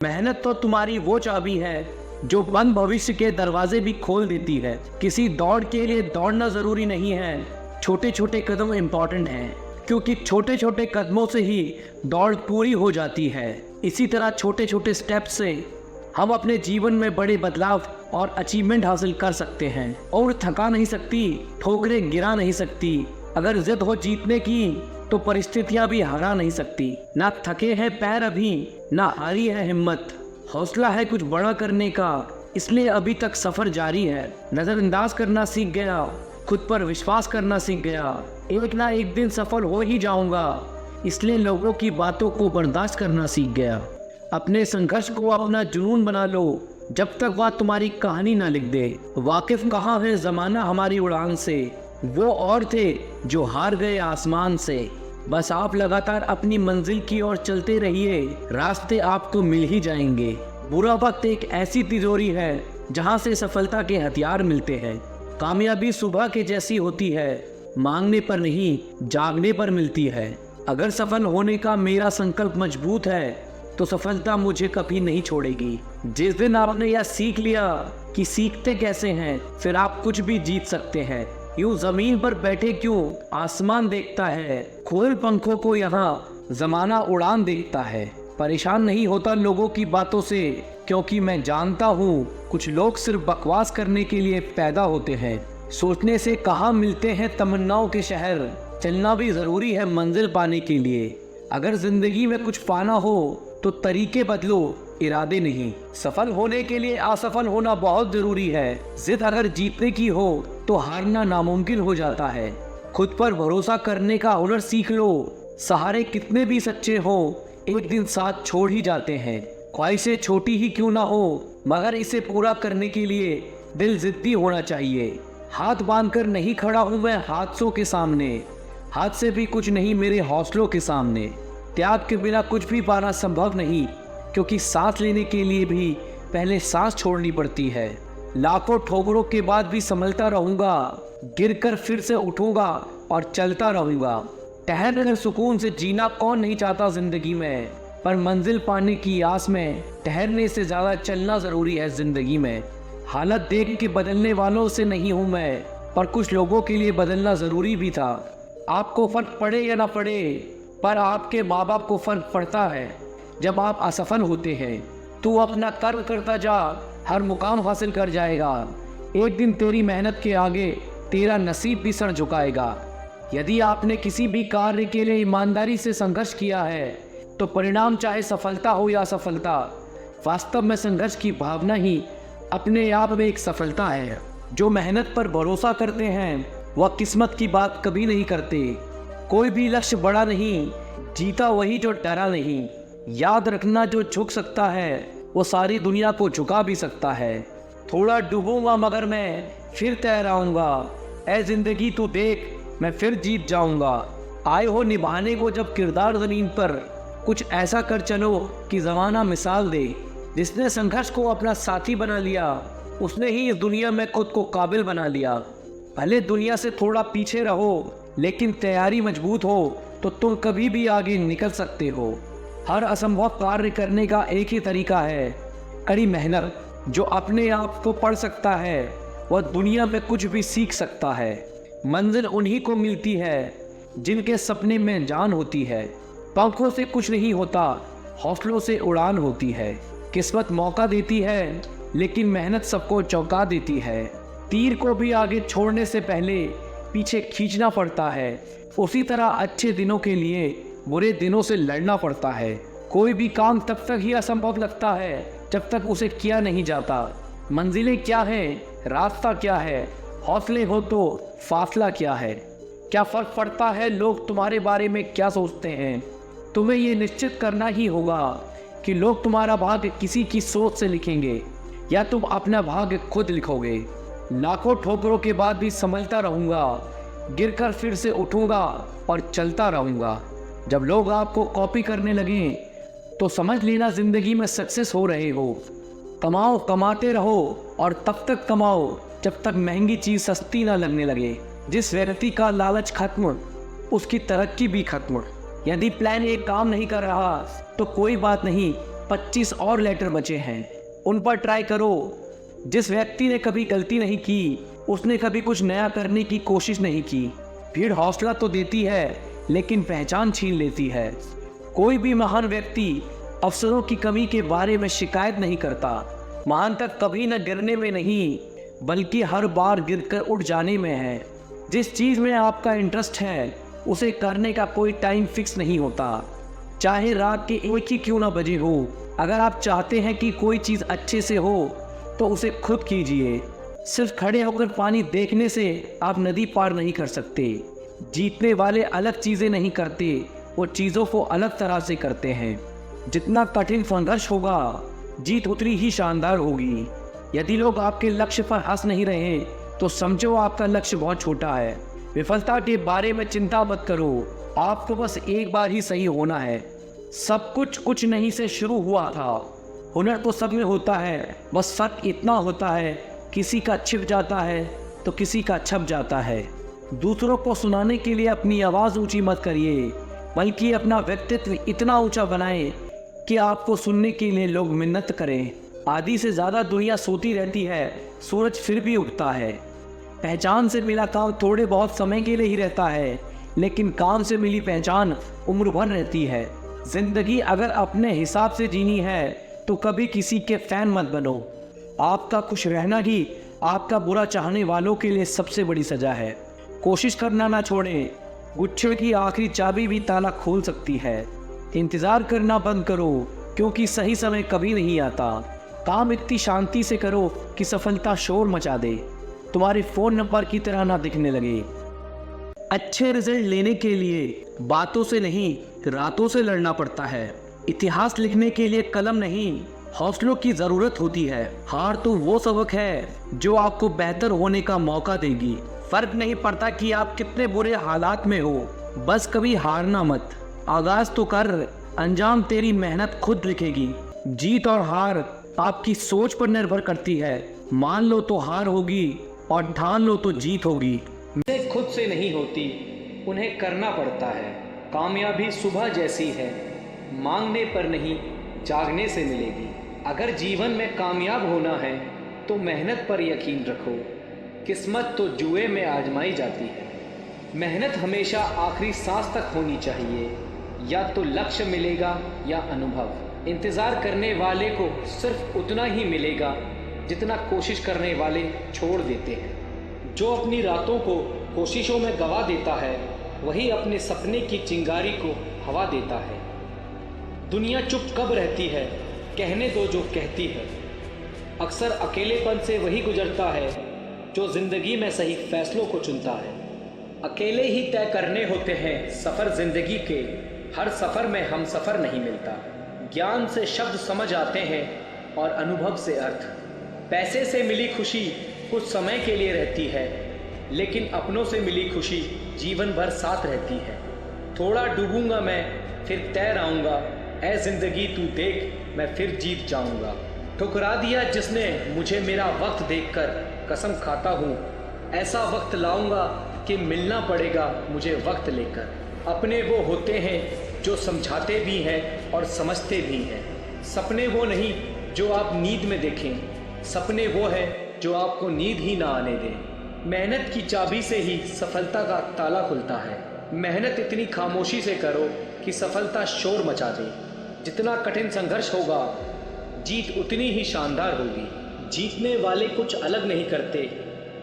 मेहनत तो तुम्हारी वो चाबी है जो बंद भविष्य के दरवाजे भी खोल देती है। किसी दौड़ के लिए दौड़ना जरूरी नहीं है, छोटे छोटे कदम इम्पोर्टेंट हैं, क्योंकि छोटे छोटे कदमों से ही दौड़ पूरी हो जाती है। इसी तरह छोटे छोटे स्टेप से हम अपने जीवन में बड़े बदलाव और अचीवमेंट हासिल कर सकते हैं। और थका नहीं सकती, ठोकरें गिरा नहीं सकती। अगर जिद हो जीतने की तो परिस्थितियां भी हरा नहीं सकती। ना थके हैं पैर अभी, ना हारी है हिम्मत। हौसला है कुछ बड़ा करने का, इसलिए अभी तक सफर जारी है। नजरअंदाज करना सीख गया, खुद पर विश्वास करना सीख गया। एक ना एक दिन सफल हो ही जाऊंगा, इसलिए लोगों की बातों को बर्दाश्त करना सीख गया। अपने संघर्ष को अपना जुनून बना लो, जब तक वह तुम्हारी कहानी ना लिख दे। वाकिफ कहाँ है जमाना हमारी उड़ान से, वो और थे जो हार गए आसमान से। बस आप लगातार अपनी मंजिल की ओर चलते रहिए, रास्ते आपको मिल ही जाएंगे। बुरा वक्त एक ऐसी तिजोरी है जहां से सफलता के हथियार मिलते हैं। कामयाबी सुबह के जैसी होती है, मांगने पर नहीं जागने पर मिलती है। अगर सफल होने का मेरा संकल्प मजबूत है तो सफलता मुझे कभी नहीं छोड़ेगी। जिस दिन आपने यह सीख लिया कि सीखते कैसे हैं, फिर आप कुछ भी जीत सकते हैं। यूं जमीन पर बैठे क्यों आसमान देखता है, खोल पंखों को यहाँ जमाना उड़ान देखता है। परेशान नहीं होता लोगों की बातों से, क्योंकि मैं जानता हूँ कुछ लोग सिर्फ बकवास करने के लिए पैदा होते हैं। सोचने से कहाँ मिलते हैं तमन्नाओं के शहर, चलना भी जरूरी है मंजिल पाने के लिए। अगर जिंदगी में कुछ पाना हो तो तरीके बदलो, इरादे नहीं। सफल होने के लिए असफल होना बहुत जरूरी है। जिद अगर जीतने की हो तो हारना नामुमकिन हो जाता है। खुद पर भरोसा करने का हुनर सीख लो। सहारे कितने भी सच्चे हो, एक दिन साथ छोड़ ही जाते हैं। ख्वाहिशें छोटी ही क्यों ना हो, मगर इसे पूरा करने के लिए दिल जिद्दी होना चाहिए। हाथ बांधकर नहीं खड़ा हूँ मैं हादसों के सामने, हाथ से भी कुछ नहीं मेरे हौसलों के सामने। त्याग के बिना कुछ भी पाना संभव नहीं, क्योंकि सांस लेने के लिए भी पहले सांस छोड़नी पड़ती है। लाखों ठोकरों के बाद भी संभलता रहूंगा, गिरकर फिर से उठूंगा और चलता रहूंगा। ठहर कर सुकून से जीना कौन नहीं चाहता जिंदगी में, पर मंजिल पाने की आस में ठहरने से ज्यादा चलना जरूरी है जिंदगी में। हालत देख के बदलने वालों से नहीं हूं मैं, पर कुछ लोगों के लिए बदलना जरूरी भी था। आपको फर्क पड़े या ना पड़े, पर आपके माँ बाप को फर्क पड़ता है जब आप असफल होते हैं। तू अपना कर्म करता जा, हर मुकाम हासिल कर जाएगा। एक दिन तेरी मेहनत के आगे तेरा नसीब भी सर झुकाएगा। यदि आपने किसी भी कार्य के लिए ईमानदारी से संघर्ष किया है तो परिणाम चाहे सफलता हो या असफलता, वास्तव में संघर्ष की भावना ही अपने आप में एक सफलता है। जो मेहनत पर भरोसा करते हैं वह किस्मत की बात कभी नहीं करते। कोई भी लक्ष्य बड़ा नहीं, जीता वही जो डरा नहीं। याद रखना, जो झुक सकता है वो सारी दुनिया को झुका भी सकता है। थोड़ा डूबूंगा मगर मैं फिर तैराऊंगा, ऐ जिंदगी तू देख मैं फिर जीत जाऊंगा। आए हो निभाने को जब किरदार जमीन पर, कुछ ऐसा कर चलो कि जमाना मिसाल दे। जिसने संघर्ष को अपना साथी बना लिया, उसने ही इस दुनिया में खुद को काबिल बना लिया। भले दुनिया से थोड़ा पीछे रहो, लेकिन तैयारी मजबूत हो तो तुम कभी भी आगे निकल सकते हो। हर असंभव कार्य करने का एक ही तरीका है, कड़ी मेहनत। जो अपने आप को पढ़ सकता है वह दुनिया में कुछ भी सीख सकता है। मंजिल उन्हीं को मिलती है जिनके सपने में जान होती है। पंखों से कुछ नहीं होता, हौसलों से उड़ान होती है। किस्मत मौका देती है, लेकिन मेहनत सबको चौंका देती है। तीर को भी आगे छोड़ने से पहले पीछे खींचना पड़ता है। उसी तरह अच्छे दिनों के लिए बुरे दिनों से लड़ना पड़ता है। कोई भी काम तब तक ही असंभव लगता है जब तक उसे किया नहीं जाता। मंजिलें क्या है, रास्ता क्या है, हौसले हो तो फासला क्या है। क्या फर्क पड़ता है लोग तुम्हारे बारे में क्या सोचते हैं। तुम्हें ये निश्चित करना ही होगा कि लोग तुम्हारा भाग्य किसी की सोच से लिखेंगे या तुम अपना भाग्य खुद लिखोगे। लाखों ठोकरों के बाद भी संभलता रहूंगा, गिरकर फिर से उठूंगा और चलता रहूंगा। जब लोग आपको कॉपी करने लगें तो समझ लेना जिंदगी में सक्सेस हो रहे हो। कमाओ, कमाते रहो और तब तक कमाओ जब तक महंगी चीज सस्ती ना लगने लगे। जिस व्यक्ति का लालच खत्म, उसकी तरक्की भी खत्म। यदि प्लान एक काम नहीं कर रहा तो कोई बात नहीं, 25 और लेटर बचे हैं, उन पर ट्राई करो। जिस व्यक्ति ने कभी गलती नहीं की, उसने कभी कुछ नया करने की कोशिश नहीं की। भीड़ हौसला तो देती है, लेकिन पहचान छीन लेती है। कोई भी महान व्यक्ति अवसरों की कमी के बारे में शिकायत नहीं करता। महानता कभी न गिरने में नहीं, बल्कि हर बार गिरकर उठ जाने में है। जिस चीज़ में आपका इंटरेस्ट है, उसे करने का कोई टाइम फिक्स नहीं होता, चाहे रात के 1 ही क्यों ना बजे हो। अगर आप चाहते हैं कि कोई चीज़ अच्छे से हो, तो उसे खुद कीजिए। सिर्फ खड़े होकर पानी देखने से आप नदी पार नहीं कर सकते। जीतने वाले अलग चीज़ें नहीं करते, वो चीज़ों को अलग तरह से करते हैं। जितना कठिन संघर्ष होगा, जीत उतनी ही शानदार होगी। यदि लोग आपके लक्ष्य पर हंस नहीं रहे, तो समझो आपका लक्ष्य बहुत छोटा है। विफलता के बारे में चिंता मत करो, आपको बस एक बार ही सही होना है। सब कुछ नहीं से शुरू हुआ था। हुनर तो सब में होता है, बस फर्क इतना होता है, किसी का छिप जाता है तो किसी का छप जाता है। दूसरों को सुनाने के लिए अपनी आवाज़ ऊंची मत करिए, बल्कि अपना व्यक्तित्व इतना ऊंचा बनाएं कि आपको सुनने के लिए लोग मिन्नत करें। आधी से ज़्यादा दुनिया सोती रहती है, सूरज फिर भी उगता है। पहचान से मिला काम थोड़े बहुत समय के लिए ही रहता है, लेकिन काम से मिली पहचान उम्र भर रहती है। जिंदगी अगर अपने हिसाब से जीनी है, तो कभी किसी के फैन मत बनो। आपका खुश रहना ही आपका बुरा चाहने वालों के लिए सबसे बड़ी सजा है। कोशिश करना ना छोड़ें, गुच्छे की आखिरी चाबी भी ताला खोल सकती है। इंतज़ार करना बंद करो, क्योंकि सही समय कभी नहीं आता। काम इतनी शांति से करो कि सफलता शोर मचा दे, तुम्हारे फ़ोन नंबर की तरह ना दिखने लगे। अच्छे रिजल्ट लेने के लिए बातों से नहीं, रातों से लड़ना पड़ता है। इतिहास लिखने के लिए कलम नहीं, हौसलों की ज़रूरत होती है। हार तो वो सबक है जो आपको बेहतर होने का मौका देगी। फर्क नहीं पड़ता कि आप कितने बुरे हालात में हो, बस कभी हारना मत। आगाज तो कर, अंजाम तेरी मेहनत खुद लिखेगी। जीत और हार आपकी सोच पर निर्भर करती है। मान लो तो हार होगी, और ठान लो तो जीत होगी। खुद से नहीं होती, उन्हें करना पड़ता है। कामयाबी सुबह जैसी है, मांगने पर नहीं, जागने से मिलेगी। अगर जीवन में कामयाब होना है, तो मेहनत पर यकीन रखो। किस्मत तो जुए में आजमाई जाती है। मेहनत हमेशा आखिरी सांस तक होनी चाहिए। या तो लक्ष्य मिलेगा या अनुभव। इंतज़ार करने वाले को सिर्फ उतना ही मिलेगा जितना कोशिश करने वाले छोड़ देते हैं। जो अपनी रातों को कोशिशों में गवा देता है, वही अपने सपने की चिंगारी को हवा देता है। दुनिया चुप कब रहती है, कहने दो जो कहती है। अक्सर अकेलेपन से वही गुजरता है जो ज़िंदगी में सही फैसलों को चुनता है। अकेले ही तय करने होते हैं सफ़र ज़िंदगी के, हर सफ़र में हम सफ़र नहीं मिलता। ज्ञान से शब्द समझ आते हैं और अनुभव से अर्थ। पैसे से मिली खुशी कुछ समय के लिए रहती है, लेकिन अपनों से मिली खुशी जीवन भर साथ रहती है। थोड़ा डूबूंगा मैं, फिर तैर आऊँगा, ऐ ज़िंदगी तू देख, मैं फिर जीत जाऊँगा। ठुकरा दिया जिसने मुझे मेरा वक्त देखकर, कसम खाता हूँ ऐसा वक्त लाऊंगा कि मिलना पड़ेगा मुझे वक्त लेकर। अपने वो होते हैं जो समझाते भी हैं और समझते भी हैं। सपने वो नहीं जो आप नींद में देखें, सपने वो है जो आपको नींद ही ना आने दें। मेहनत की चाबी से ही सफलता का ताला खुलता है। मेहनत इतनी खामोशी से करो कि सफलता शोर मचा दे। जितना कठिन संघर्ष होगा, जीत उतनी ही शानदार होगी। जीतने वाले कुछ अलग नहीं करते,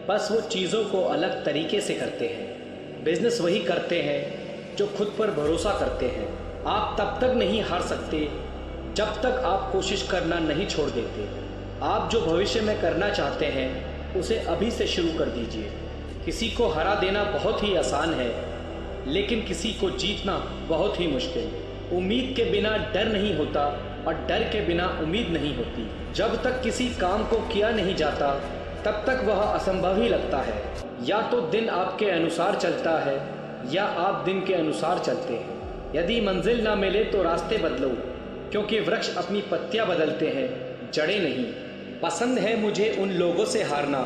बस वो चीज़ों को अलग तरीके से करते हैं। बिजनेस वही करते हैं जो खुद पर भरोसा करते हैं। आप तब तक नहीं हार सकते जब तक आप कोशिश करना नहीं छोड़ देते। आप जो भविष्य में करना चाहते हैं, उसे अभी से शुरू कर दीजिए। किसी को हरा देना बहुत ही आसान है, लेकिन किसी को जीतना बहुत ही मुश्किल। उम्मीद के बिना डर नहीं होता और डर के बिना उम्मीद नहीं होती। जब तक किसी काम को किया नहीं जाता, तब तक वह असंभव ही लगता है। या तो दिन आपके अनुसार चलता है या आप दिन के अनुसार चलते हैं। यदि मंजिल ना मिले तो रास्ते बदलो, क्योंकि वृक्ष अपनी पत्तियां बदलते हैं, जड़ें नहीं। पसंद है मुझे उन लोगों से हारना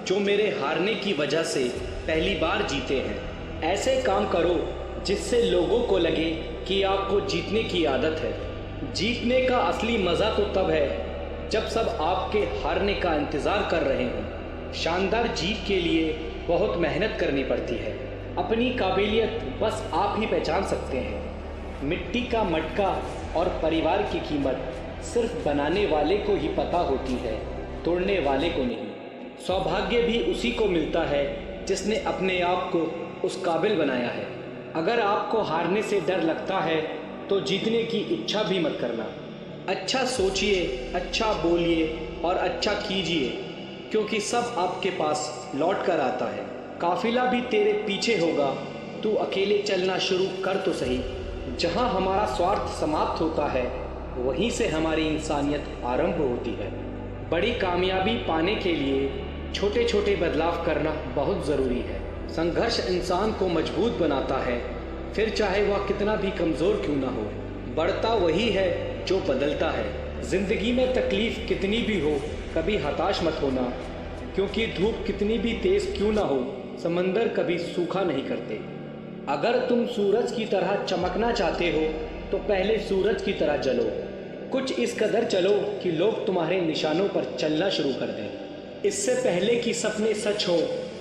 जो मेरे हारने की वजह से पहली बार जीते हैं। ऐसे काम करो जिससे लोगों को लगे कि आपको जीतने की आदत है। जीतने का असली मज़ा तो तब है जब सब आपके हारने का इंतज़ार कर रहे हों। शानदार जीत के लिए बहुत मेहनत करनी पड़ती है। अपनी काबिलियत बस आप ही पहचान सकते हैं। मिट्टी का मटका और परिवार की कीमत सिर्फ बनाने वाले को ही पता होती है, तोड़ने वाले को नहीं। सौभाग्य भी उसी को मिलता है जिसने अपने आप को उस काबिल बनाया है। अगर आपको हारने से डर लगता है तो जीतने की इच्छा भी मत करना। अच्छा सोचिए, अच्छा बोलिए और अच्छा कीजिए, क्योंकि सब आपके पास लौट कर आता है। काफिला भी तेरे पीछे होगा, तू अकेले चलना शुरू कर तो सही। जहाँ हमारा स्वार्थ समाप्त होता है वहीं से हमारी इंसानियत आरंभ होती है। बड़ी कामयाबी पाने के लिए छोटे छोटे बदलाव करना बहुत ज़रूरी है। संघर्ष इंसान को मजबूत बनाता है, फिर चाहे वह कितना भी कमज़ोर क्यों ना हो। बढ़ता वही है जो बदलता है। ज़िंदगी में तकलीफ़ कितनी भी हो, कभी हताश मत होना, क्योंकि धूप कितनी भी तेज़ क्यों ना हो, समंदर कभी सूखा नहीं करते। अगर तुम सूरज की तरह चमकना चाहते हो तो पहले सूरज की तरह जलो। कुछ इस कदर चलो कि लोग तुम्हारे निशानों पर चलना शुरू कर दें। इससे पहले कि सपने सच हो,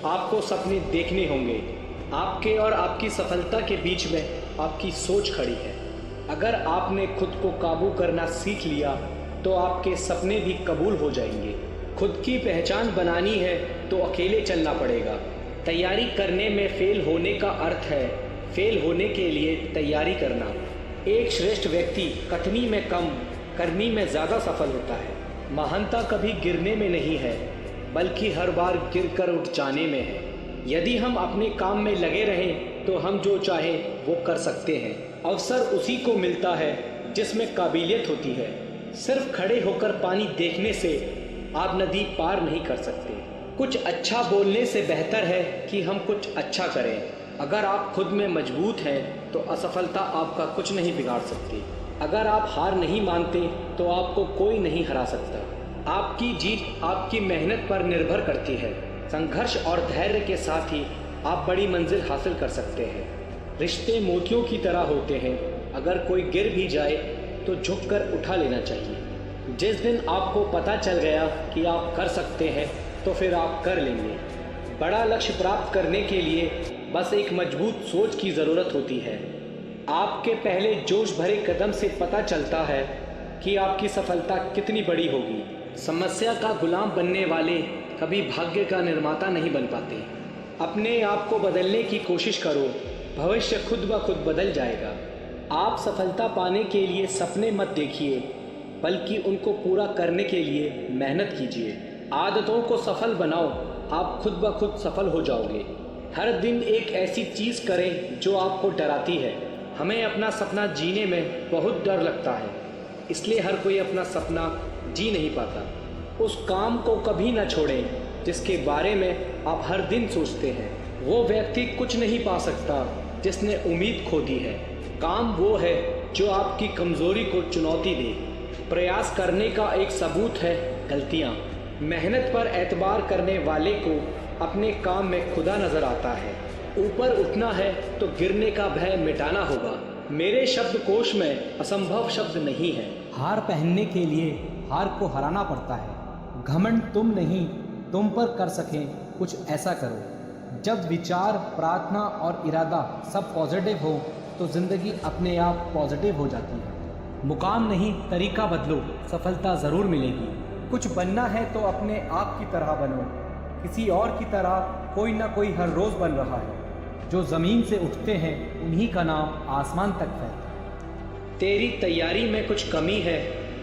आपको सपने देखने होंगे। आपके और आपकी सफलता के बीच में आपकी सोच खड़ी है। अगर आपने खुद को काबू करना सीख लिया तो आपके सपने भी कबूल हो जाएंगे। खुद की पहचान बनानी है तो अकेले चलना पड़ेगा। तैयारी करने में फेल होने का अर्थ है फेल होने के लिए तैयारी करना। एक श्रेष्ठ व्यक्ति कथनी में कम, करनी में ज़्यादा सफल होता है। महानता कभी गिरने में नहीं है, बल्कि हर बार गिरकर उठ जाने में है। यदि हम अपने काम में लगे रहें तो हम जो चाहें वो कर सकते हैं। अवसर उसी को मिलता है जिसमें काबिलियत होती है। सिर्फ खड़े होकर पानी देखने से आप नदी पार नहीं कर सकते। कुछ अच्छा बोलने से बेहतर है कि हम कुछ अच्छा करें। अगर आप खुद में मजबूत हैं तो असफलता आपका कुछ नहीं बिगाड़ सकती। अगर आप हार नहीं मानते तो आपको कोई नहीं हरा सकता। आपकी जीत आपकी मेहनत पर निर्भर करती है। संघर्ष और धैर्य के साथ ही आप बड़ी मंजिल हासिल कर सकते हैं। रिश्ते मोतियों की तरह होते हैं, अगर कोई गिर भी जाए तो झुककर उठा लेना चाहिए। जिस दिन आपको पता चल गया कि आप कर सकते हैं तो फिर आप कर लेंगे। बड़ा लक्ष्य प्राप्त करने के लिए बस एक मजबूत सोच की ज़रूरत होती है। आपके पहले जोश भरे कदम से पता चलता है कि आपकी सफलता कितनी बड़ी होगी। समस्या का गुलाम बनने वाले कभी भाग्य का निर्माता नहीं बन पाते। अपने आप को बदलने की कोशिश करो, भविष्य खुद ब खुद बदल जाएगा। आप सफलता पाने के लिए सपने मत देखिए, बल्कि उनको पूरा करने के लिए मेहनत कीजिए। आदतों को सफल बनाओ, आप खुद ब खुद सफल हो जाओगे। हर दिन एक ऐसी चीज़ करें जो आपको डराती है। हमें अपना सपना जीने में बहुत डर लगता है, इसलिए हर कोई अपना सपना जी नहीं पाता। उस काम को कभी न छोड़ें जिसके बारे में आप हर दिन सोचते हैं। वो व्यक्ति कुछ नहीं पा सकता जिसने उम्मीद खो दी है। काम वो है जो आपकी कमज़ोरी को चुनौती दे। प्रयास करने का एक सबूत है गलतियाँ। मेहनत पर एतबार करने वाले को अपने काम में खुदा नज़र आता है। ऊपर उठना है तो गिरने का भय मिटाना होगा। मेरे शब्दकोश में असंभव शब्द नहीं है। हार पहनने के लिए हार को हराना पड़ता है। घमंड तुम नहीं, तुम पर कर सकें कुछ ऐसा करो। जब विचार, प्रार्थना और इरादा सब पॉजिटिव हो तो ज़िंदगी अपने आप पॉजिटिव हो जाती है। मुकाम नहीं, तरीका बदलो, सफलता ज़रूर मिलेगी। कुछ बनना है तो अपने आप की तरह बनो। किसी और की तरह कोई ना कोई हर रोज़ बन रहा है। जो ज़मीन से उठते हैं उन्हीं का नाम आसमान तक फैलता है। तेरी तैयारी में कुछ कमी है,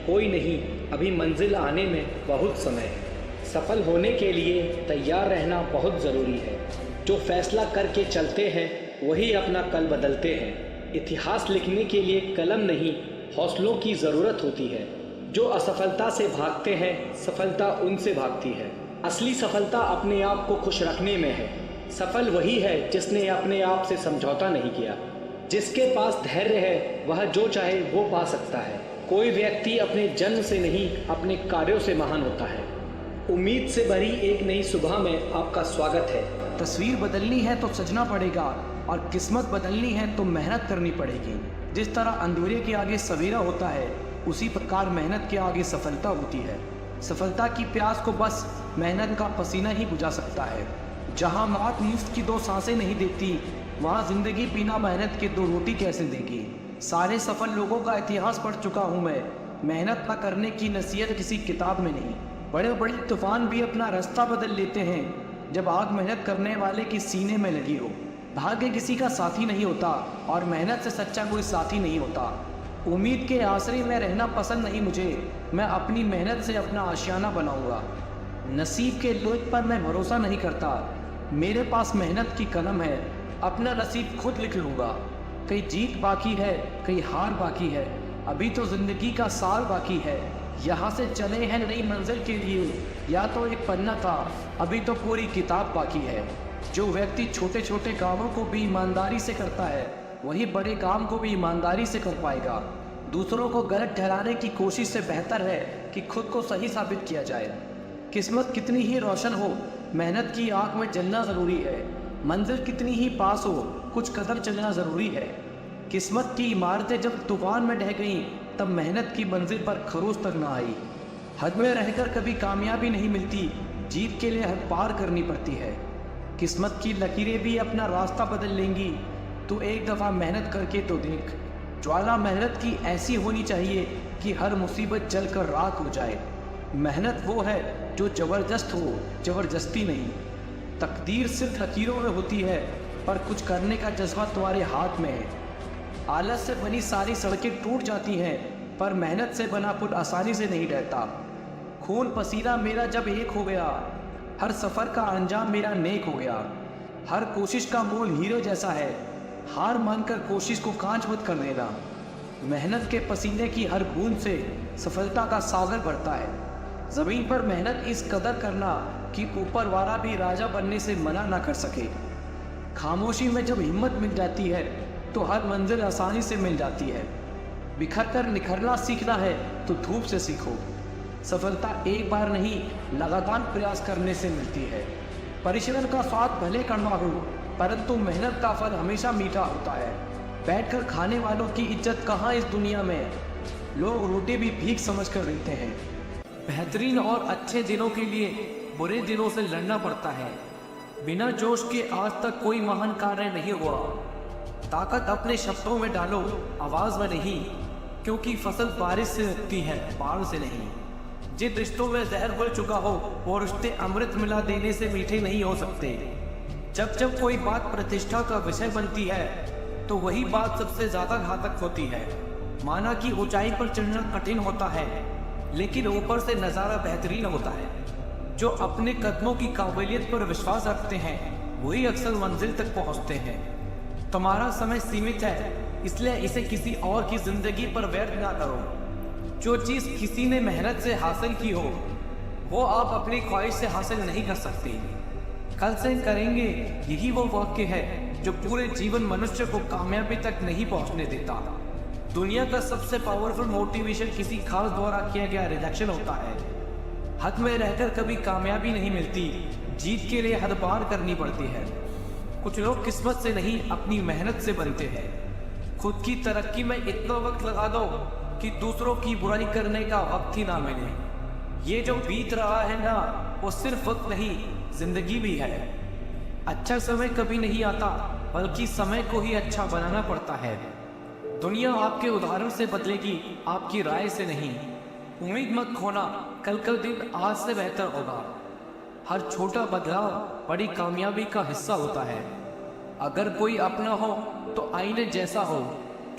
कोई नहीं, अभी मंजिल आने में बहुत समय है। सफल होने के लिए तैयार रहना बहुत ज़रूरी है। जो फैसला करके चलते हैं वही अपना कल बदलते हैं। इतिहास लिखने के लिए कलम नहीं, हौसलों की ज़रूरत होती है। जो असफलता से भागते हैं, सफलता उनसे भागती है। असली सफलता अपने आप को खुश रखने में है। सफल वही है जिसने अपने आप से समझौता नहीं किया। जिसके पास धैर्य है वह जो चाहे वो पा सकता है। कोई व्यक्ति अपने जन्म से नहीं, अपने कार्यों से महान होता है। उम्मीद से भरी एक नई सुबह में आपका स्वागत है। तस्वीर बदलनी है तो सजना पड़ेगा और किस्मत बदलनी है तो मेहनत करनी पड़ेगी। जिस तरह अंधेरे के आगे सवेरा होता है, उसी प्रकार मेहनत के आगे सफलता होती है। सफलता की प्यास को बस मेहनत का पसीना ही बुझा सकता है। जहाँ मौत मुफ्त की 2 सांसें नहीं देती, वहाँ जिंदगी बिना मेहनत के 2 रोटी कैसे देगी। सारे सफल लोगों का इतिहास पढ़ चुका हूँ मैं। मेहनत न करने की नसीहत किसी किताब में नहीं। बड़े बड़े तूफान भी अपना रास्ता बदल लेते हैं जब आग मेहनत करने वाले के सीने में लगी हो। भाग्य किसी का साथी नहीं होता और मेहनत से सच्चा कोई साथी नहीं होता। उम्मीद के आसरे में रहना पसंद नहीं मुझे, मैं अपनी मेहनत से अपना आशियाना बनाऊंगा। नसीब के लोच पर मैं भरोसा नहीं करता, मेरे पास मेहनत की कलम है, अपना नसीब खुद लिख लूँगा। कई जीत बाकी है, कई हार बाकी है, अभी तो ज़िंदगी का साल बाकी है। यहाँ से चले हैं नई मंजिल के लिए, या तो एक पन्ना था, अभी तो पूरी किताब बाकी है। जो व्यक्ति छोटे छोटे कामों को भी ईमानदारी से करता है, वही बड़े काम को भी ईमानदारी से कर पाएगा। दूसरों को गलत ठहराने की कोशिश से बेहतर है कि खुद को सही साबित किया जाए। किस्मत कितनी ही रोशन हो, मेहनत की आग में जलना ज़रूरी है। मंजिल कितनी ही पास हो, कुछ कदम चलना ज़रूरी है। किस्मत की इमारतें जब तूफान में ढह गईं, तब मेहनत की मंजिल पर खरोच तक न आई। हद में रहकर कभी कामयाबी नहीं मिलती, जीत के लिए हद पार करनी पड़ती है। किस्मत की लकीरें भी अपना रास्ता बदल लेंगी, तो एक दफ़ा मेहनत करके तो देख। ज्वाला मेहनत की ऐसी होनी चाहिए कि हर मुसीबत जलकर राख हो जाए। मेहनत वो है जो ज़बरदस्त हो, ज़बरदस्ती नहीं। तकदीर सिर्फ लकीरों में होती है, पर कुछ करने का जज्बा तुम्हारे हाथ में है। आलस से बनी सारी सड़कें टूट जाती हैं, पर मेहनत से बना पुल आसानी से नहीं रहता। खून पसीना मेरा जब एक हो गया, हर सफ़र का अंजाम मेरा नेक हो गया। हर कोशिश का मोल हीरो जैसा है, हार मानकर कोशिश को कांच मत कर देना। मेहनत के पसीने की हर बूंद से सफलता का सागर बढ़ता है। ज़मीन पर मेहनत इस कदर करना कि ऊपर वाला भी राजा बनने से मना ना कर सके। खामोशी में जब हिम्मत मिल जाती है, तो हर मंजिल आसानी से मिल जाती है। बिखर कर निखरना सीखना है तो धूप से सीखो। सफलता एक बार नहीं, लगातार प्रयास करने से मिलती है। परिश्रम का स्वाद भले कड़वा हो, परंतु मेहनत का फल हमेशा मीठा होता है। बैठकर खाने वालों की इज्जत कहाँ इस दुनिया में, लोग रोटी भी भीख समझ कर देते हैं। बेहतरीन और अच्छे दिनों के लिए बुरे दिनों से लड़ना पड़ता है। बिना जोश के आज तक कोई महान कार्य नहीं हुआ। ताकत अपने शब्दों में डालो, आवाज़ में नहीं, क्योंकि फसल बारिश से लगती है, बाढ़ से नहीं। जिन रिश्तों में जहर घुल चुका हो, वो रिश्ते अमृत मिला देने से मीठे नहीं हो सकते। जब जब कोई बात प्रतिष्ठा का विषय बनती है, तो वही बात सबसे ज़्यादा घातक होती है। माना कि ऊंचाई पर चढ़ना कठिन होता है, लेकिन ऊपर से नज़ारा बेहतरीन होता है। जो अपने कदमों की काबिलियत पर विश्वास रखते हैं, वही अक्सर मंजिल तक पहुंचते हैं। तुम्हारा समय सीमित है, इसलिए इसे किसी और की जिंदगी पर व्यर्थ ना करो। जो चीज़ किसी ने मेहनत से हासिल की हो, वो आप अपनी ख्वाहिश से हासिल नहीं कर सकते। कल से करेंगे, यही वो वाक्य है जो पूरे जीवन मनुष्य को कामयाबी तक नहीं पहुंचने देता। दुनिया का सबसे पावरफुल मोटिवेशन किसी खास द्वारा किया गया रिजेक्शन होता है। हद में रहकर कभी कामयाबी नहीं मिलती, जीत के लिए हद पार करनी पड़ती है। कुछ लोग किस्मत से नहीं, अपनी मेहनत से बनते हैं। खुद की तरक्की में इतना वक्त लगा दो कि दूसरों की बुराई करने का वक्त ही ना मिले। ये जो बीत रहा है ना, वो सिर्फ वक्त नहीं, जिंदगी भी है। अच्छा समय कभी नहीं आता, बल्कि समय को ही अच्छा बनाना पड़ता है। दुनिया आपके उदाहरण से बदलेगी, आपकी राय से नहीं। उम्मीद मत खोना, कल का दिन आज से बेहतर होगा। हर छोटा बदलाव बड़ी कामयाबी का हिस्सा होता है। अगर कोई अपना हो तो आईने जैसा हो,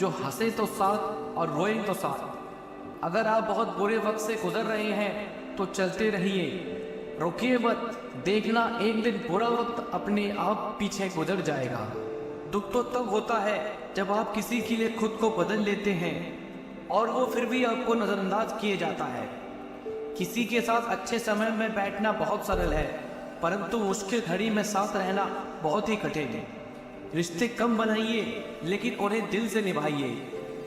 जो हंसे तो साथ और रोए तो साथ। अगर आप बहुत बुरे वक्त से गुजर रहे हैं तो चलते रहिए, रुकिए मत। देखना एक दिन बुरा वक्त अपने आप पीछे गुजर जाएगा। दुख तो तब होता है जब आप किसी के लिए खुद को बदल लेते हैं और वो फिर भी आपको नज़रअंदाज किए जाता है। किसी के साथ अच्छे समय में बैठना बहुत सरल है, परंतु मुश्किल घड़ी में साथ रहना बहुत ही कठिन है। रिश्ते कम बनाइए, लेकिन उन्हें दिल से निभाइए,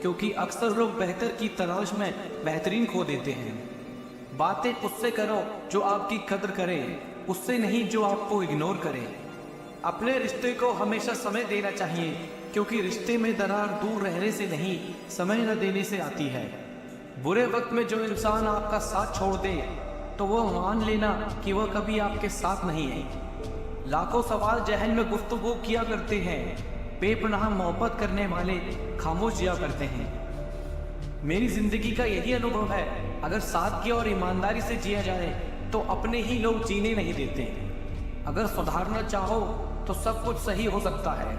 क्योंकि अक्सर लोग बेहतर की तलाश में बेहतरीन खो देते हैं। बातें उससे करो जो आपकी कदर करे, उससे नहीं जो आपको इग्नोर करे। अपने रिश्ते को हमेशा समय देना चाहिए, क्योंकि रिश्ते में दरार दूर रहने से नहीं, समय न देने से आती है। बुरे वक्त में जो इंसान आपका साथ छोड़ दे तो वो मान लेना कि वह कभी आपके साथ नहीं है। लाखों सवाल जहन में गुफ्तगू किया करते हैं, बेपनाह मोहब्बत करने वाले खामोश जिया करते हैं। मेरी जिंदगी का यही अनुभव है, अगर सादगी और ईमानदारी से जिया जाए तो अपने ही लोग जीने नहीं देते। अगर सुधारना चाहो तो सब कुछ सही हो सकता है।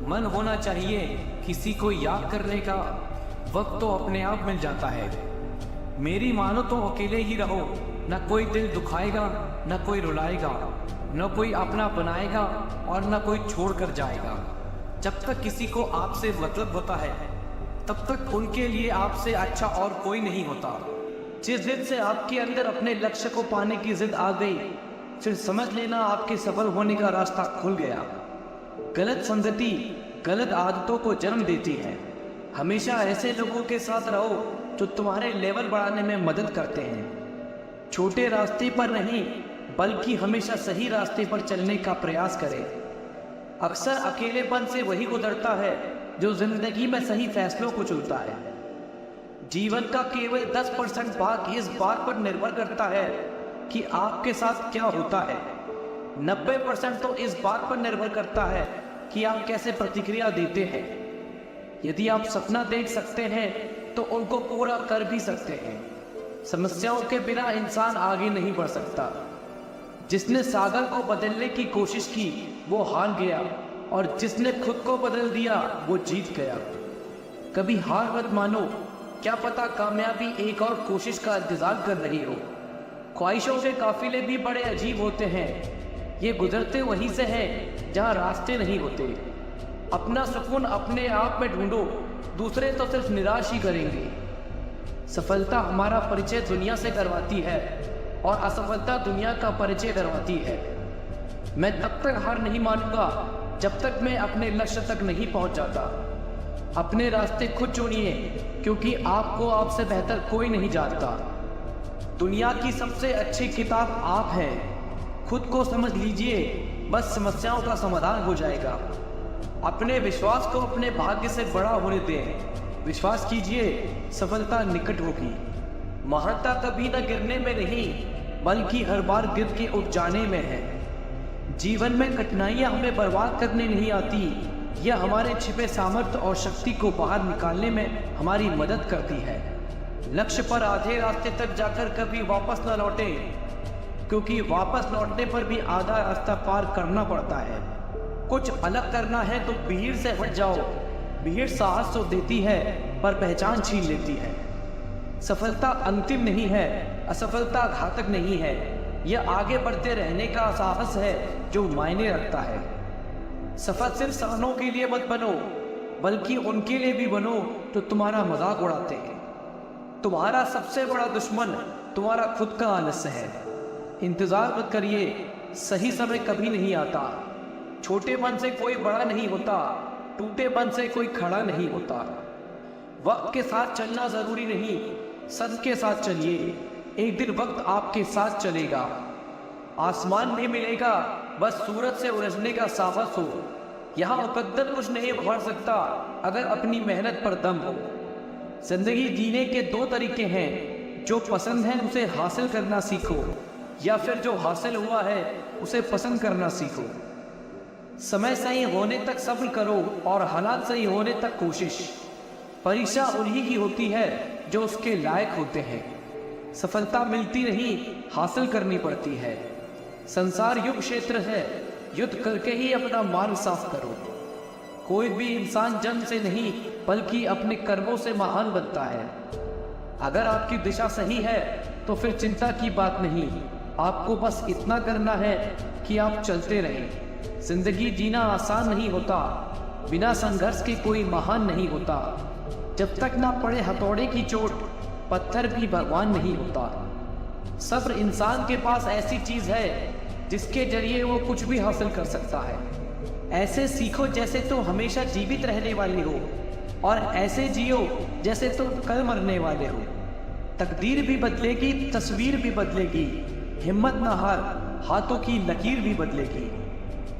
मन होना चाहिए, किसी को याद करने का वक्त तो अपने आप मिल जाता है। मेरी मानो तो अकेले ही रहो, न कोई दिल दुखाएगा, न कोई रुलाएगा, न कोई अपना बनाएगा और न कोई छोड़ कर जाएगा। जब तक किसी को आपसे मतलब होता है तब तक उनके लिए आपसे अच्छा और कोई नहीं होता। जिस जिद से आपके अंदर अपने लक्ष्य को पाने की जिद आ गई, फिर समझ लेना आपके सफल होने का रास्ता खुल गया। गलत संगति गलत आदतों को जन्म देती है। हमेशा ऐसे लोगों के साथ रहो जो तुम्हारे लेवल बढ़ाने में मदद करते हैं। छोटे रास्ते पर नहीं बल्कि हमेशा सही रास्ते पर चलने का प्रयास करें। अक्सर अकेलेपन से वही गुजरता है जो जिंदगी में सही फैसलों को चुनता है। जीवन का केवल 10% भाग इस बात पर निर्भर करता है कि आपके साथ क्या होता है। 90% तो इस बात पर निर्भर करता है कि आप कैसे प्रतिक्रिया देते हैं। यदि आप सपना देख सकते हैं तो उनको पूरा कर भी सकते हैं। समस्याओं के बिना इंसान आगे नहीं बढ़ सकता। जिसने सागर को बदलने की कोशिश की वो हार गया और जिसने खुद को बदल दिया वो जीत गया। कभी हार मत मानो, क्या पता कामयाबी एक और कोशिश का इंतजार कर रही हो। ख्वाहिशों के काफिले भी बड़े अजीब होते हैं, ये गुजरते वहीं से हैं जहाँ रास्ते नहीं होते। अपना सुकून अपने आप में ढूंढो, दूसरे तो सिर्फ निराश ही करेंगे। सफलता हमारा परिचय दुनिया से करवाती है और असफलता दुनिया का परिचय करवाती है। मैं तब तक हार नहीं मानूंगा जब तक मैं अपने लक्ष्य तक नहीं पहुंच जाता। अपने रास्ते खुद चुनिए, क्योंकि आपको आपसे बेहतर कोई नहीं जानता। दुनिया की सबसे अच्छी किताब आप हैं। खुद को समझ लीजिए, बस समस्याओं का समाधान हो जाएगा। अपने विश्वास को अपने भाग्य से बड़ा होने दें। विश्वास कीजिए, सफलता निकट होगी। महानता कभी न गिरने में नहीं बल्कि हर बार गिर के उठ जाने में है। जीवन में कठिनाइयां हमें बर्बाद करने नहीं आती, यह हमारे छिपे सामर्थ्य और शक्ति को बाहर निकालने में हमारी मदद करती है। लक्ष्य पर आधे रास्ते तक जाकर कभी वापस न लौटे, क्योंकि वापस लौटने पर भी आधा रास्ता पार करना पड़ता है। कुछ अलग करना है तो भीड़ से हट जाओ। भीड़ साहस तो देती है पर पहचान छीन लेती है। सफलता अंतिम नहीं है, असफलता घातक नहीं है। यह आगे बढ़ते रहने का साहस है जो मायने रखता है। सफल सिर्फ सपनों के लिए मत बनो, बल्कि उनके लिए भी बनो जो तुम्हारा मजाक उड़ाते हैं। तुम्हारा सबसे बड़ा दुश्मन तुम्हारा खुद का आलस्य है। इंतजार मत करिए, सही समय कभी नहीं आता। छोटे मन से कोई बड़ा नहीं होता, टूटे मन से कोई खड़ा नहीं होता। वक्त के साथ चलना जरूरी नहीं, सच के साथ चलिए। एक दिन वक्त आपके साथ चलेगा। आसमान नहीं मिलेगा, बस सूरज से उलझने का साहस हो। यहाँ मुकद्दर कुछ नहीं उखाड़ सकता अगर अपनी मेहनत पर दम हो। जिंदगी जीने के दो तरीके हैं, जो पसंद है उसे हासिल करना सीखो, या फिर जो हासिल हुआ है उसे पसंद करना सीखो। समय सही होने तक सब्र करो और हालात सही होने तक कोशिश। परीक्षा उन्हीं की होती है जो उसके लायक होते हैं। सफलता मिलती नहीं, हासिल करनी पड़ती है। संसार युग क्षेत्र है, युद्ध करके ही अपना मार्ग साफ करो। कोई भी इंसान जन्म से नहीं बल्कि अपने कर्मों से महान बनता है। अगर आपकी दिशा सही है तो फिर चिंता की बात नहीं, आपको बस इतना करना है कि आप चलते रहें। जिंदगी जीना आसान नहीं होता, बिना संघर्ष के कोई महान नहीं होता। जब तक ना पड़े हथौड़े की चोट, पत्थर भी भगवान नहीं होता। सब्र इंसान के पास ऐसी चीज है जिसके जरिए वो कुछ भी हासिल कर सकता है। ऐसे सीखो जैसे तुम हमेशा जीवित रहने वाले हो, और ऐसे जियो जैसे तुम कल मरने वाले हो। तकदीर भी बदलेगी, तस्वीर भी बदलेगी। हिम्मत न हार, हाथों की लकीर भी बदलेगी।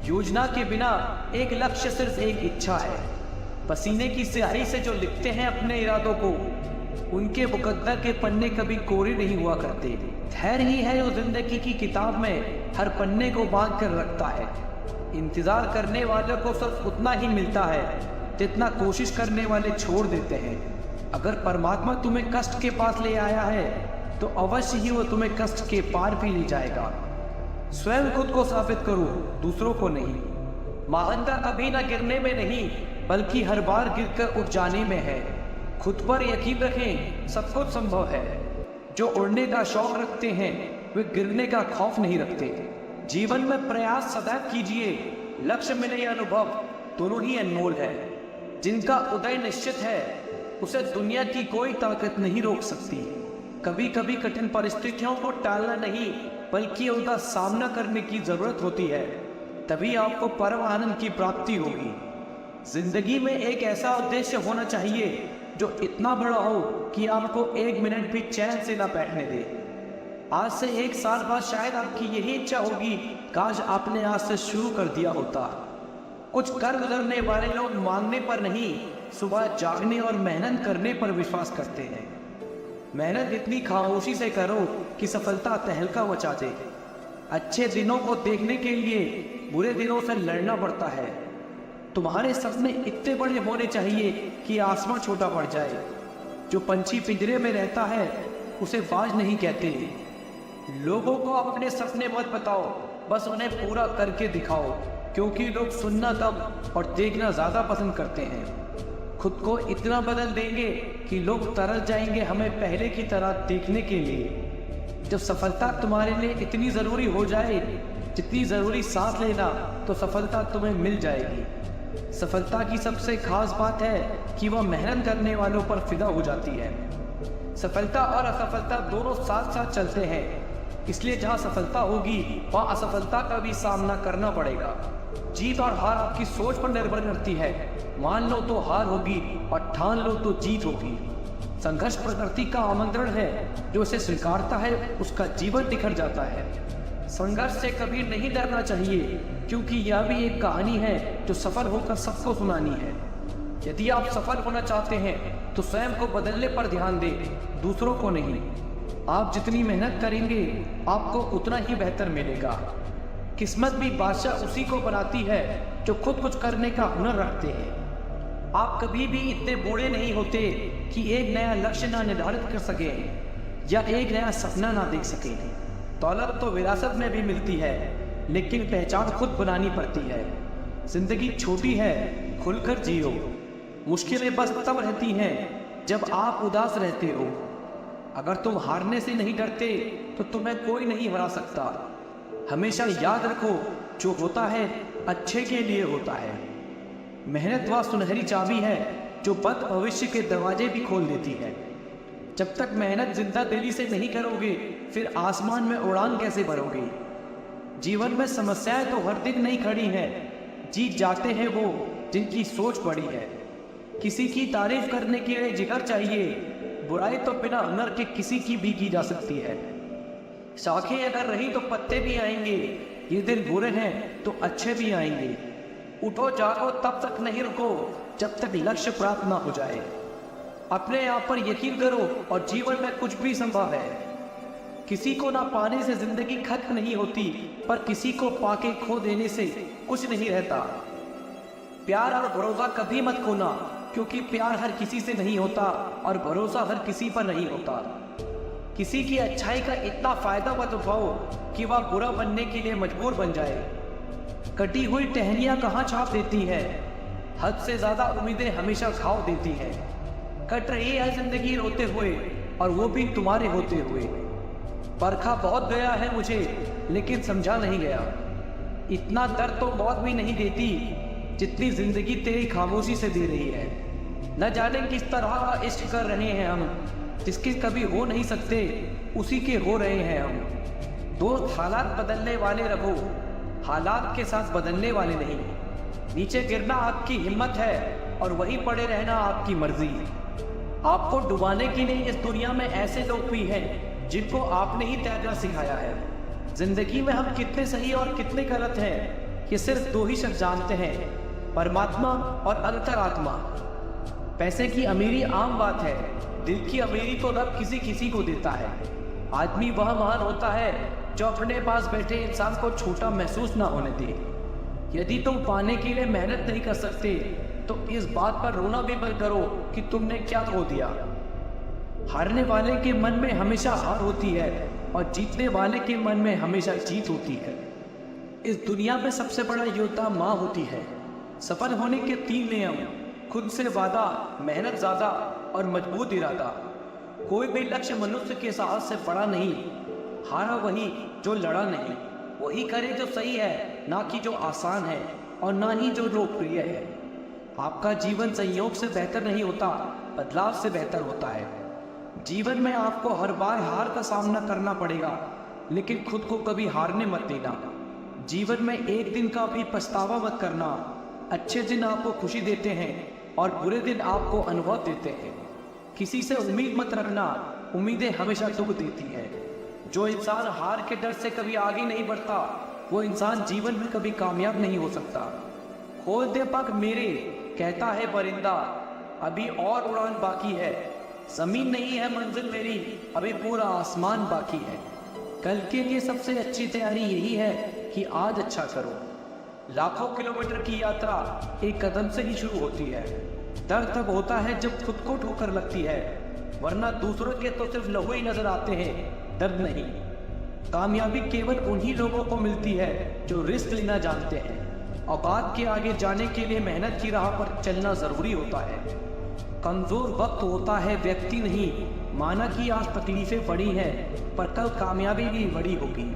योजना के बिना एक लक्ष्य, सिर्फ एक इच्छा है। पसीने की स्याही से जो लिखते हैं अपने इरादों को, उनके मुकद्दर के पन्ने कभी कोरे नहीं हुआ करते। धैर्य ही है जो जिंदगी की किताब में हर पन्ने को बांध कर रखता है। इंतजार करने वालों को सिर्फ उतना ही मिलता है जितना कोशिश करने वाले छोड़ देते हैं। अगर परमात्मा तुम्हें कष्ट के पास ले आया है तो अवश्य ही वो तुम्हें कष्ट के पार भी ले जाएगा। स्वयं खुद को साबित करो, दूसरों को नहीं। महानता कभी ना गिरने में नहीं बल्कि हर बार गिरकर उठ जाने में है। खुद पर यकीन रखें, सब कुछ संभव है। जो उड़ने का शौक रखते हैं वे गिरने का खौफ नहीं रखते। जीवन में प्रयास सदैव कीजिए, लक्ष्य मिले या अनुभव दोनों ही अनमोल है। जिनका उदय निश्चित है उसे दुनिया की कोई ताकत नहीं रोक सकती। कभी कभी कठिन परिस्थितियों को टालना नहीं बल्कि उनका सामना करने की जरूरत होती है, तभी आपको परम आनंद की प्राप्ति होगी। जिंदगी में एक ऐसा उद्देश्य होना चाहिए जो इतना बड़ा हो कि आपको एक मिनट भी चैन से ना बैठने दे। आज से 1 साल बाद शायद आपकी यही इच्छा होगी, काश आपने आज से शुरू कर दिया होता। कुछ कर गुजरने वाले लोग मांगने पर नहीं, सुबह जागने और मेहनत करने पर विश्वास करते हैं। मेहनत इतनी खामोशी से करो कि सफलता तहलका मचा दे। अच्छे दिनों को देखने के लिए बुरे दिनों से लड़ना पड़ता है। तुम्हारे सपने इतने बड़े होने चाहिए कि आसमां छोटा पड़ जाए। जो पंछी पिंजरे में रहता है उसे बाज नहीं कहते। लोगों को अपने सपने मत बताओ, बस उन्हें पूरा करके दिखाओ, क्योंकि लोग सुनना कम और देखना ज़्यादा पसंद करते हैं। खुद को इतना बदल देंगे कि लोग तरस जाएंगे हमें पहले की तरह देखने के लिए। जब सफलता तुम्हारे लिए इतनी ज़रूरी हो जाए जितनी ज़रूरी सांस लेना, तो सफलता तुम्हें मिल जाएगी। सफलता की सबसे खास बात है कि वह मेहनत करने वालों पर फिदा हो जाती है। सफलता और असफलता दोनों साथ साथ चलते हैं, इसलिए जहाँ सफलता होगी वहाँ असफलता का भी सामना करना पड़ेगा। जीत और हार आपकी सोच पर निर्भर करती है। मान लो तो हार होगी और ठान लो तो जीत होगी। संघर्ष प्रकृति का आमंत्रण है, जो इसे स्वीकारता है उसका जीवन निखर जाता है। संघर्ष से कभी नहीं डरना चाहिए, क्योंकि यह भी एक कहानी है जो सफल होकर सबको सुनानी है। यदि आप सफल होना चाहते हैं तो स्वयं को बदलने पर ध्यान दें, दूसरों को नहीं। आप जितनी मेहनत करेंगे आपको उतना ही बेहतर मिलेगा। किस्मत भी बादशाह उसी को बनाती है जो खुद कुछ करने का हुनर रखते हैं। आप कभी भी इतने बूढ़े नहीं होते कि एक नया लक्ष्य ना निर्धारित कर सके या एक नया सपना ना देख सके। दौलत तो विरासत में भी मिलती है, लेकिन पहचान खुद बनानी पड़ती है। जिंदगी छोटी है, खुलकर जियो। मुश्किलें बस तब रहती हैं जब आप उदास रहते हो। अगर तुम हारने से नहीं डरते तो तुम्हें कोई नहीं हरा सकता। हमेशा याद रखो, जो होता है अच्छे के लिए होता है। मेहनत वह सुनहरी चाबी है जो बंद भविष्य के दरवाजे भी खोल देती है। जब तक मेहनत जिंदा दिली से नहीं करोगे, फिर आसमान में उड़ान कैसे भरोगे। जीवन में समस्याएं तो हर दिन नहीं खड़ी हैं, जीत जाते हैं वो जिनकी सोच बड़ी है। किसी की तारीफ करने के लिए जिगर चाहिए, बुराई तो बिना हुनर के किसी की भी की जा सकती है। शाखें अगर रही तो पत्ते भी आएंगे, ये दिन बुरे हैं तो अच्छे भी आएंगे। उठो जागो तब तक नहीं रुको जब तक लक्ष्य प्राप्त ना हो जाए। अपने आप पर यकीन करो और जीवन में कुछ भी संभव है। किसी को ना पाने से जिंदगी खत्म नहीं होती, पर किसी को पाके खो देने से कुछ नहीं रहता। प्यार और भरोसा कभी मत खोना, क्योंकि प्यार हर किसी से नहीं होता और भरोसा हर किसी पर नहीं होता। किसी की अच्छाई का इतना फायदा मत उठाओ कि वह बुरा बनने के लिए मजबूर बन जाए। कटी हुई टहनियाँ कहाँ छाप देती है, हद से ज्यादा उम्मीदें हमेशा घाव देती है। कट रही है जिंदगी रोते हुए, और वो भी तुम्हारे होते हुए। परखा बहुत गया है मुझे, लेकिन समझा नहीं गया। इतना दर्द तो मौत भी नहीं देती जितनी जिंदगी तेरी खामोशी से दे रही है। न जाने किस तरह का इश्क कर रहे हैं हम, जिसके कभी हो नहीं सकते उसी के हो रहे हैं हम। दोस्त हालात बदलने वाले रहो, हालात के साथ बदलने वाले नहीं। नीचे गिरना आपकी हिम्मत है और वहीं पड़े रहना आपकी मर्जी। आपको डुबाने के लिए इस दुनिया में ऐसे लोग भी हैं जिनको आपने ही तैरना सिखाया है। जिंदगी में हम कितने सही और कितने गलत हैं, ये सिर्फ 2 ही शख्स जानते हैं, परमात्मा और अंतरात्मा। पैसे की अमीरी आम बात है, दिल की अमीरी तो रब किसी किसी को देता है। आदमी वह महान होता है जो अपने पास बैठे इंसान को छोटा महसूस ना होने दे। यदि तुम पाने के लिए मेहनत नहीं कर सकते तो इस बात पर रोना भी मत करो कि तुमने क्या खो दिया। हारने वाले के मन में हमेशा हार होती है और जीतने वाले के मन में हमेशा जीत होती है। इस दुनिया में सबसे बड़ा योद्धा माँ होती है। सफल होने के 3 नियम: खुद से वादा, मेहनत ज़्यादा और मजबूत इरादा। कोई भी लक्ष्य मनुष्य के साहस से बड़ा नहीं। हारा वही जो लड़ा नहीं। वही करे जो सही है, ना कि जो आसान है और ना ही जो लोकप्रिय है। आपका जीवन संयोग से बेहतर नहीं होता, बदलाव से बेहतर होता है। जीवन में आपको हर बार हार का सामना करना पड़ेगा, लेकिन खुद को कभी हारने मत देना। जीवन में एक दिन का भी पछतावा मत करना। अच्छे दिन आपको खुशी देते हैं और बुरे दिन आपको अनुभव देते हैं। किसी से उम्मीद मत रखना, उम्मीदें हमेशा दुख देती है। जो इंसान हार के डर से कभी आगे नहीं बढ़ता, वो इंसान जीवन में कभी कामयाब नहीं हो सकता। खोल दे पग मेरे, कहता है परिंदा, अभी और उड़ान बाकी है। जमीन नहीं है मंजिल मेरी, अभी पूरा आसमान बाकी है। कल के लिए सबसे अच्छी तैयारी यही है कि आज अच्छा करो। लाखों किलोमीटर की यात्रा एक कदम से ही शुरू होती है। दर्द तब होता है जब खुद को ठोकर लगती है, वरना दूसरों के तो सिर्फ लहू ही नजर आते हैं, दर्द नहीं। कामयाबी केवल उन्हीं लोगों को मिलती है जो रिस्क लेना जानते हैं। औकात के आगे जाने के लिए मेहनत की राह पर चलना जरूरी होता है। कमजोर वक्त होता है व्यक्ति नहीं। माना कि आज तकलीफें बड़ी हैं, पर कल कामयाबी भी बड़ी होगी।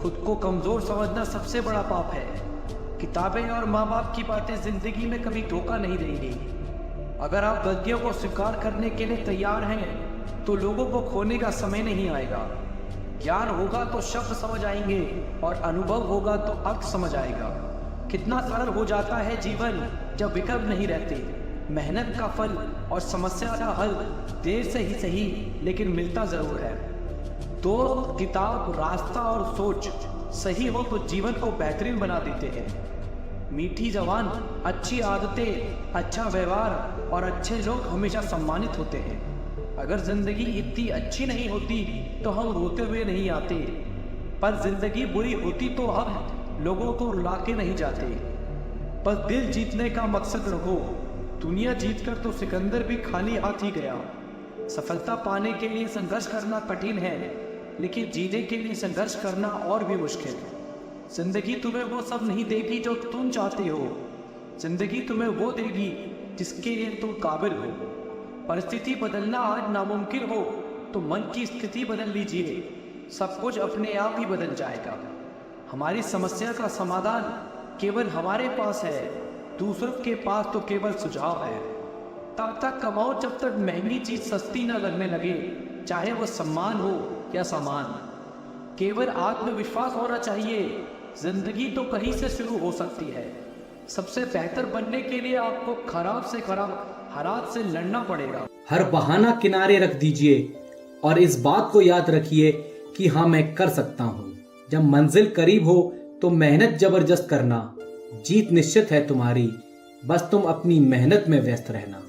खुद को कमजोर समझना सबसे बड़ा पाप है। किताबें और माँ बाप की बातें जिंदगी में कभी धोखा नहीं देंगी। अगर आप गलतियों को स्वीकार करने के लिए तैयार हैं तो लोगों को खोने का समय नहीं आएगा। ज्ञान होगा तो शब्द समझ आएंगे और अनुभव होगा तो अर्थ समझ आएगा। कितना सरल हो जाता है जीवन जब विकल्प नहीं रहते। मेहनत का फल और समस्या का हल देर से ही सही, लेकिन मिलता जरूर है। तो किताब, रास्ता और सोच सही हो तो जीवन को बेहतरीन बना देते हैं। मीठी जबान, अच्छी आदतें, अच्छा व्यवहार और अच्छे लोग हमेशा सम्मानित होते हैं। अगर जिंदगी इतनी अच्छी नहीं होती तो हम रोते हुए नहीं आते, पर जिंदगी बुरी होती तो हम लोगों को रुला के नहीं जाते। बस दिल जीतने का मकसद रखो। दुनिया जीतकर तो सिकंदर भी खाली हाथ ही गया। सफलता पाने के लिए संघर्ष करना कठिन है, लेकिन जीने के लिए संघर्ष करना और भी मुश्किल। जिंदगी तुम्हें वो सब नहीं देगी जो तुम चाहते हो। जिंदगी तुम्हें वो देगी जिसके लिए तुम काबिल हो। परिस्थिति बदलना आज नामुमकिन हो तो मन की स्थिति बदल लीजिए, सब कुछ अपने आप ही बदल जाएगा। हमारी समस्या का समाधान केवल हमारे पास है, दूसरों के पास तो केवल सुझाव है। तब तक कमाओ जब तक महंगी चीज सस्ती न लगने लगे, चाहे वो सम्मान हो या सामान। केवल आत्मविश्वास होना चाहिए। जिंदगी तो कहीं से शुरू हो सकती है। सबसे बेहतर बनने के लिए आपको खराब से खराब हालात से लड़ना पड़ेगा। हर बहाना किनारे रख दीजिए और इस बात को याद रखिए कि हाँ, मैं कर सकता हूँ। जब मंजिल करीब हो तो मेहनत जबरदस्त करना। जीत निश्चित है तुम्हारी, बस तुम अपनी मेहनत में व्यस्त रहना।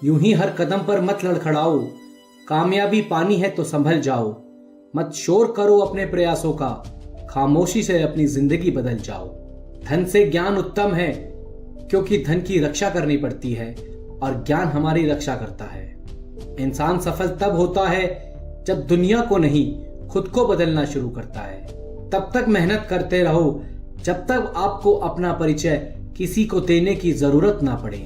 यूं ही हर कदम पर मत लड़खड़ाओ। कामयाबी पानी है तो संभल जाओ। मत शोर करो अपने प्रयासों का, खामोशी से अपनी जिंदगी बदल जाओ। धन से ज्ञान उत्तम है, क्योंकि धन की रक्षा करनी पड़ती है और ज्ञान हमारी रक्षा करता है। इंसान सफल तब होता है जब दुनिया को नहीं, खुद को बदलना शुरू करता है। तब तक मेहनत करते रहो जब तक आपको अपना परिचय किसी को देने की जरूरत ना पड़े।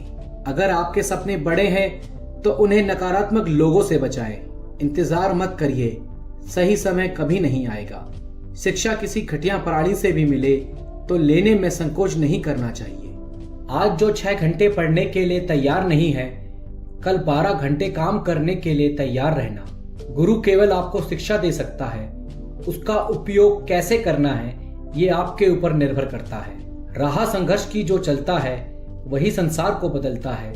अगर आपके सपने बड़े हैं तो उन्हें नकारात्मक लोगों से बचाएं। इंतजार मत करिए, सही समय कभी नहीं आएगा। शिक्षा किसी घटिया प्राणी से भी मिले तो लेने में संकोच नहीं करना चाहिए। आज जो 6 घंटे पढ़ने के लिए तैयार नहीं है, कल 12 घंटे काम करने के लिए तैयार रहना। गुरु केवल आपको शिक्षा दे सकता है, उसका उपयोग कैसे करना है ये आपके ऊपर निर्भर करता है। राह संघर्ष की जो चलता है वही संसार को बदलता है।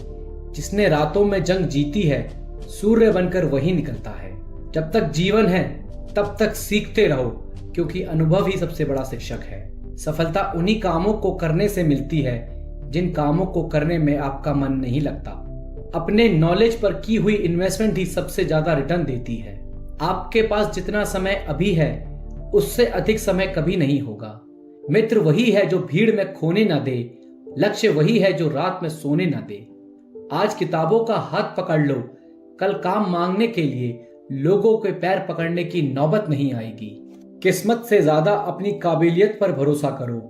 जिसने रातों में जंग जीती है, सूर्य बनकर वही निकलता है। जब तक जीवन है तब तक सीखते रहो, क्योंकि अनुभव ही सबसे बड़ा शिक्षक है। सफलता उन्हीं कामों को करने से मिलती है जिन कामों को करने में आपका मन नहीं लगता। अपने नॉलेज पर की हुई इन्वेस्टमेंट ही सबसे ज्यादा रिटर्न देती है। आपके पास जितना समय अभी है उससे अधिक समय कभी नहीं होगा। मित्र वही है जो भीड़ में खोने ना दे, लक्ष्य वही है जो रात में सोने ना दे। आज किताबों का हाथ पकड़ लो, कल काम मांगने के लिए लोगों के पैर पकड़ने की नौबत नहीं आएगी। किस्मत से ज्यादा अपनी काबिलियत पर भरोसा करो,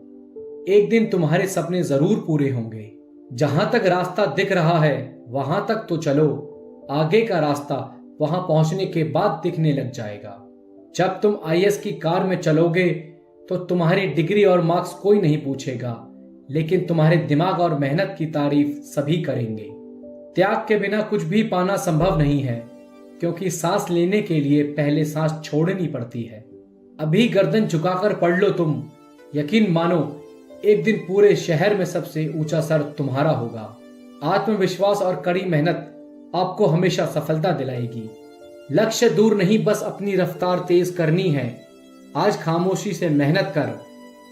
एक दिन तुम्हारे सपने जरूर पूरे होंगे। जहां तक रास्ता दिख रहा है वहां तक तो चलो, आगे का रास्ता वहां पहुंचने के बाद दिखने लग जाएगा। जब तुम आईएएस की कार में चलोगे तो तुम्हारी डिग्री और मार्क्स कोई नहीं पूछेगा, लेकिन तुम्हारे दिमाग और मेहनत की तारीफ सभी करेंगे। त्याग के बिना कुछ भी पाना संभव नहीं है, क्योंकि सांस लेने के लिए पहले सांस छोड़नी पड़ती है। अभी गर्दन झुकाकर पढ़ लो तुम, यकीन मानो एक दिन पूरे शहर में सबसे ऊंचा सर तुम्हारा होगा। आत्मविश्वास और कड़ी मेहनत आपको हमेशा सफलता दिलाएगी। लक्ष्य दूर नहीं, बस अपनी रफ्तार तेज करनी है। आज खामोशी से मेहनत कर,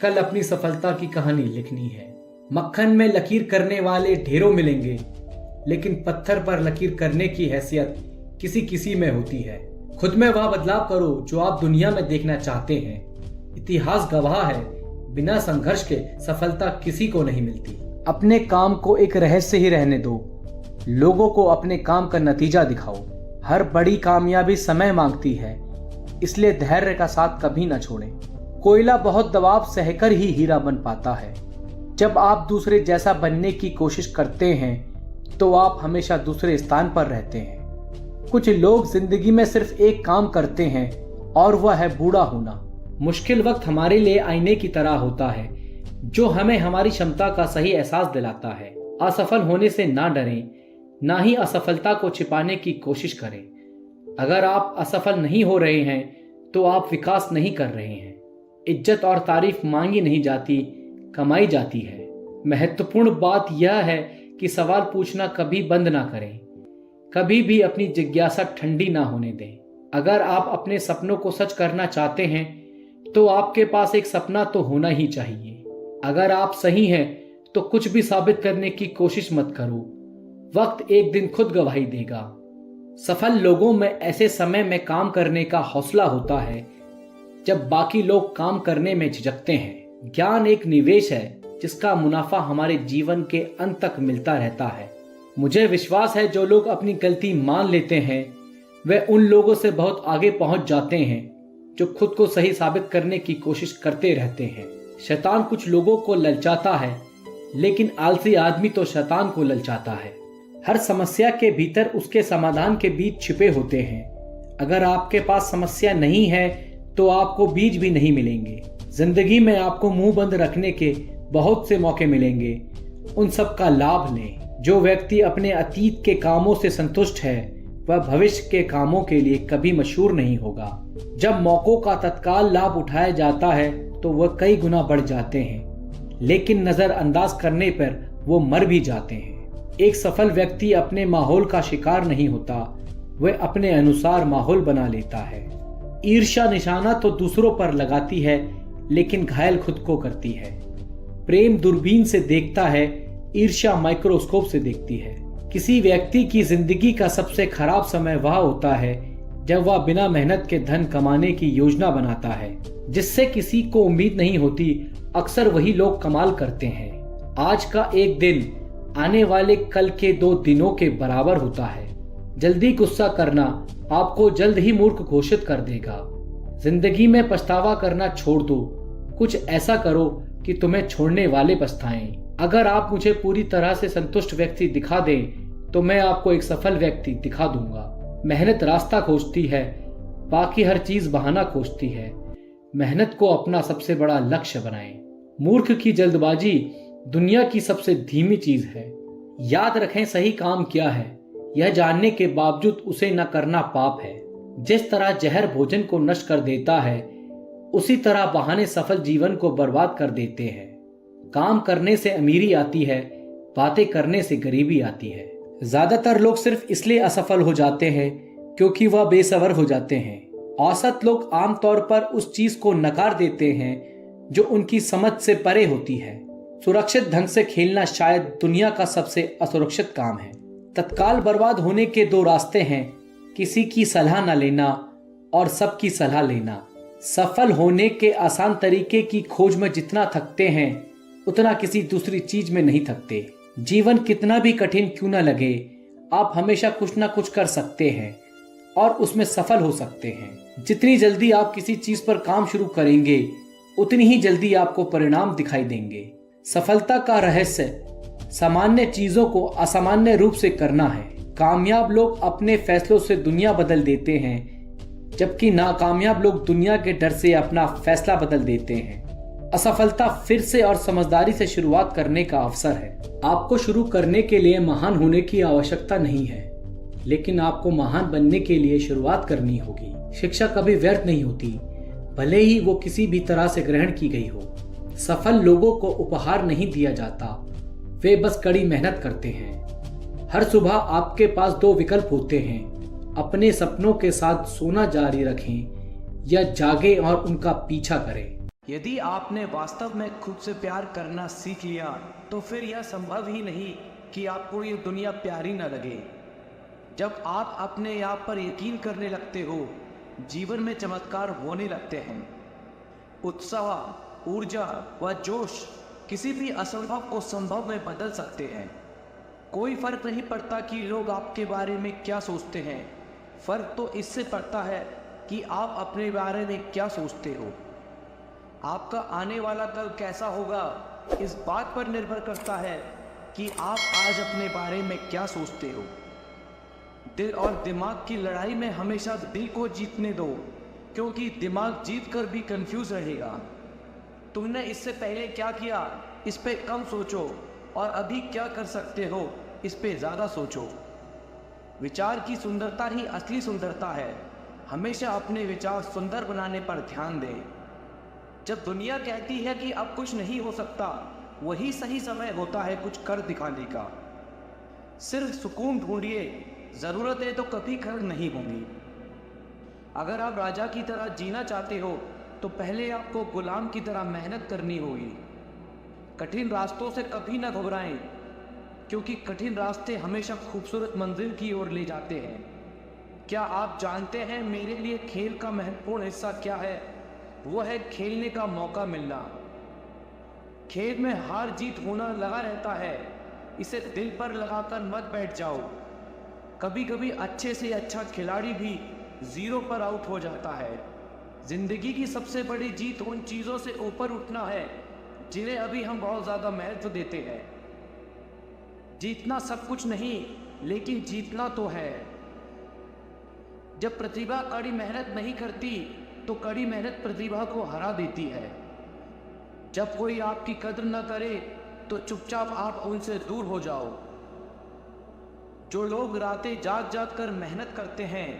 कल अपनी सफलता की कहानी लिखनी है। मक्खन में लकीर करने वाले ढेरों मिलेंगे, लेकिन पत्थर पर लकीर करने की हैसियत किसी किसी में होती है। खुद में वह बदलाव करो जो आप दुनिया में देखना चाहते हैं। इतिहास गवाह है, बिना संघर्ष के सफलता किसी को नहीं मिलती। अपने काम को एक रहस्य ही रहने दो, लोगों को अपने काम का नतीजा दिखाओ। हर बड़ी कामयाबी समय मांगती है, इसलिए धैर्य का साथ कभी न छोड़ें। कोयला बहुत दबाव सहकर ही हीरा बन पाता है। जब आप दूसरे जैसा बनने की कोशिश करते हैं तो आप हमेशा दूसरे स्थान पर रहते हैं। कुछ लोग जिंदगी में सिर्फ एक काम करते हैं और वह है बूढ़ा होना। मुश्किल वक्त हमारे लिए आईने की तरह होता है, जो हमें हमारी क्षमता का सही एहसास दिलाता है। असफल होने से ना डरें, ना ही असफलता को छिपाने की कोशिश करें। अगर आप असफल नहीं हो रहे हैं तो आप विकास नहीं कर रहे हैं। इज्जत और तारीफ मांगी नहीं जाती, कमाई जाती है। महत्वपूर्ण बात यह है कि सवाल पूछना कभी बंद ना करें, कभी भी अपनी जिज्ञासा ठंडी ना होने दें। अगर आप अपने सपनों को सच करना चाहते हैं तो आपके पास एक सपना तो होना ही चाहिए। अगर आप सही हैं तो कुछ भी साबित करने की कोशिश मत करो, वक्त एक दिन खुद गवाही देगा। सफल लोगों में ऐसे समय में काम करने का हौसला होता है जब बाकी लोग काम करने में झिझकते हैं। ज्ञान एक निवेश है जिसका मुनाफा हमारे जीवन के अंत तक मिलता रहता है। मुझे विश्वास है जो लोग अपनी गलती मान लेते हैं वे उन लोगों से बहुत आगे पहुंच जाते हैं जो खुद को सही साबित करने की कोशिश करते रहते हैं। शैतान कुछ लोगों को ललचाता है, लेकिन आलसी आदमी तो शैतान को ललचाता है। हर समस्या के भीतर उसके समाधान के बीज छिपे होते हैं। अगर आपके पास समस्या नहीं है तो आपको बीज भी नहीं मिलेंगे। जिंदगी में आपको मुंह बंद रखने के बहुत से मौके मिलेंगे, उन सब का लाभ लें। जो व्यक्ति अपने अतीत के कामों से संतुष्ट है वह भविष्य के कामों के लिए कभी मशहूर नहीं होगा। जब मौकों का तत्काल लाभ उठाया जाता है तो वह कई गुना बढ़ जाते हैं, लेकिन नजरअंदाज करने पर वो मर भी जाते हैं। एक सफल व्यक्ति अपने माहौल का शिकार नहीं होता, वह अपने अनुसार माहौल बना लेता है। ईर्ष्या निशाना तो दूसरों पर लगाती है, लेकिन घायल खुद को करती है। प्रेम दूरबीन से देखता है, ईर्ष्या माइक्रोस्कोप से देखती है। किसी व्यक्ति की जिंदगी का सबसे खराब समय वह होता है जब वह बिना मेहनत के धन कमाने की योजना बनाता है, जिससे किसी को उम्मीद नहीं होती। अक्सर वही लोग कमाल करते हैं। आज का एक दिन आने वाले कल के 2 दिनों के बराबर होता है। जल्दी गुस्सा करना आपको जल्द ही मूर्ख घोषित कर देगा। जिंदगी में पछतावा करना छोड़ दो, कुछ ऐसा करो कि तुम्हें छोड़ने वाले पछताएं। अगर आप मुझे पूरी तरह से संतुष्ट व्यक्ति दिखा दें तो मैं आपको एक सफल व्यक्ति दिखा दूंगा। मेहनत रास्ता खोजती है, बाकी हर चीज बहाना खोजती है। मेहनत को अपना सबसे बड़ा लक्ष्य बनाएं। मूर्ख की जल्दबाजी दुनिया की सबसे धीमी चीज है। याद रखें, सही काम क्या है यह जानने के बावजूद उसे न करना पाप है। जिस तरह जहर भोजन को नष्ट कर देता है, उसी तरह बहाने सफल जीवन को बर्बाद कर देते हैं। काम करने से अमीरी आती है, बातें करने से गरीबी आती है। ज्यादातर लोग सिर्फ इसलिए असफल हो जाते हैं क्योंकि वह बेसब्र हो जाते हैं। औसत लोग आमतौर पर उस चीज को नकार देते हैं जो उनकी समझ से परे होती है। सुरक्षित ढंग से खेलना शायद दुनिया का सबसे असुरक्षित काम है। तत्काल बर्बाद होने के दो रास्ते हैं, किसी की सलाह न लेना और सबकी सलाह लेना। सफल होने के आसान तरीके की खोज में जितना थकते हैं उतना किसी दूसरी चीज में नहीं थकते। जीवन कितना भी कठिन क्यों न लगे, आप हमेशा कुछ ना कुछ कर सकते हैं और उसमें सफल हो सकते हैं। जितनी जल्दी आप किसी चीज पर काम शुरू करेंगे उतनी ही जल्दी आपको परिणाम दिखाई देंगे। सफलता का रहस्य सामान्य चीजों को असामान्य रूप से करना है। कामयाब लोग अपने फैसलों से दुनिया बदल देते हैं, जबकि नाकामयाब लोग दुनिया के डर से अपना फैसला बदल देते हैं। असफलता फिर से और समझदारी से शुरुआत करने का अवसर है। आपको शुरू करने के लिए महान होने की आवश्यकता नहीं है, लेकिन आपको महान बनने के लिए शुरुआत करनी होगी। शिक्षा कभी व्यर्थ नहीं होती, भले ही वो किसी भी तरह से ग्रहण की गई हो। सफल लोगों को उपहार नहीं दिया जाता, वे बस कड़ी मेहनत करते हैं। हर सुबह आपके पास दो विकल्प होते हैं, अपने सपनों के साथ सोना जारी रखें या जागें और उनका पीछा करें। यदि आपने वास्तव में खुद से प्यार करना सीख लिया तो फिर यह संभव ही नहीं कि आपको ये दुनिया प्यारी न लगे। जब आप अपने आप पर यकीन करने लगते हो, जीवन में चमत्कार होने लगते हैं। उत्साह, ऊर्जा व जोश किसी भी असंभव को संभव में बदल सकते हैं। कोई फर्क नहीं पड़ता कि लोग आपके बारे में क्या सोचते हैं, फर्क तो इससे पड़ता है कि आप अपने बारे में क्या सोचते हो। आपका आने वाला कल कैसा होगा इस बात पर निर्भर करता है कि आप आज अपने बारे में क्या सोचते हो। दिल और दिमाग की लड़ाई में हमेशा दिल को जीतने दो, क्योंकि दिमाग जीत कर भी कंफ्यूज रहेगा। तुमने इससे पहले क्या किया इस पे कम सोचो और अभी क्या कर सकते हो इस पे ज़्यादा सोचो। विचार की सुंदरता ही असली सुंदरता है। हमेशा अपने विचार सुंदर बनाने पर ध्यान दें। जब दुनिया कहती है कि अब कुछ नहीं हो सकता, वही सही समय होता है कुछ कर दिखाने का। सिर्फ सुकून ढूंढिए, ज़रूरतें तो कभी खत्म नहीं होंगी। अगर आप राजा की तरह जीना चाहते हो तो पहले आपको गुलाम की तरह मेहनत करनी होगी। कठिन रास्तों से कभी न घबराएं, क्योंकि कठिन रास्ते हमेशा खूबसूरत मंजिल की ओर ले जाते हैं। क्या आप जानते हैं मेरे लिए खेल का महत्वपूर्ण हिस्सा क्या है? वो है खेलने का मौका मिलना। खेल में हार जीत होना लगा रहता है, इसे दिल पर लगाकर मत बैठ जाओ। कभी कभी अच्छे से अच्छा खिलाड़ी भी जीरो पर आउट हो जाता है। जिंदगी की सबसे बड़ी जीत उन चीज़ों से ऊपर उठना है जिन्हें अभी हम बहुत ज़्यादा महत्व देते हैं। जीतना सब कुछ नहीं, लेकिन जीतना तो है। जब प्रतिभा कड़ी मेहनत नहीं करती तो कड़ी मेहनत प्रतिभा को हरा देती है। जब कोई आपकी कद्र न करे तो चुपचाप आप उनसे दूर हो जाओ। जो लोग रातें जाग जाग कर मेहनत करते हैं,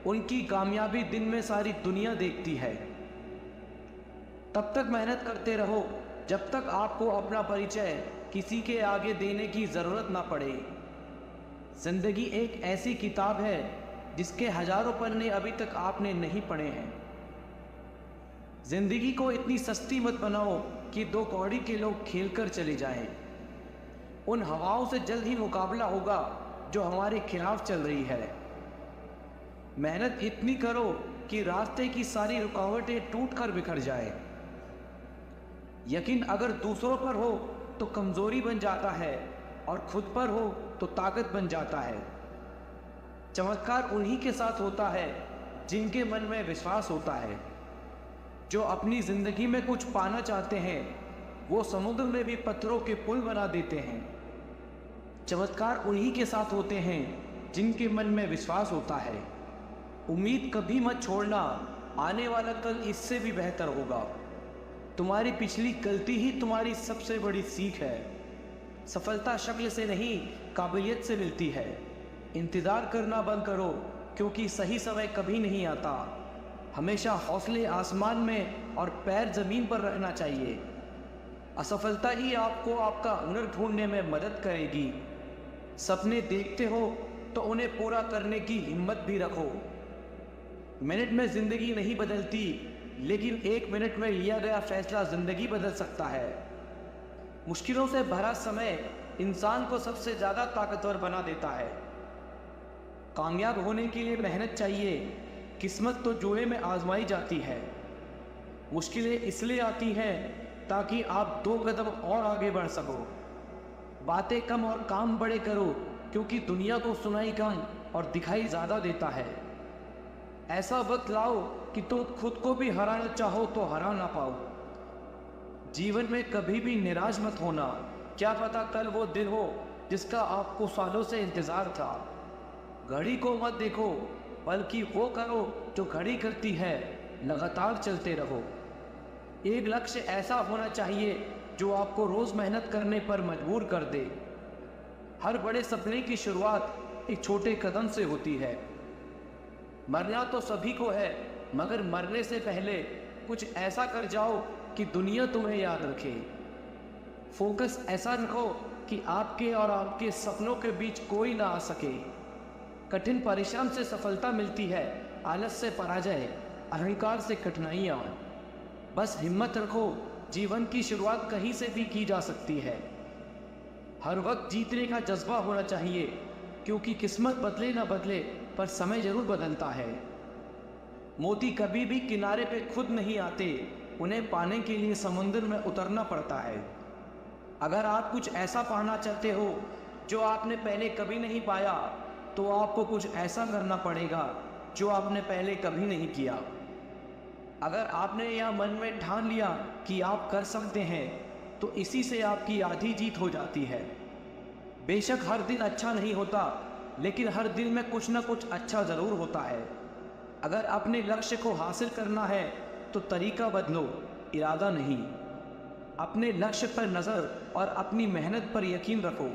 उनकी कामयाबी दिन में सारी दुनिया देखती है। तब तक मेहनत करते रहो जब तक आपको अपना परिचय किसी के आगे देने की ज़रूरत ना पड़े। जिंदगी एक ऐसी किताब है जिसके हजारों पन्ने अभी तक आपने नहीं पढ़े हैं। जिंदगी को इतनी सस्ती मत बनाओ कि दो कौड़ी के लोग खेलकर चले जाएं। उन हवाओं से जल्द ही मुकाबला होगा जो हमारे खिलाफ चल रही है। मेहनत इतनी करो कि रास्ते की सारी रुकावटें टूटकर बिखर जाए। यकीन अगर दूसरों पर हो तो कमजोरी बन जाता है और खुद पर हो तो ताकत बन जाता है। चमत्कार उन्हीं के साथ होता है जिनके मन में विश्वास होता है। जो अपनी जिंदगी में कुछ पाना चाहते हैं वो समुद्र में भी पत्थरों के पुल बना देते हैं। चमत्कार उन्हीं के साथ होते हैं जिनके मन में विश्वास होता है। उम्मीद कभी मत छोड़ना, आने वाला कल इससे भी बेहतर होगा। तुम्हारी पिछली गलती ही तुम्हारी सबसे बड़ी सीख है। सफलता शक्ल से नहीं, काबिलियत से मिलती है। इंतज़ार करना बंद करो, क्योंकि सही समय कभी नहीं आता। हमेशा हौसले आसमान में और पैर ज़मीन पर रखना चाहिए। असफलता ही आपको आपका हुनर ढूंढने में मदद करेगी। सपने देखते हो तो उन्हें पूरा करने की हिम्मत भी रखो। मिनट में ज़िंदगी नहीं बदलती, लेकिन एक मिनट में लिया गया फैसला ज़िंदगी बदल सकता है। मुश्किलों से भरा समय इंसान को सबसे ज़्यादा ताकतवर बना देता है। कामयाब होने के लिए मेहनत चाहिए। किस्मत तो जुए में आजमाई जाती है। मुश्किलें इसलिए आती हैं ताकि आप 2 कदम और आगे बढ़ सको। बातें कम और काम बड़े करो, क्योंकि दुनिया को सुनाई कम और दिखाई ज़्यादा देता है। ऐसा वक्त लाओ कि तुम खुद को भी हराना चाहो तो हरा ना पाओ। जीवन में कभी भी निराश मत होना। क्या पता कल वो दिन हो जिसका आपको सालों से इंतज़ार था। घड़ी को मत देखो, बल्कि वो करो जो घड़ी करती है। लगातार चलते रहो। एक लक्ष्य ऐसा होना चाहिए जो आपको रोज़ मेहनत करने पर मजबूर कर दे। हर बड़े सपने की शुरुआत एक छोटे कदम से होती है। मरना तो सभी को है, मगर मरने से पहले कुछ ऐसा कर जाओ कि दुनिया तुम्हें याद रखे। फोकस ऐसा रखो कि आपके और आपके सपनों के बीच कोई ना आ सके। कठिन परिश्रम से सफलता मिलती है, आलस से पराजय, अहंकार से कठिनाइयाँ। बस हिम्मत रखो, जीवन की शुरुआत कहीं से भी की जा सकती है। हर वक्त जीतने का जज्बा होना चाहिए, क्योंकि किस्मत बदले ना बदले पर समय जरूर बदलता है। मोती कभी भी किनारे पे खुद नहीं आते, उन्हें पाने के लिए समुद्र में उतरना पड़ता है। अगर आप कुछ ऐसा पाना चाहते हो जो आपने पहले कभी नहीं पाया, तो आपको कुछ ऐसा करना पड़ेगा जो आपने पहले कभी नहीं किया। अगर आपने यह मन में ठान लिया कि आप कर सकते हैं, तो इसी से आपकी आधी जीत हो जाती है। बेशक हर दिन अच्छा नहीं होता, लेकिन हर दिन में कुछ ना कुछ अच्छा ज़रूर होता है। अगर अपने लक्ष्य को हासिल करना है तो तरीका बदलो, इरादा नहीं। अपने लक्ष्य पर नज़र और अपनी मेहनत पर यकीन रखो।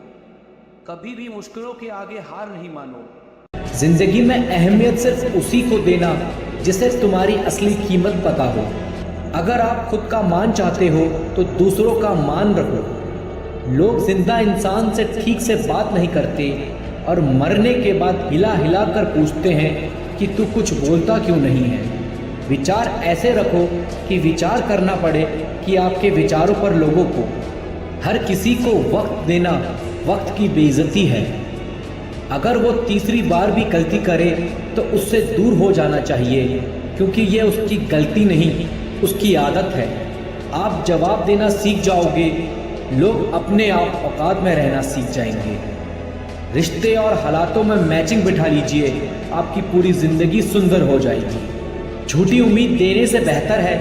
कभी भी मुश्किलों के आगे हार नहीं मानो। जिंदगी में अहमियत सिर्फ उसी को देना जिसे तुम्हारी असली कीमत पता हो। अगर आप खुद का मान चाहते हो तो दूसरों का मान रखो। लोग जिंदा इंसान से ठीक से बात नहीं करते और मरने के बाद हिला हिला कर पूछते हैं कि तू कुछ बोलता क्यों नहीं है। विचार ऐसे रखो कि विचार करना पड़े कि आपके विचारों पर लोगों को। हर किसी को वक्त देना वक्त की बेइज्जती है। अगर वो तीसरी बार भी गलती करे तो उससे दूर हो जाना चाहिए, क्योंकि ये उसकी गलती नहीं, उसकी आदत है। आप जवाब देना सीख जाओगे, लोग अपने आप औकात में रहना सीख जाएंगे। रिश्ते और हालातों में मैचिंग बिठा लीजिए, आपकी पूरी ज़िंदगी सुंदर हो जाएगी। झूठी उम्मीद देने से बेहतर है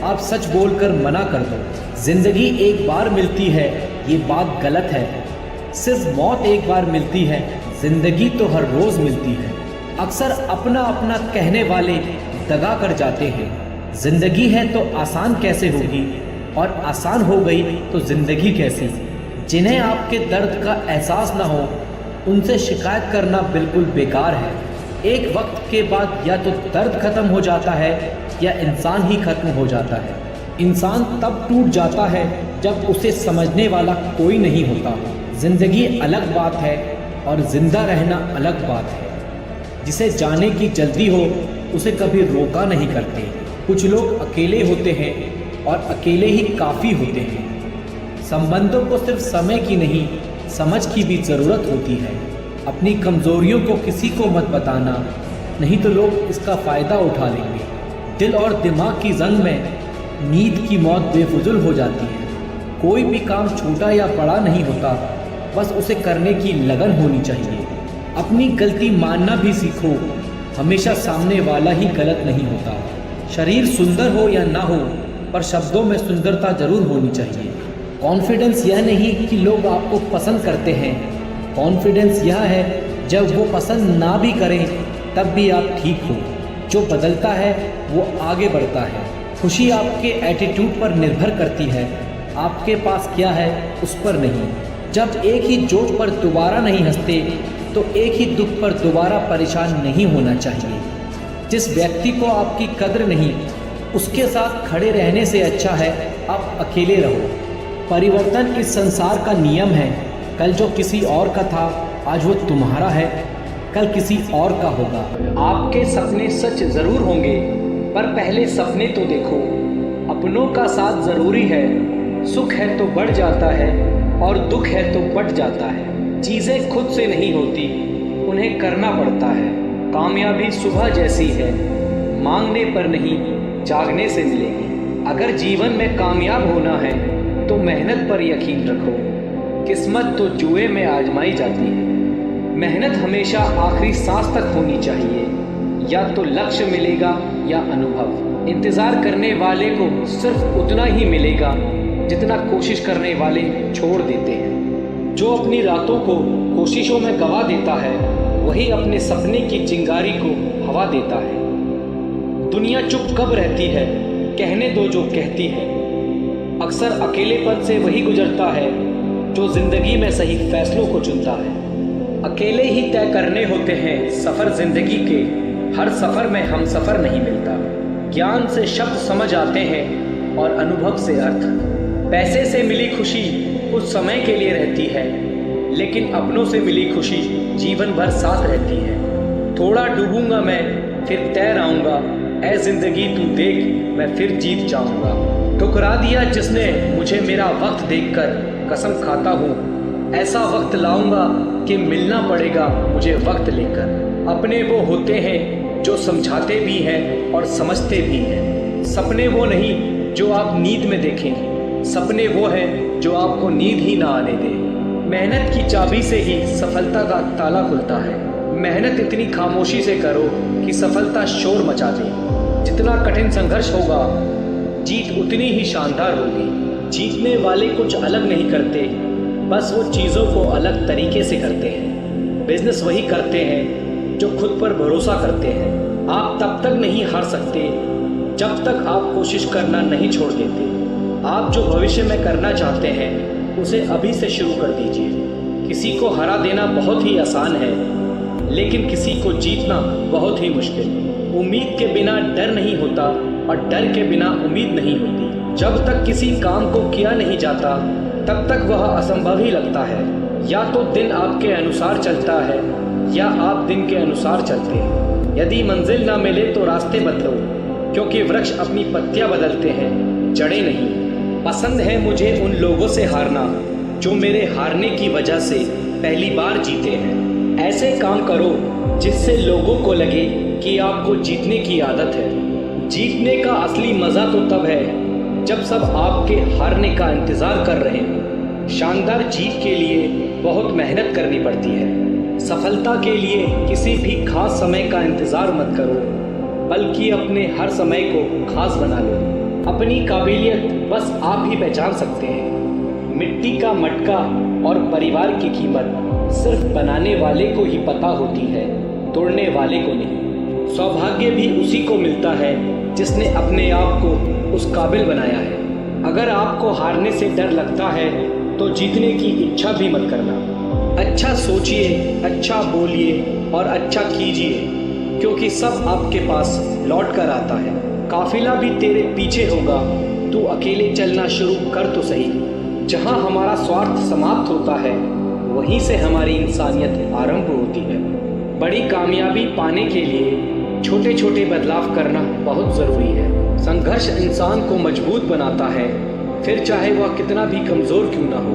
आप सच बोलकर मना कर दो। ज़िंदगी एक बार मिलती है, ये बात गलत है। सिर्फ मौत एक बार मिलती है, ज़िंदगी तो हर रोज़ मिलती है। अक्सर अपना अपना कहने वाले दगा कर जाते हैं। ज़िंदगी है तो आसान कैसे होगी, और आसान हो गई तो ज़िंदगी कैसी। जिन्हें आपके दर्द का एहसास ना हो, उनसे शिकायत करना बिल्कुल बेकार है। एक वक्त के बाद या तो दर्द खत्म हो जाता है या इंसान ही खत्म हो जाता है। इंसान तब टूट जाता है जब उसे समझने वाला कोई नहीं होता। ज़िंदगी अलग बात है और ज़िंदा रहना अलग बात है। जिसे जाने की जल्दी हो उसे कभी रोका नहीं करते। कुछ लोग अकेले होते हैं और अकेले ही काफ़ी होते हैं। संबंधों को सिर्फ समय की नहीं, समझ की भी ज़रूरत होती है। अपनी कमज़ोरियों को किसी को मत बताना, नहीं तो लोग इसका फ़ायदा उठा लेंगे। दिल और दिमाग की जंग में नींद की मौत बेफुजुल हो जाती है। कोई भी काम छोटा या बड़ा नहीं होता, बस उसे करने की लगन होनी चाहिए। अपनी गलती मानना भी सीखो, हमेशा सामने वाला ही गलत नहीं होता। शरीर सुंदर हो या ना हो, पर शब्दों में सुंदरता जरूर होनी चाहिए। कॉन्फिडेंस यह नहीं कि लोग आपको पसंद करते हैं, कॉन्फिडेंस यह है जब वो पसंद ना भी करें तब भी आप ठीक हो। जो बदलता है वो आगे बढ़ता है। खुशी आपके एटीट्यूड पर निर्भर करती है, आपके पास क्या है उस पर नहीं। जब एक ही जोक पर दोबारा नहीं हंसते तो एक ही दुख पर दोबारा परेशान नहीं होना चाहिए। जिस व्यक्ति को आपकी कद्र नहीं, उसके साथ खड़े रहने से अच्छा है आप अकेले रहो। परिवर्तन इस संसार का नियम है। कल जो किसी और का था, आज वो तुम्हारा है, कल किसी और का होगा। आपके सपने सच जरूर होंगे, पर पहले सपने तो देखो। अपनों का साथ जरूरी है, सुख है तो बढ़ जाता है, और दुख है तो बढ़ जाता है। चीज़ें खुद से नहीं होती, उन्हें करना पड़ता है। कामयाबी सुबह जैसी है, मांगने पर नहीं जागने से मिलेगी। अगर जीवन में कामयाब होना है तो मेहनत पर यकीन रखो। किस्मत तो जुए में आजमाई जाती है। मेहनत हमेशा आखिरी सांस तक होनी चाहिए। या तो लक्ष्य मिलेगा या अनुभव। इंतज़ार करने वाले को सिर्फ उतना ही मिलेगा जितना कोशिश करने वाले छोड़ देते हैं। जो अपनी रातों को कोशिशों में गवा देता है वही अपने सपने की चिंगारी को हवा देता है। दुनिया चुप कब रहती है, कहने दो जो कहती है। अक्सर अकेलेपन से वही गुजरता है जो जिंदगी में सही फैसलों को चुनता है। अकेले ही तय करने होते हैं सफ़र जिंदगी के, हर सफ़र में हम सफ़र नहीं मिलता। ज्ञान से शब्द समझ आते हैं और अनुभव से अर्थ। पैसे से मिली खुशी कुछ समय के लिए रहती है, लेकिन अपनों से मिली खुशी जीवन भर साथ रहती है। थोड़ा डूबूंगा मैं फिर तैर आऊँगा, ऐ जिंदगी तू देख मैं फिर जीत जाऊँगा। ठुकरा दिया जिसने मुझे मेरा वक्त देखकर, कसम खाता हूँ ऐसा वक्त लाऊंगा कि मिलना पड़ेगा मुझे वक्त लेकर। अपने वो होते हैं जो समझाते भी हैं और समझते भी हैं। सपने वो नहीं जो आप नींद में देखें, सपने वो हैं जो आपको नींद ही ना आने दें। मेहनत की चाबी से ही सफलता का ताला खुलता है। मेहनत इतनी खामोशी से करो कि सफलता शोर मचा दे। जितना कठिन संघर्ष होगा जीत उतनी ही शानदार होगी। जीतने वाले कुछ अलग नहीं करते, बस वो चीज़ों को अलग तरीके से करते हैं। बिजनेस वही करते हैं जो खुद पर भरोसा करते हैं। आप तब तक नहीं हार सकते जब तक आप कोशिश करना नहीं छोड़ देते। आप जो भविष्य में करना चाहते हैं उसे अभी से शुरू कर दीजिए। किसी को हरा देना बहुत ही आसान है, लेकिन किसी को जीतना बहुत ही मुश्किल। उम्मीद के बिना डर नहीं होता और डर के बिना उम्मीद नहीं होती। जब तक किसी काम को किया नहीं जाता तब तक वह असंभव ही लगता है। या तो दिन आपके अनुसार चलता है या आप दिन के अनुसार चलते हैं। यदि मंजिल ना मिले तो रास्ते बदलो, क्योंकि वृक्ष अपनी पत्तियां बदलते हैं, जड़ें नहीं। पसंद है मुझे उन लोगों से हारना जो मेरे हारने की वजह से पहली बार जीते हैं। ऐसे काम करो जिससे लोगों को लगे कि आपको जीतने की आदत है। जीतने का असली मज़ा तो तब है जब सब आपके हारने का इंतज़ार कर रहे हैं। शानदार जीत के लिए बहुत मेहनत करनी पड़ती है। सफलता के लिए किसी भी खास समय का इंतज़ार मत करो, बल्कि अपने हर समय को खास बना लो। अपनी काबिलियत बस आप ही पहचान सकते हैं। मिट्टी का मटका और परिवार की कीमत सिर्फ बनाने वाले को ही पता होती है, तोड़ने वाले को नहीं। सौभाग्य भी उसी को मिलता है जिसने अपने आप को उस काबिल बनाया है। अगर आपको हारने से डर लगता है तो जीतने की इच्छा भी मत करना। अच्छा सोचिए, अच्छा बोलिए और अच्छा कीजिए, क्योंकि सब आपके पास लौट कर आता है। काफिला भी तेरे पीछे होगा, तू अकेले चलना शुरू कर तो सही। जहाँ हमारा स्वार्थ समाप्त होता है वहीं से हमारी इंसानियत आरंभ होती है। बड़ी कामयाबी पाने के लिए छोटे छोटे बदलाव करना बहुत ज़रूरी है। संघर्ष इंसान को मजबूत बनाता है, फिर चाहे वह कितना भी कमज़ोर क्यों ना हो।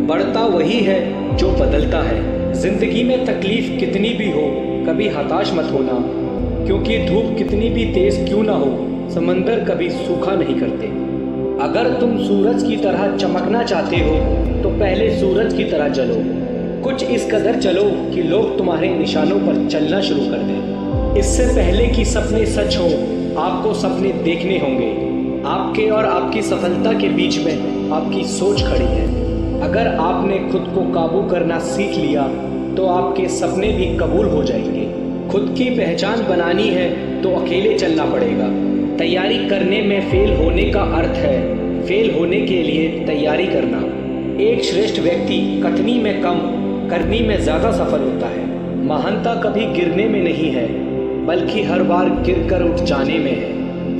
बढ़ता वही है जो बदलता है। ज़िंदगी में तकलीफ़ कितनी भी हो कभी हताश मत होना, क्योंकि धूप कितनी भी तेज़ क्यों ना हो समंदर कभी सूखा नहीं करते। अगर तुम सूरज की तरह चमकना चाहते हो तो पहले सूरज की तरह चलो। कुछ इस कदर चलो कि लोग तुम्हारे निशानों पर चलना शुरू कर दें। इससे पहले कि सपने सच हो, आपको सपने देखने होंगे। आपके और आपकी सफलता के बीच में आपकी सोच खड़ी है। अगर आपने खुद को काबू करना सीख लिया तो आपके सपने भी कबूल हो जाएंगे। खुद की पहचान बनानी है तो अकेले चलना पड़ेगा। तैयारी करने में फेल होने का अर्थ है फेल होने के लिए तैयारी करना। एक श्रेष्ठ व्यक्ति कथनी में कम, करनी में ज़्यादा सफल होता है। महानता कभी गिरने में नहीं है, बल्कि हर बार गिरकर उठ जाने में है।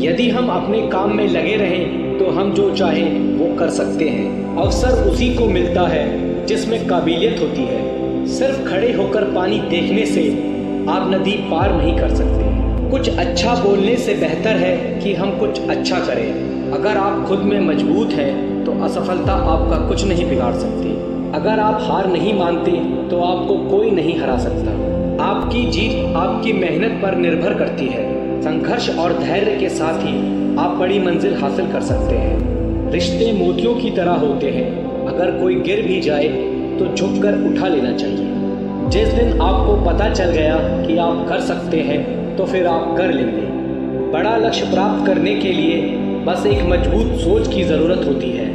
यदि हम अपने काम में लगे रहें तो हम जो चाहें वो कर सकते हैं। अवसर उसी को मिलता है जिसमें काबिलियत होती है। सिर्फ खड़े होकर पानी देखने से आप नदी पार नहीं कर सकते। कुछ अच्छा बोलने से बेहतर है कि हम कुछ अच्छा करें। अगर आप खुद में मजबूत हैं तो असफलता आपका कुछ नहीं बिगाड़ सकती। अगर आप हार नहीं मानते तो आपको कोई नहीं हरा सकता। आपकी जीत आपकी मेहनत पर निर्भर करती है। संघर्ष और धैर्य के साथ ही आप बड़ी मंजिल हासिल कर सकते हैं। रिश्ते मोतियों की तरह होते हैं, अगर कोई गिर भी जाए तो झुककर उठा लेना चाहिए। जिस दिन आपको पता चल गया कि आप कर सकते हैं तो फिर आप कर लेंगे। बड़ा लक्ष्य प्राप्त करने के लिए बस एक मजबूत सोच की ज़रूरत होती है।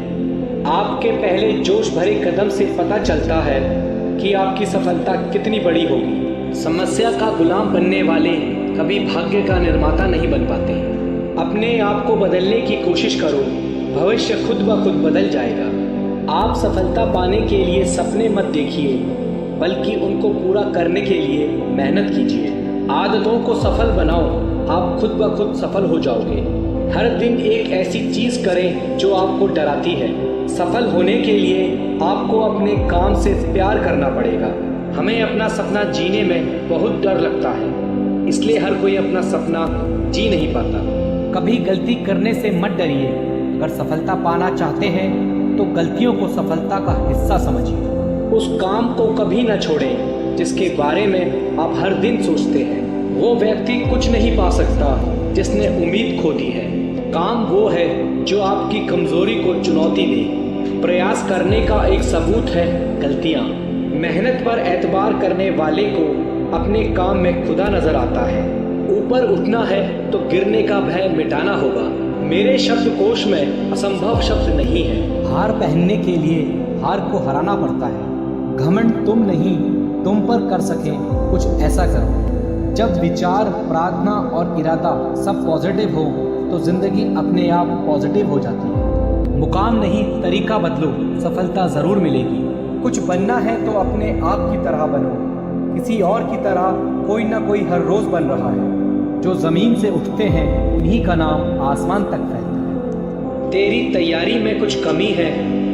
आपके पहले जोश भरे कदम से पता चलता है कि आपकी सफलता कितनी बड़ी होगी। समस्या का गुलाम बनने वाले कभी भाग्य का निर्माता नहीं बन पाते। अपने आप को बदलने की कोशिश करो, भविष्य खुद ब खुद बदल जाएगा। आप सफलता पाने के लिए सपने मत देखिए, बल्कि उनको पूरा करने के लिए मेहनत कीजिए। आदतों को सफल बनाओ, आप खुद ब खुद सफल हो जाओगे। हर दिन एक ऐसी चीज़ करें जो आपको डराती है। सफल होने के लिए आपको अपने काम से प्यार करना पड़ेगा। हमें अपना सपना जीने में बहुत डर लगता है, इसलिए हर कोई अपना सपना जी नहीं पाता। कभी गलती करने से मत डरिए। अगर सफलता पाना चाहते हैं तो गलतियों को सफलता का हिस्सा समझिए। उस काम को कभी न छोड़ें जिसके बारे में आप हर दिन सोचते हैं। वो व्यक्ति कुछ नहीं पा सकता जिसने उम्मीद खो दी है। काम वो है जो आपकी कमजोरी को चुनौती दे। प्रयास करने का एक सबूत है गलतियाँ। मेहनत पर एतबार करने वाले को अपने काम में खुदा नजर आता है। ऊपर उठना है तो गिरने का भय मिटाना होगा। मेरे शब्दकोश में असंभव शब्द नहीं है। हार पहनने के लिए हार को हराना पड़ता है। घमंड तुम नहीं, तुम पर कर सके कुछ ऐसा करो। जब विचार, प्रार्थना और इरादा सब पॉजिटिव हो तो जिंदगी अपने आप पॉजिटिव हो जाती है। मुकाम नहीं, तरीका बदलो, सफलता ज़रूर मिलेगी। कुछ बनना है तो अपने आप की तरह बनो। किसी और की तरह कोई ना कोई हर रोज़ बन रहा है। जो ज़मीन से उठते हैं उन्हीं का नाम आसमान तक फैलता है। तेरी तैयारी में कुछ कमी है,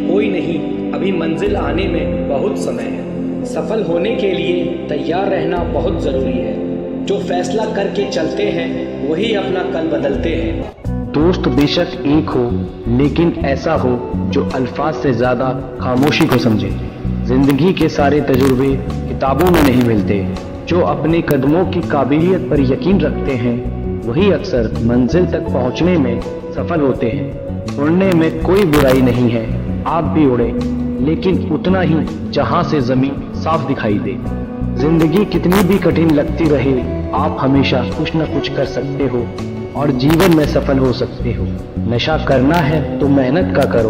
कोई नहीं, अभी मंजिल आने में बहुत समय है। सफल होने के लिए तैयार रहना बहुत ज़रूरी है। जो फैसला करके चलते हैं वही अपना कल बदलते हैं। दोस्त बेशक एक हो, लेकिन ऐसा हो जो अल्फाज से ज़्यादा खामोशी को समझे। जिंदगी के सारे तजुर्बे किताबों में नहीं मिलते। जो अपने कदमों की काबिलियत पर यकीन रखते हैं वही अक्सर मंजिल तक पहुंचने में सफल होते हैं। उड़ने में कोई बुराई नहीं है, आप भी उड़े, लेकिन उतना ही जहां से जमीन साफ दिखाई दे। जिंदगी कितनी भी कठिन लगती रहे, आप हमेशा कुछ न कुछ कर सकते हो और जीवन में सफल हो सकते हो। नशा करना है तो मेहनत का करो,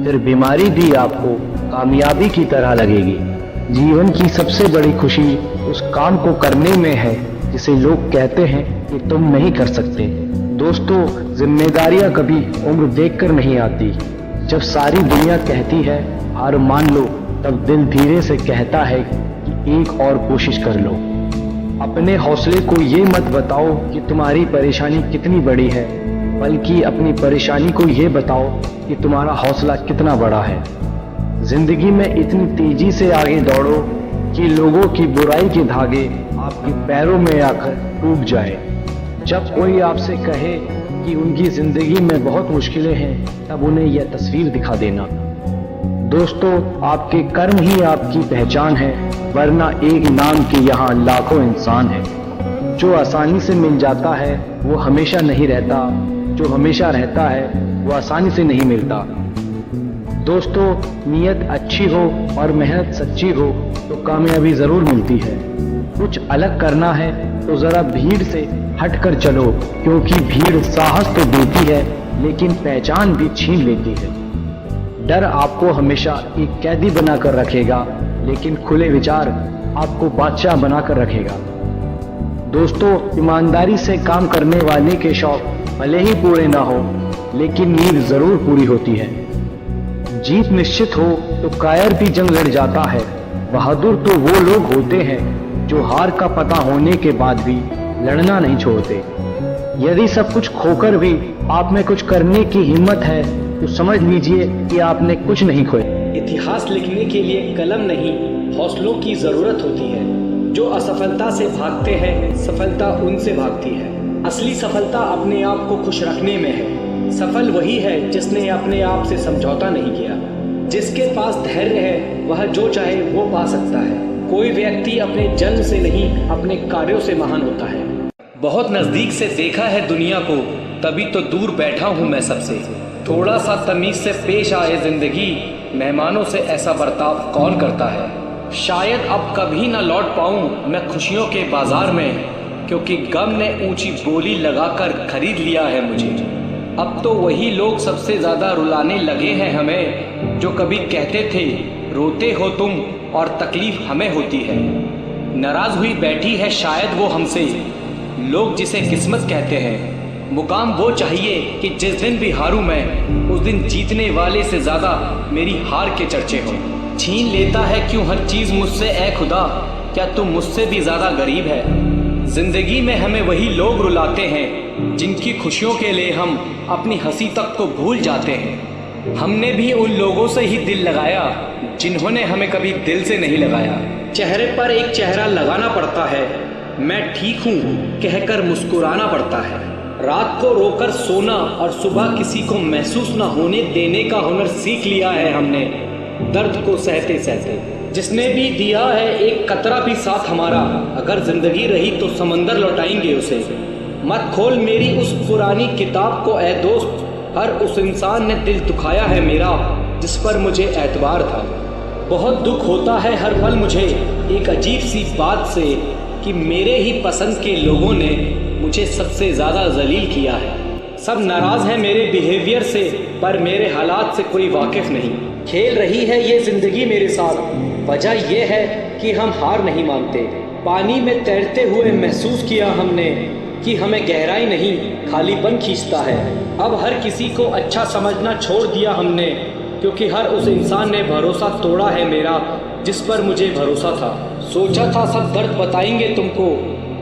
फिर बीमारी भी आपको कामयाबी की तरह लगेगी। जीवन की सबसे बड़ी खुशी उस काम को करने में है जिसे लोग कहते हैं कि तुम नहीं कर सकते। दोस्तों, जिम्मेदारियां कभी उम्र देखकर नहीं आती। जब सारी दुनिया कहती है हार मान लो, तब दिल धीरे से कहता है कि एक और कोशिश कर लो। अपने हौसले को ये मत बताओ कि तुम्हारी परेशानी कितनी बड़ी है, बल्कि अपनी परेशानी को ये बताओ कि तुम्हारा हौसला कितना बड़ा है। जिंदगी में इतनी तेजी से आगे दौड़ो कि लोगों की बुराई के धागे आपके पैरों में आकर टूट जाए। जब कोई आपसे कहे कि उनकी जिंदगी में बहुत मुश्किलें हैं, तब उन्हें यह तस्वीर दिखा देना। दोस्तों, आपके कर्म ही आपकी पहचान है, वरना एक नाम के यहाँ लाखों इंसान हैं। जो आसानी से मिल जाता है वो हमेशा नहीं रहता, जो हमेशा रहता है वो आसानी से नहीं मिलता। दोस्तों, नीयत अच्छी हो और मेहनत सच्ची हो तो कामयाबी ज़रूर मिलती है। कुछ अलग करना है तो ज़रा भीड़ से हटकर चलो, क्योंकि भीड़ साहस तो देती है लेकिन पहचान भी छीन लेती है। डर आपको हमेशा एक कैदी बनाकर रखेगा, लेकिन खुले विचार आपको बादशाह बनाकर रखेगा। दोस्तों, ईमानदारी से काम करने वाले के शौक भले ही पूरे ना हो, लेकिन नींद ज़रूर पूरी होती है। जीत निश्चित हो तो कायर भी जंग लड़ जाता है। बहादुर तो वो लोग होते हैं जो हार का पता होने के बाद भी लड़ना नहीं छोड़ते। यदि सब कुछ खोकर भी आप में कुछ करने की हिम्मत है तो समझ लीजिए कि आपने कुछ नहीं खोया। इतिहास लिखने के लिए कलम नहीं, हौसलों की जरूरत होती है। जो असफलता से भागते हैं, सफलता उनसे भागती है। असली सफलता अपने आप को खुश रखने में है। सफल वही है जिसने अपने आप से समझौता नहीं किया, जिसके पास धैर्य है वह जो चाहे वो पा सकता है। कोई व्यक्ति अपने जन्म से नहीं अपने कार्यों से महान होता है। बहुत नज़दीक से देखा है दुनिया को, तभी तो दूर बैठा हूँ मैं सबसे। थोड़ा सा तमीज़ से पेश आए ज़िंदगी, मेहमानों से ऐसा बर्ताव कौन करता है। शायद अब कभी ना लौट पाऊँ मैं खुशियों के बाज़ार में, क्योंकि गम ने ऊंची बोली लगाकर खरीद लिया है मुझे। अब तो वही लोग सबसे ज़्यादा रुलाने लगे हैं हमें, जो कभी कहते थे रोते हो तुम और तकलीफ़ हमें होती है। नाराज़ हुई बैठी है शायद वो हमसे, लोग जिसे किस्मत कहते हैं। मुकाम वो चाहिए कि जिस दिन भी हारूं मैं, उस दिन जीतने वाले से ज़्यादा मेरी हार के चर्चे हों। छीन लेता है क्यों हर चीज़ मुझसे ए खुदा, क्या तुम मुझसे भी ज़्यादा गरीब है। ज़िंदगी में हमें वही लोग रुलाते हैं, जिनकी खुशियों के लिए हम अपनी हंसी तक को भूल जाते हैं। हमने भी उन लोगों से ही दिल लगाया, जिन्होंने हमें कभी दिल से नहीं लगाया। चेहरे पर एक चेहरा लगाना पड़ता है, मैं ठीक हूँ कहकर मुस्कुराना पड़ता है। रात को रोकर सोना और सुबह किसी को महसूस न होने देने का हुनर सीख लिया है हमने, दर्द को सहते सहते। जिसने भी दिया है एक कतरा भी साथ हमारा, अगर जिंदगी रही तो समंदर लौटाएंगे उसे। मत खोल मेरी उस पुरानी किताब को ए दोस्त, हर उस इंसान ने दिल दुखाया है मेरा, जिस पर मुझे एतबार था। बहुत दुख होता है हर पल मुझे एक अजीब सी बात से, कि मेरे ही पसंद के लोगों ने मुझे सबसे ज़्यादा जलील किया है। सब नाराज़ हैं मेरे बिहेवियर से, पर मेरे हालात से कोई वाकिफ़ नहीं। खेल रही है ये ज़िंदगी मेरे साथ, वजह यह है कि हम हार नहीं मानते। पानी में तैरते हुए महसूस किया हमने कि हमें गहराई नहीं खालीपन खींचता है। अब हर किसी को अच्छा समझना छोड़ दिया हमने, क्योंकि हर उस इंसान ने भरोसा तोड़ा है मेरा, जिस पर मुझे भरोसा था। सोचा था सब दर्द बताएंगे तुमको,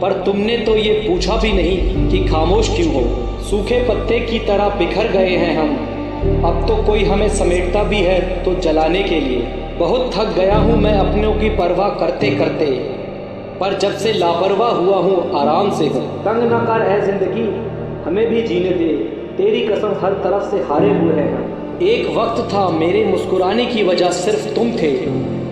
पर तुमने तो ये पूछा भी नहीं कि खामोश क्यों हो। सूखे पत्ते की तरह बिखर गए हैं हम, अब तो कोई हमें समेटता भी है तो जलाने के लिए। बहुत थक गया हूँ मैं अपनों की परवाह करते करते, पर जब से लापरवाह हुआ हूँ आराम से हूँ। तंग न कर है जिंदगी, हमें भी जीने दे, तेरी कसम हर तरफ से हारे हुए हैं हम। एक वक्त था मेरे मुस्कुराने की वजह सिर्फ तुम थे,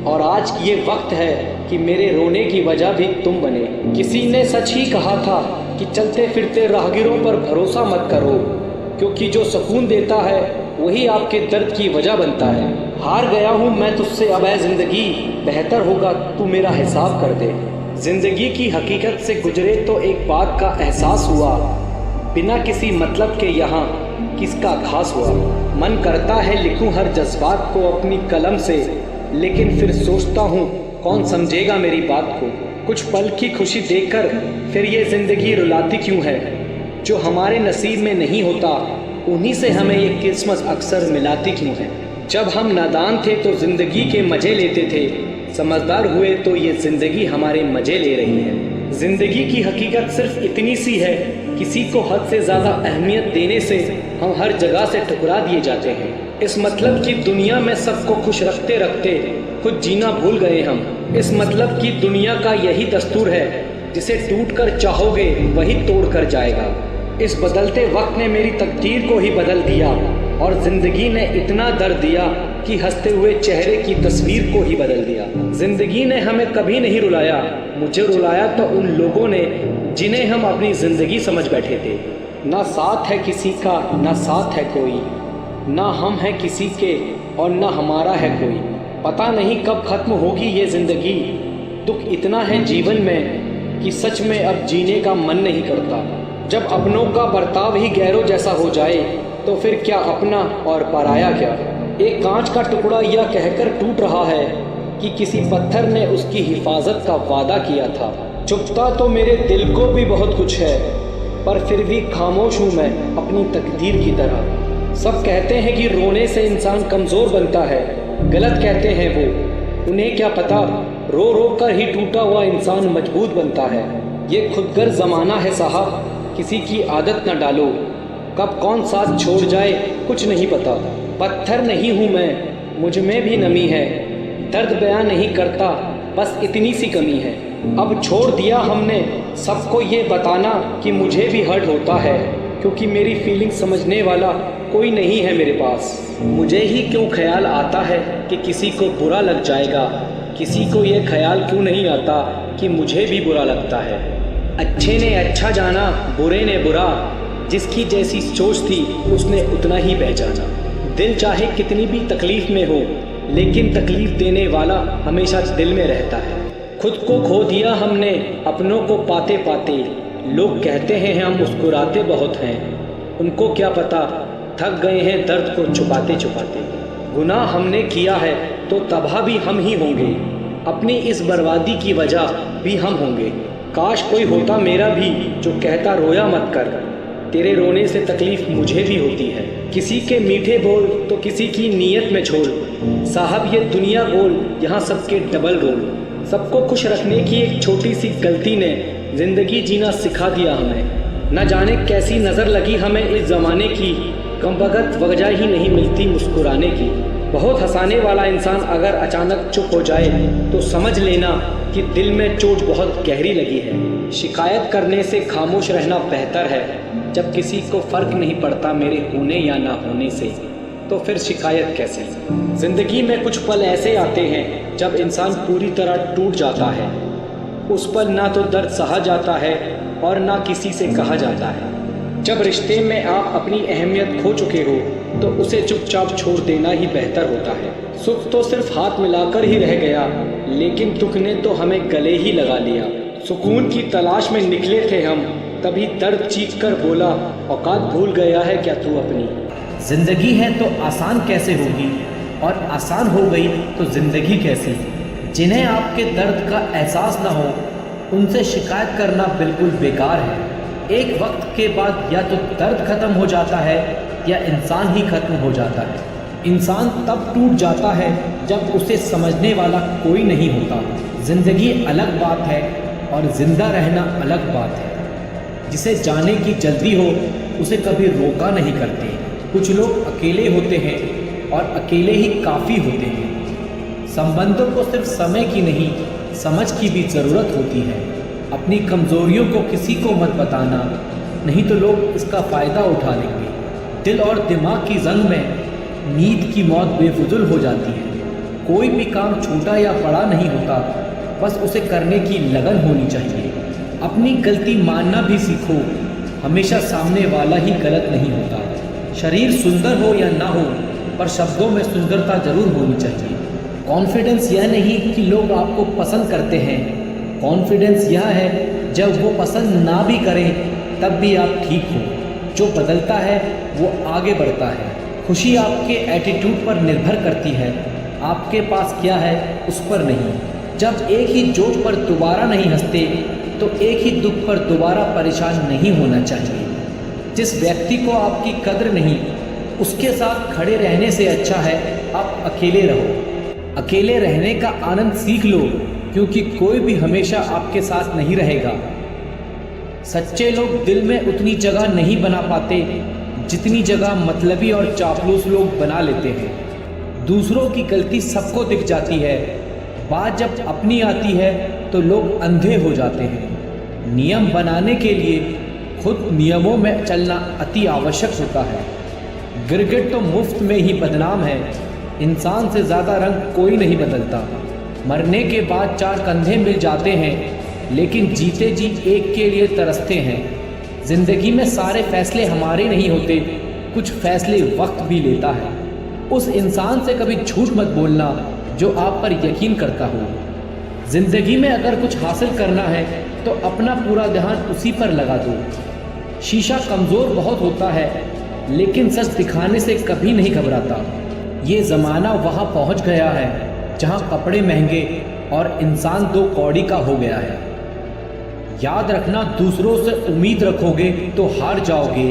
और आज ये वक्त है कि मेरे रोने की वजह भी तुम बने। किसी ने सच ही कहा था कि चलते फिरते राहगीरों पर भरोसा मत करो, क्योंकि जो सुकून देता है वही आपके दर्द की वजह बनता है। हार गया हूँ मैं तुझसे अब है ज़िंदगी, बेहतर होगा तू मेरा हिसाब कर दे। ज़िंदगी की हकीकत से गुजरे तो एक बात का एहसास हुआ, बिना किसी मतलब के यहाँ किसका खास हुआ। मन करता है लिखूं हर जज्बात को अपनी कलम से, लेकिन फिर सोचता हूँ कौन समझेगा मेरी बात को। कुछ पल की खुशी देखकर फिर ये ज़िंदगी रुलाती क्यों है। जो हमारे नसीब में नहीं होता उन्हीं से हमें ये किस्मत अक्सर मिलाती क्यों है। जब हम नादान थे तो ज़िंदगी के मज़े लेते थे, समझदार हुए तो ये ज़िंदगी हमारे मज़े ले रही है। ज़िंदगी की हकीकत सिर्फ इतनी सी है, किसी को हद से ज़्यादा अहमियत देने से हम हर जगह से ठुकरा दिए जाते हैं। इस मतलब की दुनिया में सबको खुश रखते रखते खुद जीना भूल गए हम। इस मतलब की दुनिया का यही दस्तूर है, जिसे टूट कर चाहोगे वही तोड़ कर जाएगा। इस बदलते वक्त ने मेरी तकदीर को ही बदल दिया, और ज़िंदगी ने इतना दर्द दिया कि हंसते हुए चेहरे की तस्वीर को ही बदल दिया। ज़िंदगी ने हमें कभी नहीं रुलाया, मुझे रुलाया तो उन लोगों ने जिन्हें हम अपनी ज़िंदगी समझ बैठे थे। ना साथ है किसी का ना साथ है कोई, ना हम हैं किसी के और ना हमारा है कोई। पता नहीं कब ख़त्म होगी ये ज़िंदगी, दुख इतना है जीवन में कि सच में अब जीने का मन नहीं करता। जब अपनों का बर्ताव ही गैरों जैसा हो जाए तो फिर क्या अपना और पराया क्या। एक कांच का टुकड़ा यह कहकर टूट रहा है कि किसी पत्थर ने उसकी हिफाजत का वादा किया था। चुपता तो मेरे दिल को भी बहुत कुछ है, पर फिर भी खामोश हूँ मैं अपनी तकदीर की तरह। सब कहते हैं कि रोने से इंसान कमज़ोर बनता है, गलत कहते हैं वो। उन्हें क्या पता रो रो कर ही टूटा हुआ इंसान मजबूत बनता है। ये खुदगर्ज ज़माना है साहब, किसी की आदत न डालो, कब कौन साथ छोड़ जाए कुछ नहीं पता। पत्थर नहीं हूँ मैं, मुझ में भी नमी है, दर्द बयां नहीं करता बस इतनी सी कमी है। अब छोड़ दिया हमने सबको ये बताना कि मुझे भी हर्ट होता है, क्योंकि मेरी फीलिंग समझने वाला कोई नहीं है मेरे पास। मुझे ही क्यों ख्याल आता है कि किसी को बुरा लग जाएगा, किसी को ये ख्याल क्यों नहीं आता कि मुझे भी बुरा लगता है। अच्छे ने अच्छा जाना, बुरे ने बुरा, जिसकी जैसी सोच थी उसने उतना ही पहचाना। दिल चाहे कितनी भी तकलीफ़ में हो, लेकिन तकलीफ़ देने वाला हमेशा दिल में रहता है। खुद को खो दिया हमने अपनों को पाते पाते, लोग कहते हैं हम मुस्कुराते बहुत हैं, उनको क्या पता थक गए हैं दर्द को छुपाते छुपाते। गुनाह हमने किया है तो तबाह भी हम ही होंगे, अपनी इस बर्बादी की वजह भी हम होंगे। काश कोई होता मेरा भी जो कहता रोया मत कर, तेरे रोने से तकलीफ़ मुझे भी होती है। किसी के मीठे बोल तो किसी की नीयत में छोड़, साहब ये दुनिया गोल, यहाँ सबके डबल रोल। सबको खुश रखने की एक छोटी सी गलती ने ज़िंदगी जीना सिखा दिया हमें। न जाने कैसी नज़र लगी हमें इस ज़माने की, कमबख्त वजह ही नहीं मिलती मुस्कुराने की। बहुत हंसाने वाला इंसान अगर अचानक चुप हो जाए तो समझ लेना कि दिल में चोट बहुत गहरी लगी है। शिकायत करने से खामोश रहना बेहतर है। जब किसी को फ़र्क नहीं पड़ता मेरे होने या ना होने से, तो फिर शिकायत कैसे। ज़िंदगी में कुछ पल ऐसे आते हैं जब इंसान पूरी तरह टूट जाता है। उस पल ना तो दर्द सहा जाता है और ना किसी से कहा जाता है। जब रिश्ते में आप अपनी अहमियत खो चुके हो तो उसे चुपचाप छोड़ देना ही बेहतर होता है। सुख तो सिर्फ हाथ मिलाकर ही रह गया, लेकिन दुख ने तो हमें गले ही लगा लिया। सुकून की तलाश में निकले थे हम, तभी दर्द चीख कर बोला, औकात भूल गया है क्या तू अपनी। जिंदगी है तो आसान कैसे होगी, और आसान हो गई तो ज़िंदगी कैसी। जिन्हें आपके दर्द का एहसास ना हो उनसे शिकायत करना बिल्कुल बेकार है। एक वक्त के बाद या तो दर्द ख़त्म हो जाता है या इंसान ही ख़त्म हो जाता है। इंसान तब टूट जाता है जब उसे समझने वाला कोई नहीं होता। ज़िंदगी अलग बात है और ज़िंदा रहना अलग बात है। जिसे जाने की जल्दी हो उसे कभी रोका नहीं करते। कुछ लोग अकेले होते हैं और अकेले ही काफ़ी होते हैं। संबंधों को सिर्फ समय की नहीं, समझ की भी ज़रूरत होती है। अपनी कमज़ोरियों को किसी को मत बताना, नहीं तो लोग इसका फ़ायदा उठा लेंगे। दिल और दिमाग की जंग में नींद की मौत बेफुजुल हो जाती है। कोई भी काम छोटा या बड़ा नहीं होता, बस उसे करने की लगन होनी चाहिए। अपनी गलती मानना भी सीखो, हमेशा सामने वाला ही गलत नहीं होता। शरीर सुंदर हो या ना हो, पर शब्दों में सुंदरता जरूर होनी चाहिए। कॉन्फिडेंस यह नहीं कि लोग आपको पसंद करते हैं, कॉन्फिडेंस यह है जब वो पसंद ना भी करें तब भी आप ठीक हो। जो बदलता है वो आगे बढ़ता है। खुशी आपके एटीट्यूड पर निर्भर करती है, आपके पास क्या है उस पर नहीं। जब एक ही जोक पर दोबारा नहीं हंसते तो एक ही दुख पर दोबारा परेशान नहीं होना चाहिए। जिस व्यक्ति को आपकी कद्र नहीं, उसके साथ खड़े रहने से अच्छा है आप अकेले रहो। अकेले रहने का आनंद सीख लो, क्योंकि कोई भी हमेशा आपके साथ नहीं रहेगा। सच्चे लोग दिल में उतनी जगह नहीं बना पाते जितनी जगह मतलबी और चापलूस लोग बना लेते हैं। दूसरों की गलती सबको दिख जाती है, बात जब अपनी आती है तो लोग अंधे हो जाते हैं। नियम बनाने के लिए खुद नियमों में चलना अति आवश्यक होता है। गिरगिट तो मुफ्त में ही बदनाम है, इंसान से ज़्यादा रंग कोई नहीं बदलता। मरने के बाद चार कंधे मिल जाते हैं, लेकिन जीते जी एक के लिए तरसते हैं। ज़िंदगी में सारे फैसले हमारे नहीं होते, कुछ फैसले वक्त भी लेता है। उस इंसान से कभी झूठ मत बोलना जो आप पर यकीन करता हो। ज़िंदगी में अगर कुछ हासिल करना है तो अपना पूरा ध्यान उसी पर लगा दो। शीशा कमज़ोर बहुत होता है, लेकिन सच दिखाने से कभी नहीं घबराता। ये ज़माना वहाँ पहुँच गया है जहाँ कपड़े महंगे और इंसान दो कौड़ी का हो गया है। याद रखना, दूसरों से उम्मीद रखोगे तो हार जाओगे,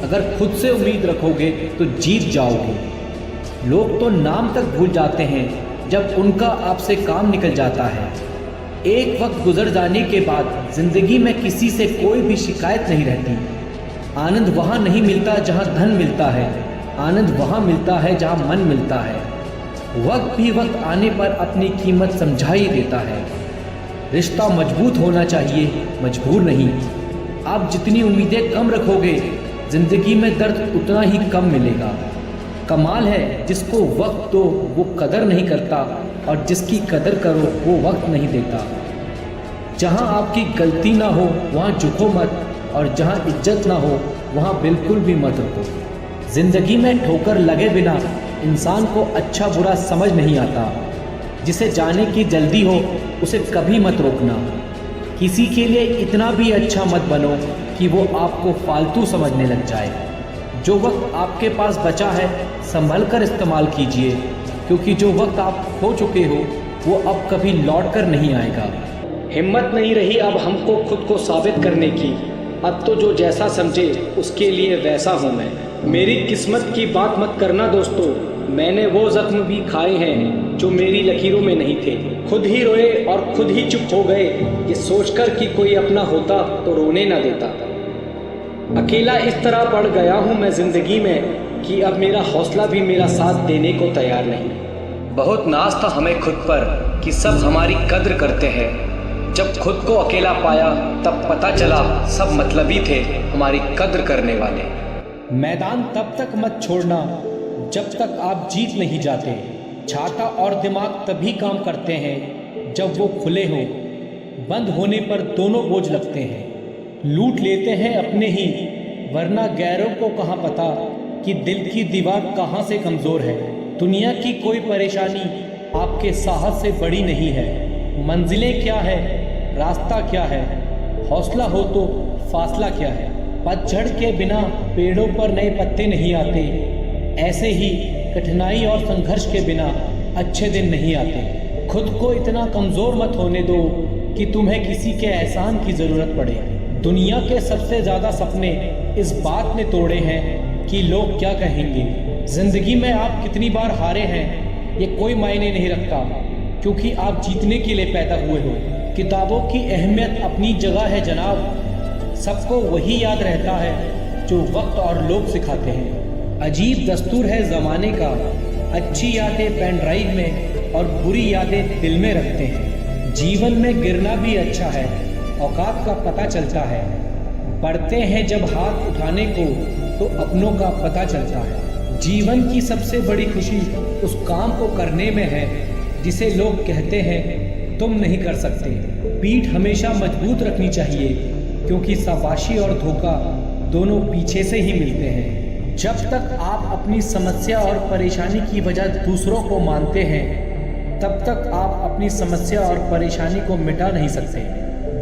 अगर खुद से उम्मीद रखोगे तो जीत जाओगे। लोग तो नाम तक भूल जाते हैं जब उनका आपसे काम निकल जाता है। एक वक्त गुजर जाने के बाद ज़िंदगी में किसी से कोई भी शिकायत नहीं रहती। आनंद वहाँ नहीं मिलता जहाँ धन मिलता है, आनंद वहाँ मिलता है जहाँ मन मिलता है। वक्त भी वक्त आने पर अपनी कीमत समझा ही देता है। रिश्ता मजबूत होना चाहिए, मजबूर नहीं। आप जितनी उम्मीदें कम रखोगे, जिंदगी में दर्द उतना ही कम मिलेगा। कमाल है जिसको वक्त दो वो कदर नहीं करता, और जिसकी कदर करो वो वक्त नहीं देता। जहाँ आपकी गलती ना हो वहाँ झुको मत, और जहाँ इज्जत ना हो वहाँ बिल्कुल भी मत रुको। जिंदगी में ठोकर लगे बिना इंसान को अच्छा बुरा समझ नहीं आता। जिसे जाने की जल्दी हो उसे कभी मत रोकना। किसी के लिए इतना भी अच्छा मत बनो कि वो आपको फालतू समझने लग जाए। जो वक्त आपके पास बचा है संभल कर इस्तेमाल कीजिए, क्योंकि जो वक्त आप खो चुके हो वो अब कभी लौट कर नहीं आएगा। हिम्मत नहीं रही अब हमको खुद को साबित करने की। अब तो जो जैसा समझे उसके लिए वैसा हूँ मैं। मेरी किस्मत की बात मत करना दोस्तों, मैंने वो जख्म भी खाए हैं जो मेरी लकीरों में नहीं थे। खुद ही रोए और खुद ही चुप हो गए, ये सोचकर कि कोई अपना होता तो रोने ना देता। अकेला इस तरह पड़ गया हूँ मैं ज़िंदगी में कि अब मेरा हौसला भी मेरा साथ देने को तैयार नहीं। बहुत नाज था हमें खुद पर कि सब हमारी कद्र करते हैं। जब खुद को अकेला पाया तब पता चला सब मतलबी थे हमारी कद्र करने वाले। मैदान तब तक मत छोड़ना जब तक आप जीत नहीं जाते। छाता और दिमाग तभी काम करते हैं जब वो खुले हों। बंद होने पर दोनों बोझ लगते हैं। लूट लेते हैं अपने ही, वरना गैरों को कहाँ पता कि दिल की दीवार कहाँ से कमज़ोर है। दुनिया की कोई परेशानी आपके साहस से बड़ी नहीं है। मंजिलें क्या है, रास्ता क्या है, हौसला हो तो फासला क्या है। पतझड़ के बिना पेड़ों पर नए पत्ते नहीं आते, ऐसे ही कठिनाई और संघर्ष के बिना अच्छे दिन नहीं आते। खुद को इतना कमज़ोर मत होने दो कि तुम्हें किसी के एहसान की ज़रूरत पड़े। दुनिया के सबसे ज़्यादा सपने इस बात ने तोड़े हैं कि लोग क्या कहेंगे। ज़िंदगी में आप कितनी बार हारे हैं ये कोई मायने नहीं रखता, क्योंकि आप जीतने के लिए पैदा हुए हो। किताबों की अहमियत अपनी जगह है जनाब, सबको वही याद रहता है जो वक्त और लोग सिखाते हैं। अजीब दस्तूर है ज़माने का, अच्छी यादें पेन ड्राइव में और बुरी यादें दिल में रखते हैं। जीवन में गिरना भी अच्छा है, औकात का पता चलता है। पढ़ते हैं जब हाथ उठाने को तो अपनों का पता चलता है। जीवन की सबसे बड़ी खुशी उस काम को करने में है जिसे लोग कहते हैं तुम नहीं कर सकते। पीठ हमेशा मजबूत रखनी चाहिए, क्योंकि शाबाशी और धोखा दोनों पीछे से ही मिलते हैं। जब तक आप अपनी समस्या और परेशानी की वजह दूसरों को मानते हैं, तब तक आप अपनी समस्या और परेशानी को मिटा नहीं सकते।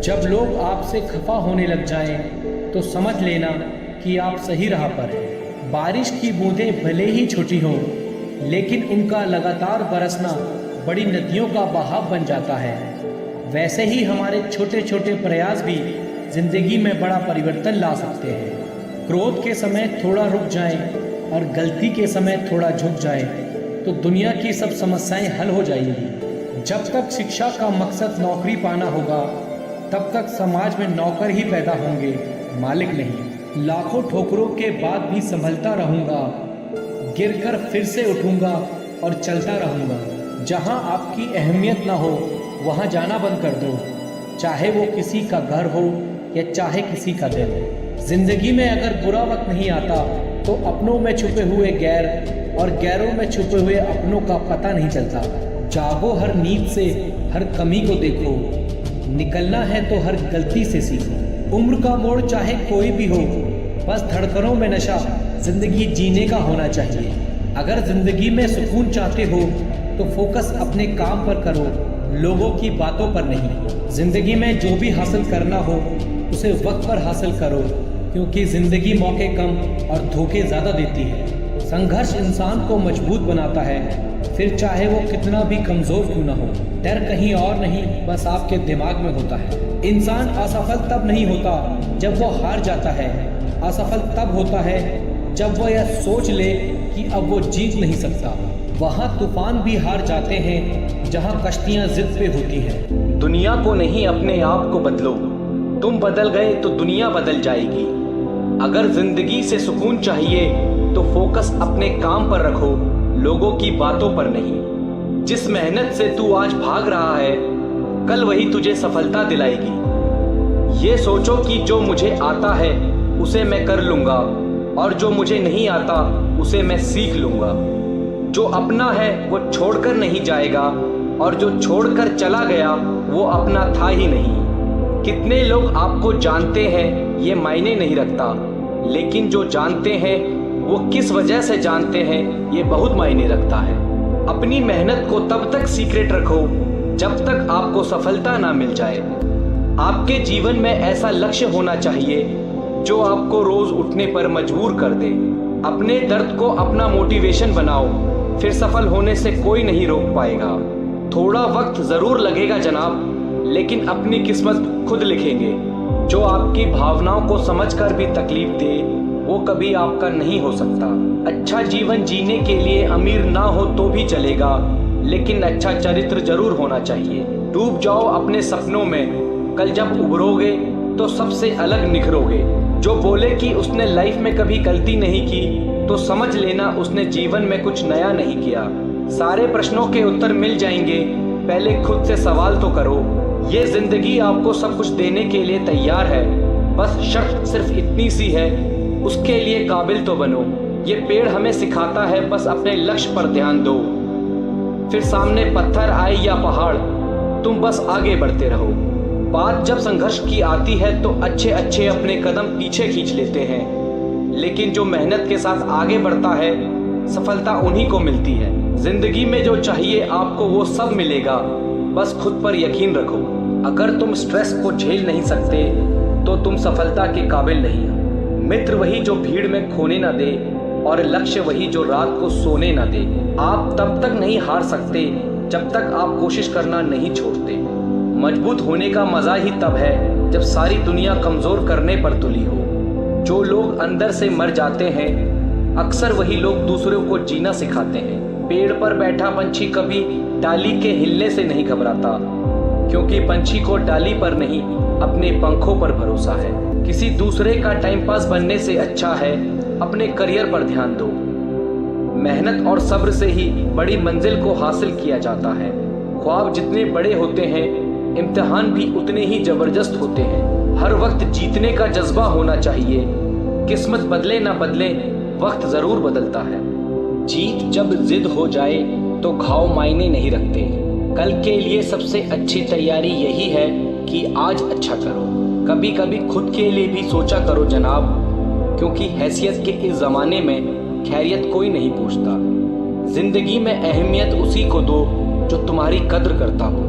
जब लोग आपसे खफा होने लग जाएं, तो समझ लेना कि आप सही राह पर हैं। बारिश की बूंदें भले ही छोटी हों, लेकिन उनका लगातार बरसना बड़ी नदियों का बहाव बन जाता है। वैसे ही हमारे छोटे छोटे प्रयास भी जिंदगी में बड़ा परिवर्तन ला सकते हैं। क्रोध के समय थोड़ा रुक जाएं और गलती के समय थोड़ा झुक जाएं, तो दुनिया की सब समस्याएं हल हो जाएंगी। जब तक शिक्षा का मकसद नौकरी पाना होगा, तब तक समाज में नौकर ही पैदा होंगे, मालिक नहीं। लाखों ठोकरों के बाद भी संभलता रहूँगा, गिरकर फिर से उठूँगा और चलता रहूँगा। जहाँ आपकी अहमियत ना हो वहाँ जाना बंद कर दो, चाहे वो किसी का घर हो या चाहे किसी का दिल। जिंदगी में अगर बुरा वक्त नहीं आता तो अपनों में छुपे हुए गैर और गैरों में छुपे हुए अपनों का पता नहीं चलता। जागो हर नींद से, हर कमी को देखो, निकलना है तो हर गलती से सीखो। उम्र का मोड़ चाहे कोई भी हो, बस धड़कनों में नशा जिंदगी जीने का होना चाहिए। अगर जिंदगी में सुकून चाहते हो तो फोकस अपने काम पर करो, लोगों की बातों पर नहीं। जिंदगी में जो भी हासिल करना हो उसे वक्त पर हासिल करो, क्योंकि जिंदगी मौके कम और धोखे ज़्यादा देती है। संघर्ष इंसान को मजबूत बनाता है, फिर चाहे वो कितना भी कमज़ोर क्यों ना हो। डर कहीं और नहीं, बस आपके दिमाग में होता है। इंसान असफल तब नहीं होता जब वो हार जाता है, असफल तब होता है जब वो यह सोच ले कि अब वो जीत नहीं सकता। वहाँ तूफान भी हार जाते हैं जहाँ कश्तियाँ जिद पे होती हैं। दुनिया को नहीं अपने आप को बदलो, तुम बदल गए तो दुनिया बदल जाएगी। अगर जिंदगी से सुकून चाहिए तो फोकस अपने काम पर रखो, लोगों की बातों पर नहीं। जिस मेहनत से तू आज भाग रहा है, कल वही तुझे सफलता दिलाएगी। ये सोचो कि जो मुझे आता है उसे मैं कर लूँगा, और जो मुझे नहीं आता उसे मैं सीख लूँगा। जो अपना है वो छोड़कर नहीं जाएगा और जो छोड़कर चला गया वो अपना था ही नहीं। कितने लोग आपको जानते हैं ये मायने नहीं रखता, लेकिन जो जानते हैं वो किस वजह से जानते हैं ये बहुत मायने रखता है। अपनी मेहनत को तब तक सीक्रेट रखो जब तक आपको सफलता ना मिल जाए। आपके जीवन में ऐसा लक्ष्य होना चाहिए जो आपको रोज उठने पर मजबूर कर दे। अपने दर्द को अपना मोटिवेशन बनाओ, फिर सफल होने से कोई नहीं रोक पाएगा। थोड़ा वक्त जरूर लगेगा जनाब, लेकिन अपनी किस्मत खुद लिखेंगे। जो आपकी भावनाओं को समझकर भी तकलीफ दे वो कभी आपका नहीं हो सकता। अच्छा जीवन जीने के लिए अमीर ना हो तो भी चलेगा, लेकिन अच्छा चरित्र जरूर होना चाहिए। डूब जाओ अपने सपनों में, कल जब उभरोगे तो सबसे अलग निखरोगे। जो बोले कि उसने लाइफ में कभी गलती नहीं की तो समझ लेना उसने जीवन में कुछ नया नहीं किया। सारे प्रश्नों के उत्तर मिल जाएंगे, पहले खुद से सवाल तो करो। ये जिंदगी आपको सब कुछ देने के लिए तैयार है, बस शर्त सिर्फ इतनी सी है, उसके लिए काबिल तो बनो। ये पेड़ हमें सिखाता है बस अपने लक्ष्य पर ध्यान दो। फिर सामने पत्थर आए या पहाड़, तुम बस आगे बढ़ते रहो। बात जब संघर्ष की आती है तो अच्छे अच्छे अपने कदम पीछे खींच लेते हैं, लेकिन जो मेहनत के साथ आगे बढ़ता है सफलता उन्हीं को मिलती है। जिंदगी में जो चाहिए आपको वो सब मिलेगा, बस खुद पर यकीन रखो। अगर तुम स्ट्रेस को झेल नहीं सकते तो तुम सफलता के काबिल नहीं हो। मित्र वही जो भीड़ में खोने ना दे और लक्ष्य वही जो रात को सोने ना दे। आप तब तक नहीं हार सकते जब तक आप कोशिश करना नहीं छोड़ते। मजबूत होने का मजा ही तब है जब सारी दुनिया कमजोर करने पर तुली हो। जो लोग अंदर से मर जाते हैं अक्सर वही लोग दूसरों को जीना सिखाते हैं। पेड़ पर बैठा पंछी कभी डाली के हिलने से नहीं घबराता, क्योंकि पंछी को डाली पर नहीं अपने पंखों पर भरोसा है। किसी दूसरे का टाइम पास बनने से अच्छा है अपने करियर पर ध्यान दो। मेहनत और सब्र से ही बड़ी मंजिल को हासिल किया जाता है। ख्वाब जितने बड़े होते हैं इम्तिहान भी उतने ही जबरदस्त होते हैं। हर वक्त जीतने का जज्बा होना चाहिए। किस्मत बदले ना बदले वक्त जरूर बदलता है। जीत जब जिद हो जाए तो घाव मायने नहीं रखते। कल के लिए सबसे अच्छी तैयारी यही है कि आज अच्छा करो। कभी कभी खुद के लिए भी सोचा करो जनाब, क्योंकि हैसियत के इस जमाने में खैरियत कोई नहीं पूछता। जिंदगी में अहमियत उसी को दो जो तुम्हारी कद्र करता हो।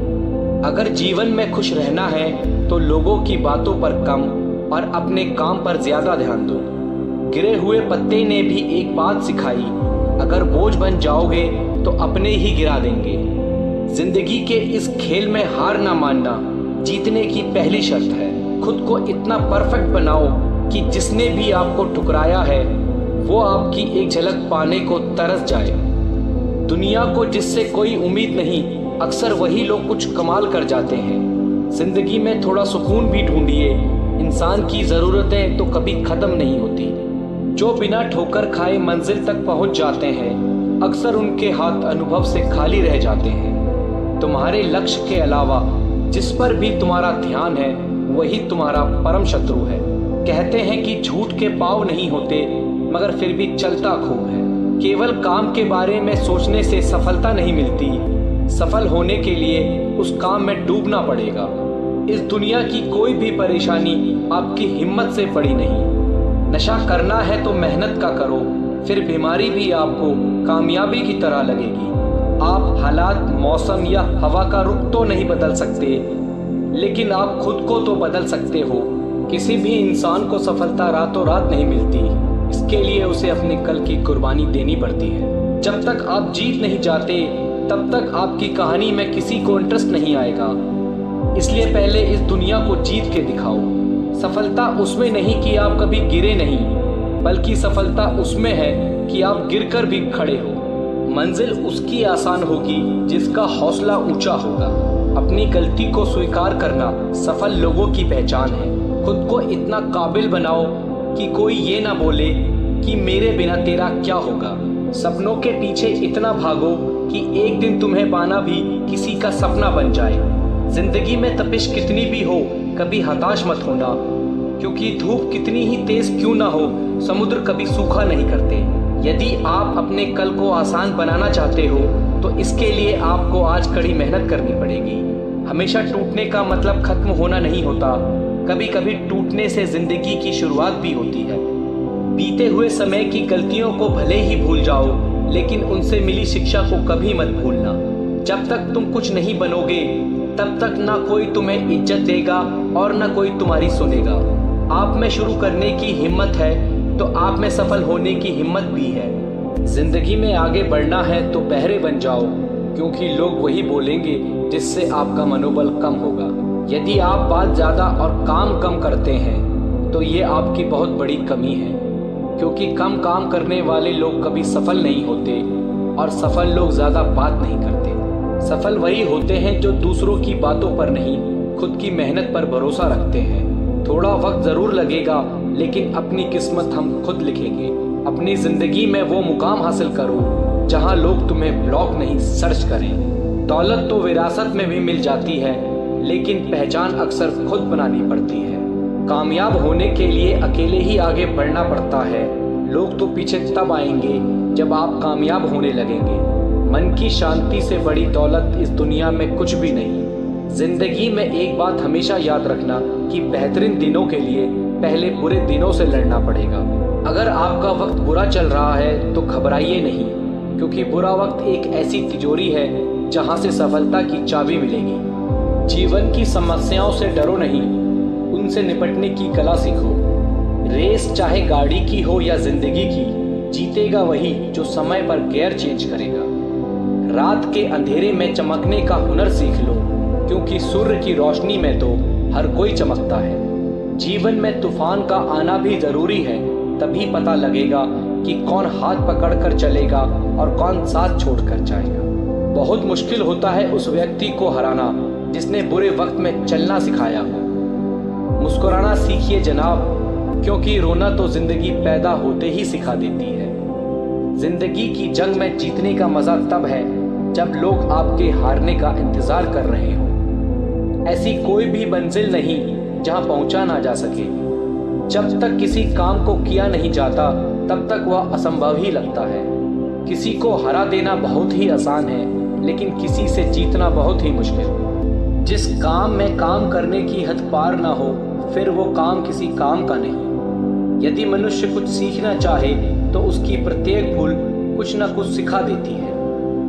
अगर जीवन में खुश रहना है तो लोगों की बातों पर कम और अपने काम पर ज्यादा ध्यान दो। गिरे हुए पत्ते ने भी एक बात सिखाई, अगर बोझ बन जाओगे तो अपने ही गिरा देंगे। जिंदगी के इस खेल में हार ना मानना जीतने की पहली शर्त है। खुद को इतना परफेक्ट बनाओ कि जिसने भी आपको ठुकराया है वो आपकी एक झलक पाने को तरस जाए। दुनिया को जिससे कोई उम्मीद नहीं, अक्सर वही लोग कुछ कमाल कर जाते हैं। जिंदगी में थोड़ा सुकून भी ढूंढिए। इंसान की ज़रूरतें तो कभी ख़त्म नहीं होती। जो बिना ठोकर खाए मंजिल तक पहुंच जाते हैं अक्सर उनके हाथ अनुभव से खाली रह जाते हैं। तुम्हारे लक्ष्य के अलावा जिस पर भी तुम्हारा ध्यान है वही तुम्हारा परम शत्रु है। कहते हैं कि झूठ के पाँव नहीं होते, मगर फिर भी चलता खूब है। केवल काम के बारे में सोचने से सफलता नहीं मिलती। सफल होने के लिए उस काम में डूबना पड़ेगा। इस दुनिया की कोई भी परेशानी आपकी हिम्मत से बड़ी नहीं। नशा करना है तो मेहनत का करो, फिर बीमारी भी आपको कामयाबी की तरह लगेगी। आप हालात, मौसम या हवा का रुख तो नहीं बदल सकते, लेकिन आप खुद को तो बदल सकते हो। किसी भी इंसान को सफलता रातों रात नहीं मिलती, इसके लिए उसे अपने कल की कुर्बानी देनी पड़ती है। जब तक आप जीत नहीं जाते तब तक आपकी कहानी में किसी को इंटरेस्ट नहीं आएगा। इसलिए पहले इस दुनिया को जीत के दिखाओ। सफलता उसमें नहीं कि आप कभी गिरे नहीं, बल्कि सफलता उसमें है कि आप गिरकर भी खड़े हो। मंजिल उसकी आसान होगी जिसका हौसला ऊंचा होगा। अपनी गलती को स्वीकार करना सफल लोगों की पहचान है। खुद को इतना काबिल बनाओ कि कोई ये ना बोले कि मेरे बिना तेरा क्या होगा। सपनों के पीछे इतना भागो कि एक दिन तुम्हें पाना भी किसी का सपना बन जाए। जिंदगी में तपिश कितनी भी हो कभी हताश मत होना, क्योंकि धूप कितनी ही तेज क्यों ना हो समुद्र कभी सूखा नहीं करते। यदि आप अपने कल को आसान बनाना चाहते हो तो इसके लिए आपको आज कड़ी मेहनत करनी पड़ेगी। हमेशा टूटने का मतलब खत्म होना नहीं होता, कभी कभी टूटने से जिंदगी की शुरुआत भी होती है। बीते हुए समय की गलतियों को भले ही भूल जाओ, लेकिन उनसे मिली शिक्षा को कभी मत भूलना। जब तक तुम कुछ नहीं बनोगे तब तक ना कोई तुम्हें इज्जत देगा और ना कोई तुम्हारी सुनेगा। आप में शुरू करने की हिम्मत है तो आप में सफल होने की हिम्मत भी है। जिंदगी में आगे बढ़ना है तो बहरे बन जाओ, क्योंकि लोग वही बोलेंगे जिससे आपका मनोबल कम होगा। यदि आप बात ज़्यादा और काम कम करते हैं तो ये आपकी बहुत बड़ी कमी है, क्योंकि कम काम करने वाले लोग कभी सफल नहीं होते और सफल लोग ज़्यादा बात नहीं करते। सफल वही होते हैं जो दूसरों की बातों पर नहीं, खुद की मेहनत पर भरोसा रखते हैं। थोड़ा वक्त ज़रूर लगेगा, लेकिन अपनी किस्मत हम खुद लिखेंगे। अपनी ज़िंदगी में वो मुकाम हासिल करो जहां लोग तुम्हें ब्लॉक नहीं सर्च करें। दौलत तो विरासत में भी मिल जाती है, लेकिन पहचान अक्सर खुद बनानी पड़ती है। कामयाब होने के लिए अकेले ही आगे बढ़ना पड़ता है। लोग तो पीछे तब आएंगे जब आप कामयाब होने लगेंगे। मन की शांति से बड़ी दौलत इस दुनिया में कुछ भी नहीं। जिंदगी में एक बात हमेशा याद रखना कि बेहतरीन दिनों के लिए पहले बुरे दिनों से लड़ना पड़ेगा। अगर आपका वक्त बुरा चल रहा है तो घबराइए नहीं, क्योंकि बुरा वक्त एक ऐसी तिजोरी है जहां से सफलता की चाबी मिलेगी। जीवन की समस्याओं से डरो नहीं, उनसे निपटने की कला सीखो। रेस चाहे गाड़ी की हो या जिंदगी की, जीतेगा वही जो समय पर गियर चेंज करेगा। रात के अंधेरे में चमकने का हुनर सीख लो, क्योंकि सूर्य की रोशनी में तो हर कोई चमकता है। जीवन में तूफान का आना भी जरूरी है, तभी पता लगेगा कि कौन हाथ पकड़कर चलेगा और कौन साथ छोड़कर जाएगा। बहुत मुश्किल होता है उस व्यक्ति को हराना जिसने बुरे वक्त में चलना सिखाया हो। मुस्कुराना सीखिए जनाब, क्योंकि रोना तो जिंदगी पैदा होते ही सिखा देती है। जिंदगी की जंग में जीतने का मजा तब है जब लोग आपके हारने का इंतजार कर रहे हो। ऐसी कोई भी मंजिल नहीं जहां पहुंचा ना जा सके। जब तक किसी काम को किया नहीं जाता तब तक वह असंभव ही लगता है। किसी को हरा देना बहुत ही आसान है, लेकिन किसी से जीतना बहुत ही मुश्किल। जिस काम में काम करने की हद पार ना हो, फिर वो काम किसी काम का नहीं। यदि मनुष्य कुछ सीखना चाहे तो उसकी प्रत्येक भूल कुछ न कुछ सिखा देती है।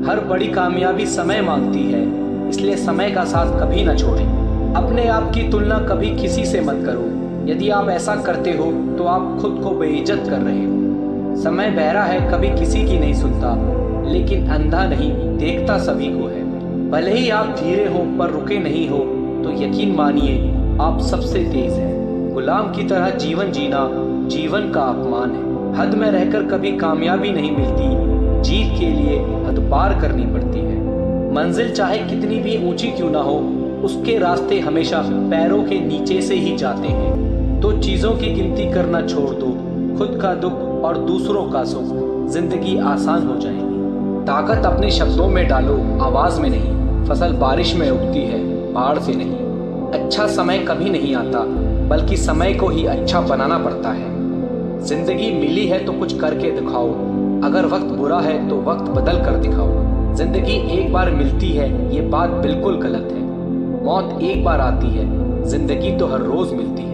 हर बड़ी कामयाबी समय मांगती है, इसलिए समय का साथ कभी न छोड़ें। अपने आप की तुलना कभी किसी से मत करो। यदि आप ऐसा करते हो तो आप खुद को बेइज्जत कर रहे हो। समय बहरा है, कभी किसी की नहीं सुनता, लेकिन अंधा नहीं, देखता सभी को है। भले ही आप धीरे हो पर रुके नहीं हो, तो यकीन मानिए आप सबसे तेज हैं। गुलाम की तरह जीवन जीना जीवन का अपमान है। हद में रहकर कभी कामयाबी नहीं मिलती, जीत के लिए हद पार करनी पड़ती है। मंजिल चाहे कितनी भी ऊंची क्यों ना हो, उसके रास्ते हमेशा पैरों के नीचे से ही जाते हैं। तो चीज़ों की गिनती करना छोड़ दो, खुद का दुख और दूसरों का सुख, जिंदगी आसान हो जाएगी। ताकत अपने शब्दों में डालो, आवाज़ में नहीं। फसल बारिश में उगती है, बाढ़ से नहीं। अच्छा समय कभी नहीं आता, बल्कि समय को ही अच्छा बनाना पड़ता है। जिंदगी मिली है तो कुछ करके दिखाओ। अगर वक्त बुरा है तो वक्त बदल कर दिखाओ। जिंदगी एक बार मिलती है, ये बात बिल्कुल गलत है। मौत एक बार आती है, जिंदगी तो हर रोज मिलती है।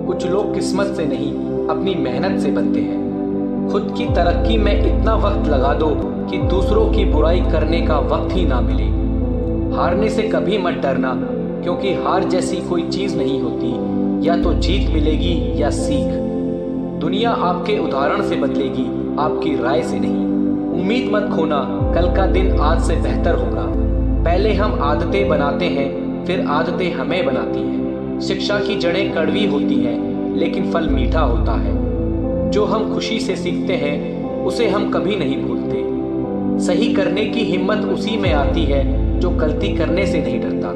कुछ लोग किस्मत से नहीं, अपनी मेहनत से बनते हैं। खुद की तरक्की में इतना वक्त लगा दो कि दूसरों की बुराई करने का वक्त ही ना मिले। हारने से कभी मत डरना, क्योंकि हार जैसी कोई चीज नहीं होती। या तो जीत मिलेगी या सीख। दुनिया आपके उदाहरण से बदलेगी, आपकी राय से नहीं। उम्मीद मत खोना, कल का दिन आज से बेहतर होगा। पहले हम आदतें बनाते हैं, फिर आदतें हमें बनाती हैं। शिक्षा की जड़ें कड़वी होती हैं, लेकिन फल मीठा होता है। जो हम खुशी से सीखते हैं, उसे हम कभी नहीं भूलते। सही करने की हिम्मत उसी में आती है जो गलती करने से नहीं डरता।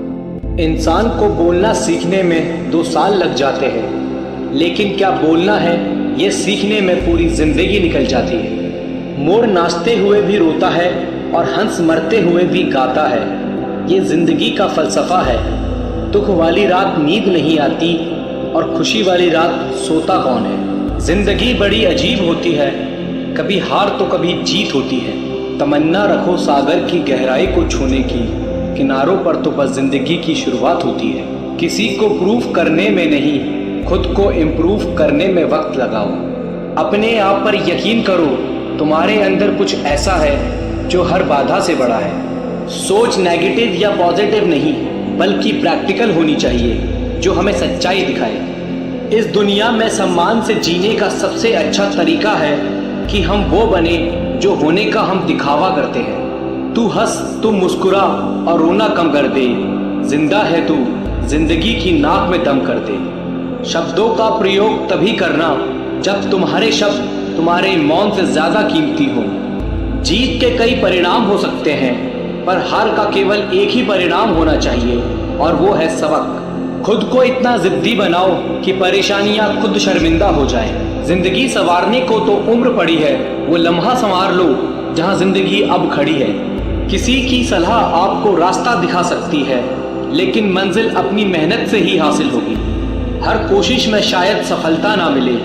इंसान को बोलना सीखने में 2 साल लग जाते हैं, लेकिन क्या बोलना है ये सीखने में पूरी जिंदगी निकल जाती है। मोर नाचते हुए भी रोता है और हंस मरते हुए भी गाता है। ये जिंदगी का फलसफा है। दुख वाली रात नींद नहीं आती और खुशी वाली रात सोता कौन है। जिंदगी बड़ी अजीब होती है, कभी हार तो कभी जीत होती है। तमन्ना रखो सागर की गहराई को छूने की, किनारों पर तो बस जिंदगी की शुरुआत होती है। किसी को प्रूफ करने में नहीं, खुद को इम्प्रूव करने में वक्त लगाओ। अपने आप पर यकीन करो, तुम्हारे अंदर कुछ ऐसा है जो हर बाधा से बड़ा है। सोच नेगेटिव या पॉजिटिव नहीं, बल्कि प्रैक्टिकल होनी चाहिए, जो हमें सच्चाई दिखाए। इस दुनिया में सम्मान से जीने का सबसे अच्छा तरीका है कि हम वो बने जो होने का हम दिखावा करते हैं। तू हंस, तू मुस्कुरा और रोना कम कर दे। जिंदा है तू, जिंदगी की नाक में दम कर दे। शब्दों का प्रयोग तभी करना जब तुम्हारे शब्द तुम्हारे मौन से ज्यादा कीमती हो। जीत के कई परिणाम हो सकते हैं, पर हार का केवल एक ही परिणाम होना चाहिए, और वो है सबक। खुद को इतना जिद्दी बनाओ कि परेशानियां खुद शर्मिंदा हो जाएं। जिंदगी संवारने को तो उम्र पड़ी है, वो लम्हा संवार लो जहां जिंदगी अब खड़ी है। किसी की सलाह आपको रास्ता दिखा सकती है, लेकिन मंजिल अपनी मेहनत से ही हासिल होगी। हर कोशिश में शायद सफलता ना मिले,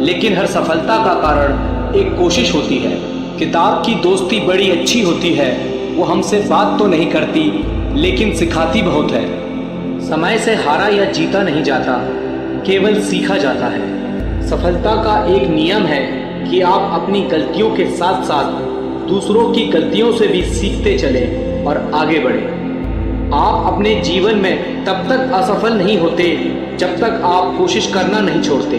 लेकिन हर सफलता का कारण एक कोशिश होती है। किताब की दोस्ती बड़ी अच्छी होती है, वो हमसे बात तो नहीं करती, लेकिन सिखाती बहुत है। समय से हारा या जीता नहीं जाता, केवल सीखा जाता है। सफलता का एक नियम है कि आप अपनी गलतियों के साथ साथ दूसरों की गलतियों से भी सीखते चले और आगे बढ़े। आप अपने जीवन में तब तक असफल नहीं होते जब तक आप कोशिश करना नहीं छोड़ते।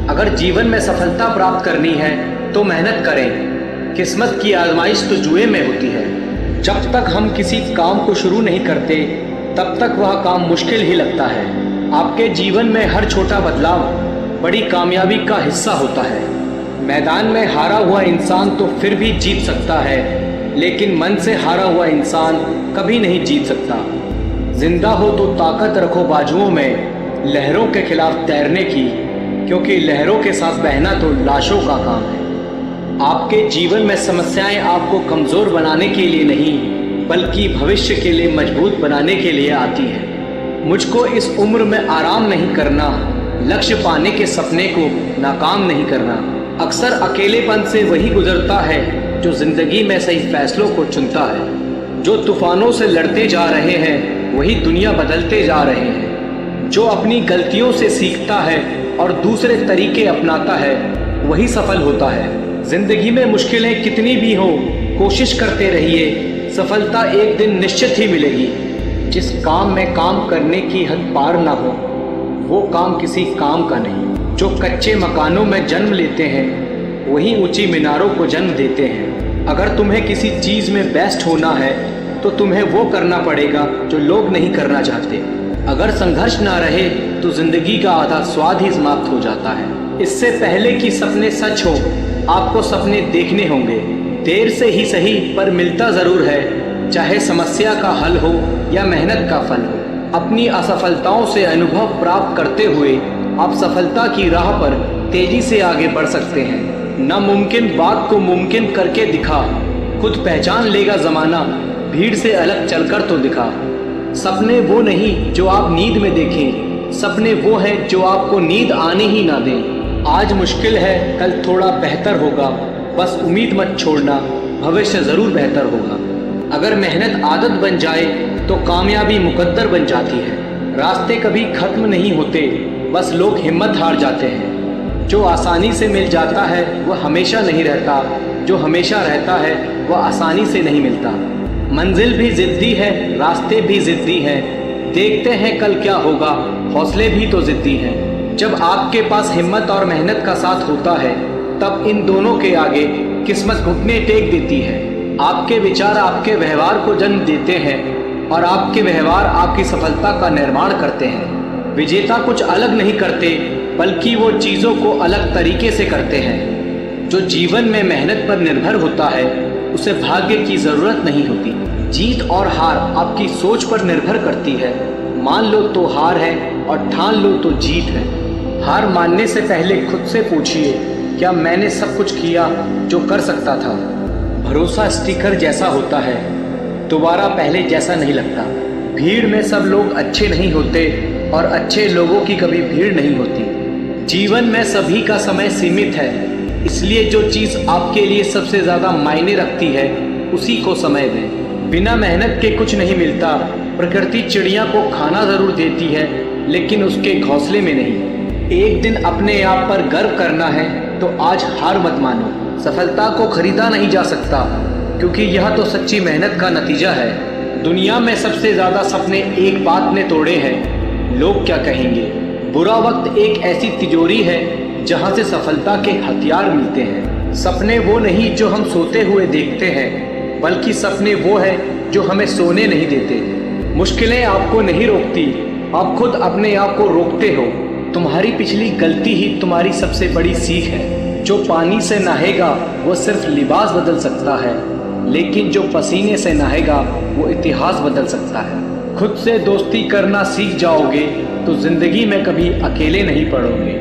अगर जीवन में सफलता प्राप्त करनी है तो मेहनत करें। किस्मत की आजमाइश तो जुए में होती है। जब तक हम किसी काम को शुरू नहीं करते तब तक वह काम मुश्किल ही लगता है। आपके जीवन में हर छोटा बदलाव बड़ी कामयाबी का हिस्सा होता है। मैदान में हारा हुआ इंसान तो फिर भी जीत सकता है, लेकिन मन से हारा हुआ इंसान कभी नहीं जीत सकता। जिंदा हो तो ताकत रखो बाजुओं में, लहरों के खिलाफ तैरने की, क्योंकि लहरों के साथ बहना तो लाशों का काम है। आपके जीवन में समस्याएं आपको कमज़ोर बनाने के लिए नहीं, बल्कि भविष्य के लिए मजबूत बनाने के लिए आती है। मुझको इस उम्र में आराम नहीं करना, लक्ष्य पाने के सपने को नाकाम नहीं करना। अक्सर अकेलेपन से वही गुजरता है जो जिंदगी में सही फैसलों को चुनता है। जो तूफानों से लड़ते जा रहे हैं वही दुनिया बदलते जा रहे हैं। जो अपनी गलतियों से सीखता है और दूसरे तरीके अपनाता है वही सफल होता है। जिंदगी में मुश्किलें कितनी भी हो, कोशिश करते रहिए, सफलता एक दिन निश्चित ही मिलेगी। जिस काम में काम करने की हद पार ना हो, वो काम किसी काम का नहीं। जो कच्चे मकानों में जन्म लेते हैं वही ऊंची मीनारों को जन्म देते हैं। अगर तुम्हें किसी चीज़ में बेस्ट होना है तो तुम्हें वो करना पड़ेगा जो लोग नहीं करना चाहते। अगर संघर्ष ना रहे तो जिंदगी का आधा स्वाद ही समाप्त हो जाता है। इससे पहले कि सपने सच हो, आपको सपने देखने होंगे। देर से ही सही पर मिलता ज़रूर है, चाहे समस्या का हल हो या मेहनत का फल हो। अपनी असफलताओं से अनुभव प्राप्त करते हुए आप सफलता की राह पर तेजी से आगे बढ़ सकते हैं। नामुमकिन बात को मुमकिन करके दिखा, खुद पहचान लेगा ज़माना, भीड़ से अलग चलकर तो दिखा। सपने वो नहीं जो आप नींद में देखें, सपने वो हैं जो आपको नींद आने ही ना दें। आज मुश्किल है, कल थोड़ा बेहतर होगा, बस उम्मीद मत छोड़ना, भविष्य ज़रूर बेहतर होगा। अगर मेहनत आदत बन जाए तो कामयाबी मुकद्दर बन जाती है। रास्ते कभी ख़त्म नहीं होते, बस लोग हिम्मत हार जाते हैं। जो आसानी से मिल जाता है वह हमेशा नहीं रहता, जो हमेशा रहता है वह आसानी से नहीं मिलता। मंजिल भी ज़िद्दी है, रास्ते भी ज़िद्दी हैं, देखते हैं कल क्या होगा, हौसले भी तो ज़िद्दी हैं। जब आपके पास हिम्मत और मेहनत का साथ होता है तब इन दोनों के आगे किस्मत घुटने टेक देती है। आपके विचार आपके व्यवहार को जन्म देते हैं और आपके व्यवहार आपकी सफलता का निर्माण करते हैं। विजेता कुछ अलग नहीं करते, बल्कि वो चीज़ों को अलग तरीके से करते हैं। जो जीवन में मेहनत पर निर्भर होता है उसे भाग्य की ज़रूरत नहीं होती। जीत और हार आपकी सोच पर निर्भर करती है। मान लो तो हार है और ठान लो तो जीत है। हार मानने से पहले खुद से पूछिए, क्या मैंने सब कुछ किया जो कर सकता था? भरोसा स्टिकर जैसा होता है, दोबारा पहले जैसा नहीं लगता। भीड़ में सब लोग अच्छे नहीं होते और अच्छे लोगों की कभी भीड़ नहीं होती। जीवन में सभी का समय सीमित है, इसलिए जो चीज़ आपके लिए सबसे ज़्यादा मायने रखती है उसी को समय दें। बिना मेहनत के कुछ नहीं मिलता। प्रकृति चिड़िया को खाना ज़रूर देती है, लेकिन उसके घोंसले में नहीं। एक दिन अपने आप पर गर्व करना है तो आज हार मत मानो। सफलता को खरीदा नहीं जा सकता, क्योंकि यह तो सच्ची मेहनत का नतीजा है। दुनिया में सबसे ज़्यादा सपने एक बात ने तोड़े हैं, लोग क्या कहेंगे। बुरा वक्त एक ऐसी तिजोरी है जहाँ से सफलता के हथियार मिलते हैं। सपने वो नहीं जो हम सोते हुए देखते हैं, बल्कि सपने वो है जो हमें सोने नहीं देते। मुश्किलें आपको नहीं रोकती, आप खुद अपने आप को रोकते हो। तुम्हारी पिछली गलती ही तुम्हारी सबसे बड़ी सीख है। जो पानी से नहाएगा वो सिर्फ लिबास बदल सकता है, लेकिन जो पसीने से नहाएगा वो इतिहास बदल सकता है। खुद से दोस्ती करना सीख जाओगे तो जिंदगी में कभी अकेले नहीं पड़ोगे।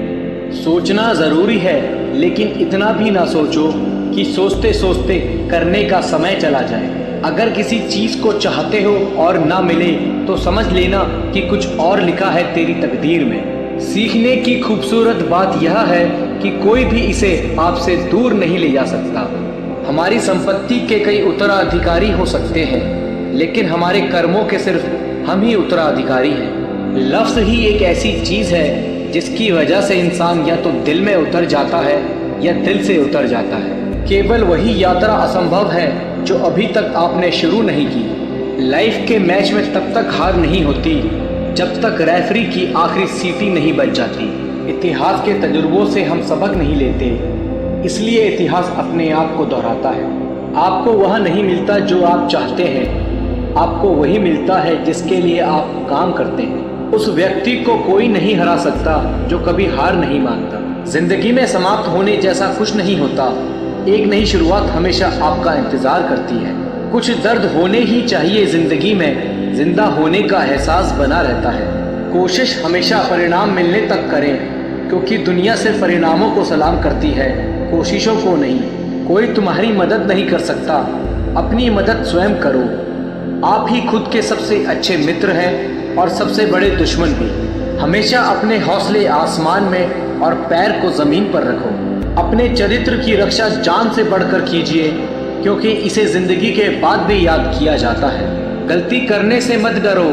सोचना ज़रूरी है, लेकिन इतना भी ना सोचो कि सोचते सोचते करने का समय चला जाए। अगर किसी चीज़ को चाहते हो और ना मिले तो समझ लेना कि कुछ और लिखा है तेरी तकदीर में। सीखने की खूबसूरत बात यह है कि कोई भी इसे आपसे दूर नहीं ले जा सकता। हमारी संपत्ति के कई उत्तराधिकारी हो सकते हैं, लेकिन हमारे कर्मों के सिर्फ हम ही उत्तराधिकारी हैं। लफ्ज़ ही एक ऐसी चीज़ है जिसकी वजह से इंसान या तो दिल में उतर जाता है या दिल से उतर जाता है। केवल वही यात्रा असंभव है जो अभी तक आपने शुरू नहीं की। लाइफ के मैच में तब तक हार नहीं होती जब तक रेफरी की आखिरी सीटी नहीं बज जाती। इतिहास के तजुर्बों से हम सबक नहीं लेते, इसलिए इतिहास अपने आप को दोहराता है। आपको वह नहीं मिलता जो आप चाहते हैं, आपको वही मिलता है जिसके लिए आप काम करते हैं। उस व्यक्ति को कोई नहीं हरा सकता जो कभी हार नहीं मानता। जिंदगी में समाप्त होने जैसा कुछ नहीं होता, एक नई शुरुआत हमेशा आपका इंतजार करती है। कुछ दर्द होने ही चाहिए जिंदगी में, जिंदा होने का एहसास बना रहता है। कोशिश हमेशा परिणाम मिलने तक करें, क्योंकि दुनिया सिर्फ परिणामों को सलाम करती है, कोशिशों को नहीं। कोई तुम्हारी मदद नहीं कर सकता, अपनी मदद स्वयं करो। आप ही खुद के सबसे अच्छे मित्र हैं और सबसे बड़े दुश्मन भी। हमेशा अपने हौसले आसमान में और पैर को ज़मीन पर रखो। अपने चरित्र की रक्षा जान से बढ़कर कीजिए, क्योंकि इसे ज़िंदगी के बाद भी याद किया जाता है। गलती करने से मत डरो,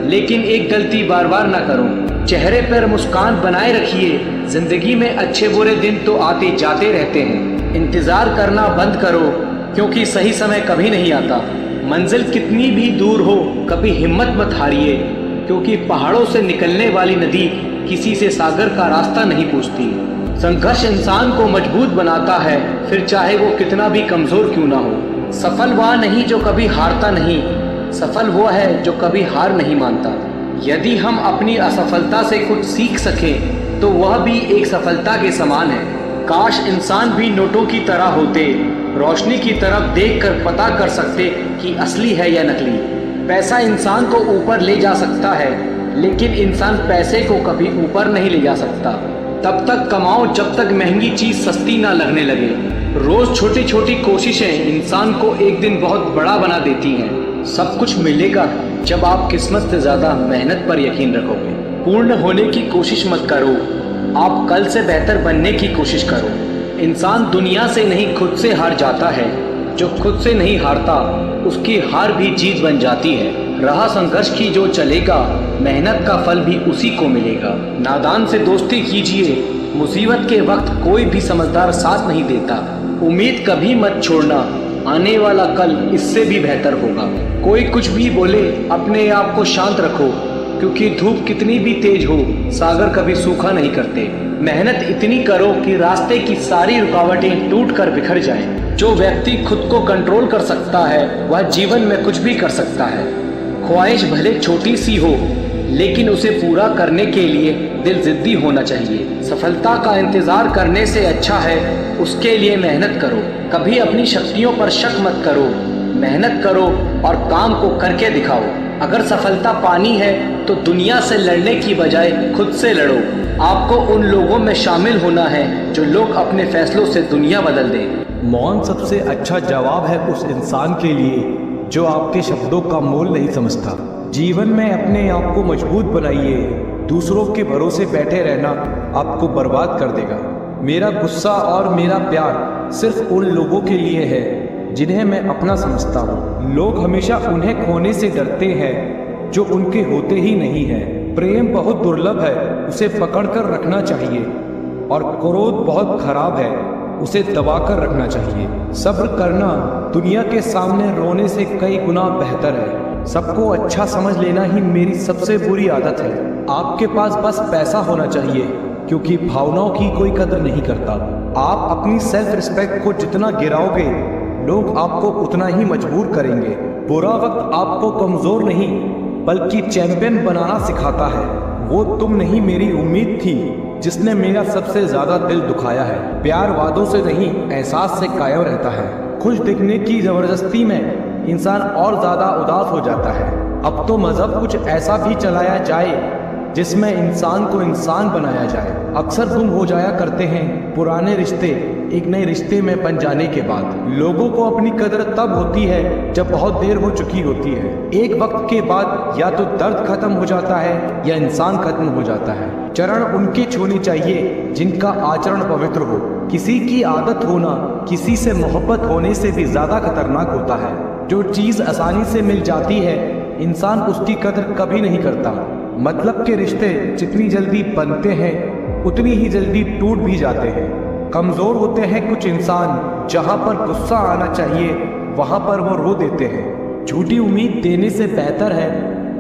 लेकिन एक गलती बार बार ना करो। चेहरे पर मुस्कान बनाए रखिए। ज़िंदगी में अच्छे बुरे दिन तो आते जाते रहते हैं। इंतज़ार करना बंद करो, क्योंकि सही समय कभी नहीं आता। मंजिल कितनी भी दूर हो, कभी हिम्मत मत हारिए, क्योंकि पहाड़ों से निकलने वाली नदी किसी से सागर का रास्ता नहीं पूछती। संघर्ष इंसान को मजबूत बनाता है, फिर चाहे वो कितना भी कमज़ोर क्यों ना हो। सफल वह नहीं जो कभी हारता नहीं, सफल वो है जो कभी हार नहीं मानता। यदि हम अपनी असफलता से कुछ सीख सकें तो वह भी एक सफलता के समान है। काश इंसान भी नोटों की तरह होते, रोशनी की तरफ देखकर पता कर सकते कि असली है या नकली। पैसा इंसान को ऊपर ले जा सकता है, लेकिन इंसान पैसे को कभी ऊपर नहीं ले जा सकता। तब तक कमाओ जब तक महंगी चीज़ सस्ती ना लगने लगे। रोज़ छोटी छोटी कोशिशें इंसान को एक दिन बहुत बड़ा बना देती हैं। सब कुछ मिलेगा जब आप किस्मत से ज़्यादा मेहनत पर यकीन रखोगे। पूर्ण होने की कोशिश मत करो, आप कल से बेहतर बनने की कोशिश करो। इंसान दुनिया से नहीं खुद से हार जाता है, जो खुद से नहीं हारता उसकी हार भी जीत बन जाती है। राह संघर्ष की जो चलेगा, मेहनत का फल भी उसी को मिलेगा। नादान से दोस्ती कीजिए, मुसीबत के वक्त कोई भी समझदार साथ नहीं देता। उम्मीद कभी मत छोड़ना, आने वाला कल इससे भी बेहतर होगा। कोई कुछ भी बोले, अपने आप को शांत रखो, क्योंकि धूप कितनी भी तेज हो, सागर कभी सूखा नहीं करते। मेहनत इतनी करो कि रास्ते की सारी रुकावटें टूट कर बिखर जाएं। जो व्यक्ति खुद को कंट्रोल कर सकता है वह जीवन में कुछ भी कर सकता है। ख्वाहिश भले छोटी सी हो, लेकिन उसे पूरा करने के लिए दिल जिद्दी होना चाहिए। सफलता का इंतज़ार करने से अच्छा है उसके लिए मेहनत करो। कभी अपनी शक्तियों पर शक मत करो, मेहनत करो और काम को करके दिखाओ। अगर सफलता पानी है तो दुनिया से लड़ने की बजाय खुद से लड़ो। आपको उन लोगों में शामिल होना है जो लोग अपने फैसलों से दुनिया बदल दें। मौन सबसे अच्छा जवाब है उस इंसान के लिए जो आपके शब्दों का मोल नहीं समझता। जीवन में अपने आप को मजबूत बनाइए, दूसरों के भरोसे बैठे रहना आपको बर्बाद कर देगा। मेरा गुस्सा और मेरा प्यार सिर्फ उन लोगों के लिए है जिन्हें मैं अपना समझता हूँ। लोग हमेशा उन्हें खोने से डरते हैं जो उनके होते ही नहीं है। प्रेम बहुत दुर्लभ है, उसे पकड़कर रखना चाहिए, और क्रोध बहुत खराब है, उसे दबाकर रखना चाहिए। सब्र करना दुनिया के सामने रोने से कई गुना बेहतर है। सबको अच्छा समझ लेना ही मेरी सबसे बुरी आदत है। आपके पास बस पैसा होना चाहिए, क्योंकि भावनाओं की कोई कदर नहीं करता। आप अपनी सेल्फ रिस्पेक्ट को जितना गिराओगे, लोग आपको उतना ही मजबूर करेंगे। बुरा वक्त आपको कमजोर नहीं बल्कि चैंपियन बनाना सिखाता है। वो तुम नहीं मेरी उम्मीद थी जिसने मेरा सबसे ज्यादा दिल दुखाया है। प्यार वादों से नहीं, एहसास से कायम रहता है। खुश दिखने की जबरदस्ती में इंसान और ज्यादा उदास हो जाता है। अब तो मजहब कुछ ऐसा भी चलाया जाए जिसमें इंसान को इंसान बनाया जाए। अक्सर गुम हो जाया करते हैं पुराने रिश्ते एक नए रिश्ते में बन जाने के बाद। लोगों को अपनी कदर तब होती है जब बहुत देर हो चुकी होती है। एक वक्त के बाद या तो दर्द खत्म हो जाता है या इंसान खत्म हो जाता है। चरण उनके छूने चाहिए जिनका आचरण पवित्र हो। किसी की आदत होना किसी से मोहब्बत होने से भी ज्यादा खतरनाक होता है। जो चीज आसानी से मिल जाती है, इंसान उसकी कदर कभी नहीं करता। मतलब के रिश्ते जितनी जल्दी बनते हैं उतनी ही जल्दी टूट भी जाते हैं। कमजोर होते हैं कुछ इंसान, जहां पर गुस्सा आना चाहिए वहां पर वो रो देते हैं। झूठी उम्मीद देने से बेहतर है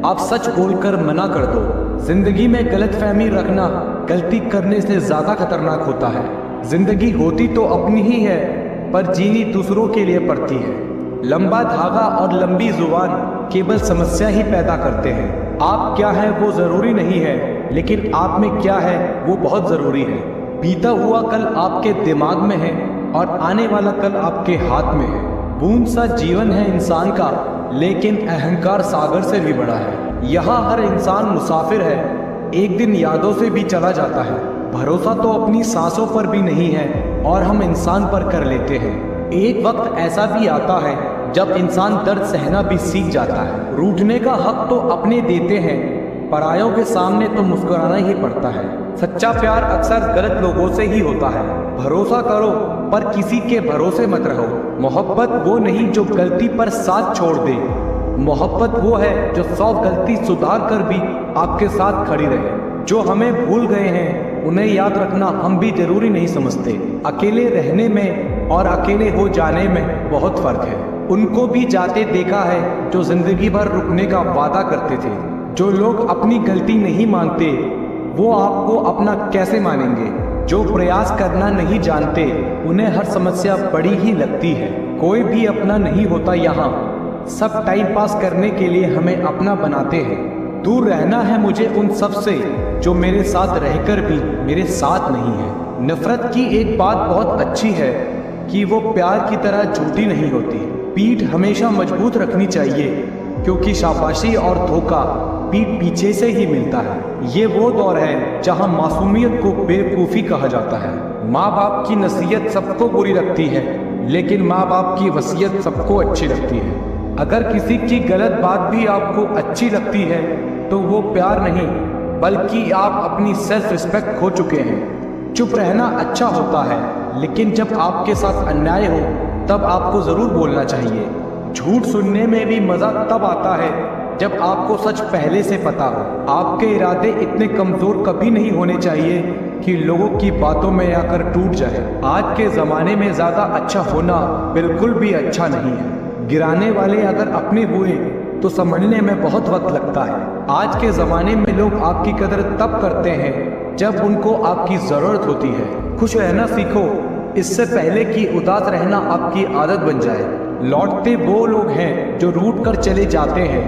आप सच बोलकर मना कर दो। जिंदगी में गलतफहमी रखना गलती करने से ज्यादा खतरनाक होता है। जिंदगी होती तो अपनी ही है, पर जीनी दूसरों के लिए पड़ती है। लंबा धागा और लंबी जुबान केवल समस्या ही पैदा करते हैं। आप क्या है वो जरूरी नहीं है, लेकिन आप में क्या है वो बहुत जरूरी है। बीता हुआ कल आपके दिमाग में है और आने वाला कल आपके हाथ में है। बूंद सा जीवन है इंसान का, लेकिन अहंकार सागर से भी बड़ा है। यहाँ हर इंसान मुसाफिर है, एक दिन यादों से भी चला जाता है। भरोसा तो अपनी सांसों पर भी नहीं है और हम इंसान पर कर लेते हैं। एक वक्त ऐसा भी आता है जब इंसान दर्द सहना भी सीख जाता है। रूठने का हक तो अपने देते हैं, परायों के सामने तो मुस्कुराना ही पड़ता है। सच्चा प्यार अक्सर गलत लोगों से ही होता है। भरोसा करो पर किसी के भरोसे मत रहो। मोहब्बत वो नहीं जो गलती पर साथ छोड़ दे, मोहब्बत वो है जो 100 गलती सुधार कर भी आपके साथ खड़ी रहे। जो हमें भूल गए हैं उन्हें याद रखना हम भी जरूरी नहीं समझते। अकेले रहने में और अकेले हो जाने में बहुत फर्क है। उनको भी जाते देखा है जो जिंदगी भर रुकने का वादा करते थे। जो लोग अपनी गलती नहीं मानते वो आपको अपना कैसे मानेंगे। जो प्रयास करना नहीं जानते उन्हें हर समस्या बड़ी ही लगती है। कोई भी अपना नहीं होता यहाँ, सब टाइम पास करने के लिए हमें अपना बनाते हैं। दूर रहना है मुझे उन सब से जो मेरे साथ रहकर भी मेरे साथ नहीं है। नफरत की एक बात बहुत अच्छी है कि वो प्यार की तरह झूठी नहीं होती। पीठ हमेशा मजबूत रखनी चाहिए, क्योंकि शाबाशी और धोखा पीठ पीछे से ही मिलता है। ये वो दौर है जहां मासूमियत को बेवकूफ़ी कहा जाता है। माँ बाप की नसीहत सबको बुरी लगती है, लेकिन माँ बाप की वसीयत सबको अच्छी लगती है। अगर किसी की गलत बात भी आपको अच्छी लगती है तो वो प्यार नहीं बल्कि आप अपनी सेल्फ रिस्पेक्ट खो चुके हैं। चुप रहना अच्छा होता है, लेकिन जब आपके साथ अन्याय हो तब आपको ज़रूर बोलना चाहिए। झूठ सुनने में भी मज़ा तब आता है जब आपको सच पहले से पता हो। आपके इरादे इतने कमज़ोर कभी नहीं होने चाहिए कि लोगों की बातों में आकर टूट जाए। आज के ज़माने में ज़्यादा अच्छा होना बिल्कुल भी अच्छा नहीं है। गिराने वाले अगर अपने हुए तो समझने में बहुत वक्त लगता है। आज के ज़माने में लोग आपकी कदर तब करते हैं जब उनको आपकी ज़रूरत होती है। खुश रहना सीखो, इससे पहले कि उदास रहना आपकी आदत बन जाए। लौटते वो लोग हैं जो रूठ कर चले जाते हैं,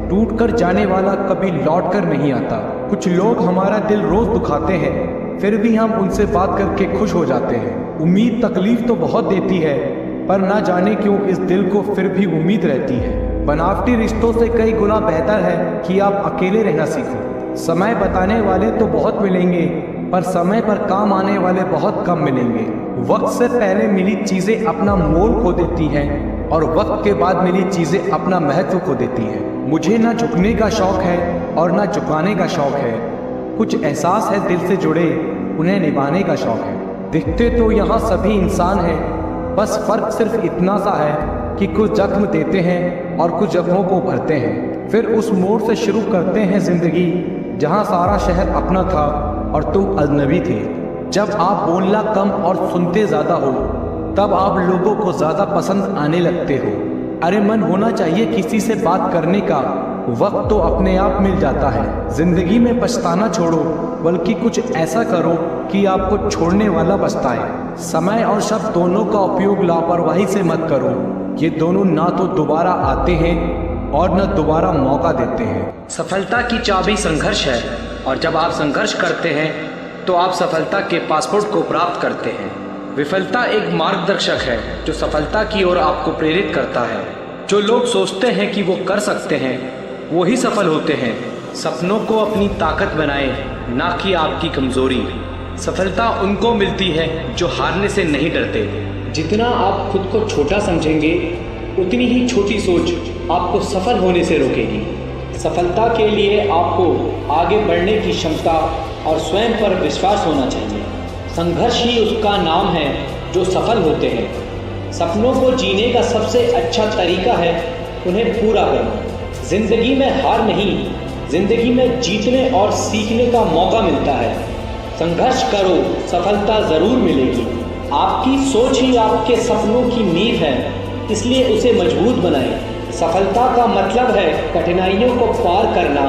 टूट कर जाने वाला कभी लौट कर नहीं आता। कुछ लोग हमारा दिल रोज़ दुखाते हैं, फिर भी हम उनसे बात करके खुश हो जाते हैं। उम्मीद तकलीफ तो बहुत देती है, पर ना जाने क्यों इस दिल को फिर भी उम्मीद रहती है। बनावटी रिश्तों से कई गुना बेहतर है कि आप अकेले रहना सीखो। समय बताने वाले तो बहुत मिलेंगे, पर समय पर काम आने वाले बहुत कम मिलेंगे। वक्त से पहले मिली चीज़ें अपना मोल खो देती हैं और वक्त के बाद मिली चीज़ें अपना महत्व खो देती हैं। मुझे ना झुकने का शौक़ है और ना झुकाने का शौक़ है। कुछ एहसास है दिल से जुड़े, उन्हें निभाने का शौक है। दिखते तो यहाँ सभी इंसान हैं, बस फर्क सिर्फ इतना सा है कि कुछ जख्म देते हैं और कुछ जख्मों को भरते हैं। फिर उस मोड़ से शुरू करते हैं जिंदगी जहाँ सारा शहर अपना था और तुम अजनबी थे। जब आप बोलना कम और सुनते ज़्यादा हो, तब आप लोगों को ज़्यादा पसंद आने लगते हो। अरे मन होना चाहिए किसी से बात करने का, वक्त तो अपने आप मिल जाता है। जिंदगी में पछताना छोड़ो, बल्कि कुछ ऐसा करो कि आपको छोड़ने वाला पछताए। समय और शब्द दोनों का उपयोग लापरवाही से मत करो, ये दोनों ना तो दोबारा आते हैं और न दोबारा मौका देते हैं। सफलता की चाबी संघर्ष है, और जब आप संघर्ष करते हैं तो आप सफलता के पासपोर्ट को प्राप्त करते हैं। विफलता एक मार्गदर्शक है जो सफलता की ओर आपको प्रेरित करता है। जो लोग सोचते हैं कि वो कर सकते हैं, वो ही सफल होते हैं। सपनों को अपनी ताकत बनाएं, ना कि आपकी कमजोरी। सफलता उनको मिलती है जो हारने से नहीं डरते। जितना आप खुद को छोटा समझेंगे, उतनी ही छोटी सोच आपको सफल होने से रोकेगी। सफलता के लिए आपको आगे बढ़ने की क्षमता और स्वयं पर विश्वास होना चाहिए। संघर्ष ही उसका नाम है जो सफल होते हैं। सपनों को जीने का सबसे अच्छा तरीका है उन्हें पूरा करना। जिंदगी में हार नहीं, जिंदगी में जीतने और सीखने का मौका मिलता है। संघर्ष करो, सफलता ज़रूर मिलेगी। आपकी सोच ही आपके सपनों की नींव है, इसलिए उसे मजबूत बनाएं। सफलता का मतलब है कठिनाइयों को पार करना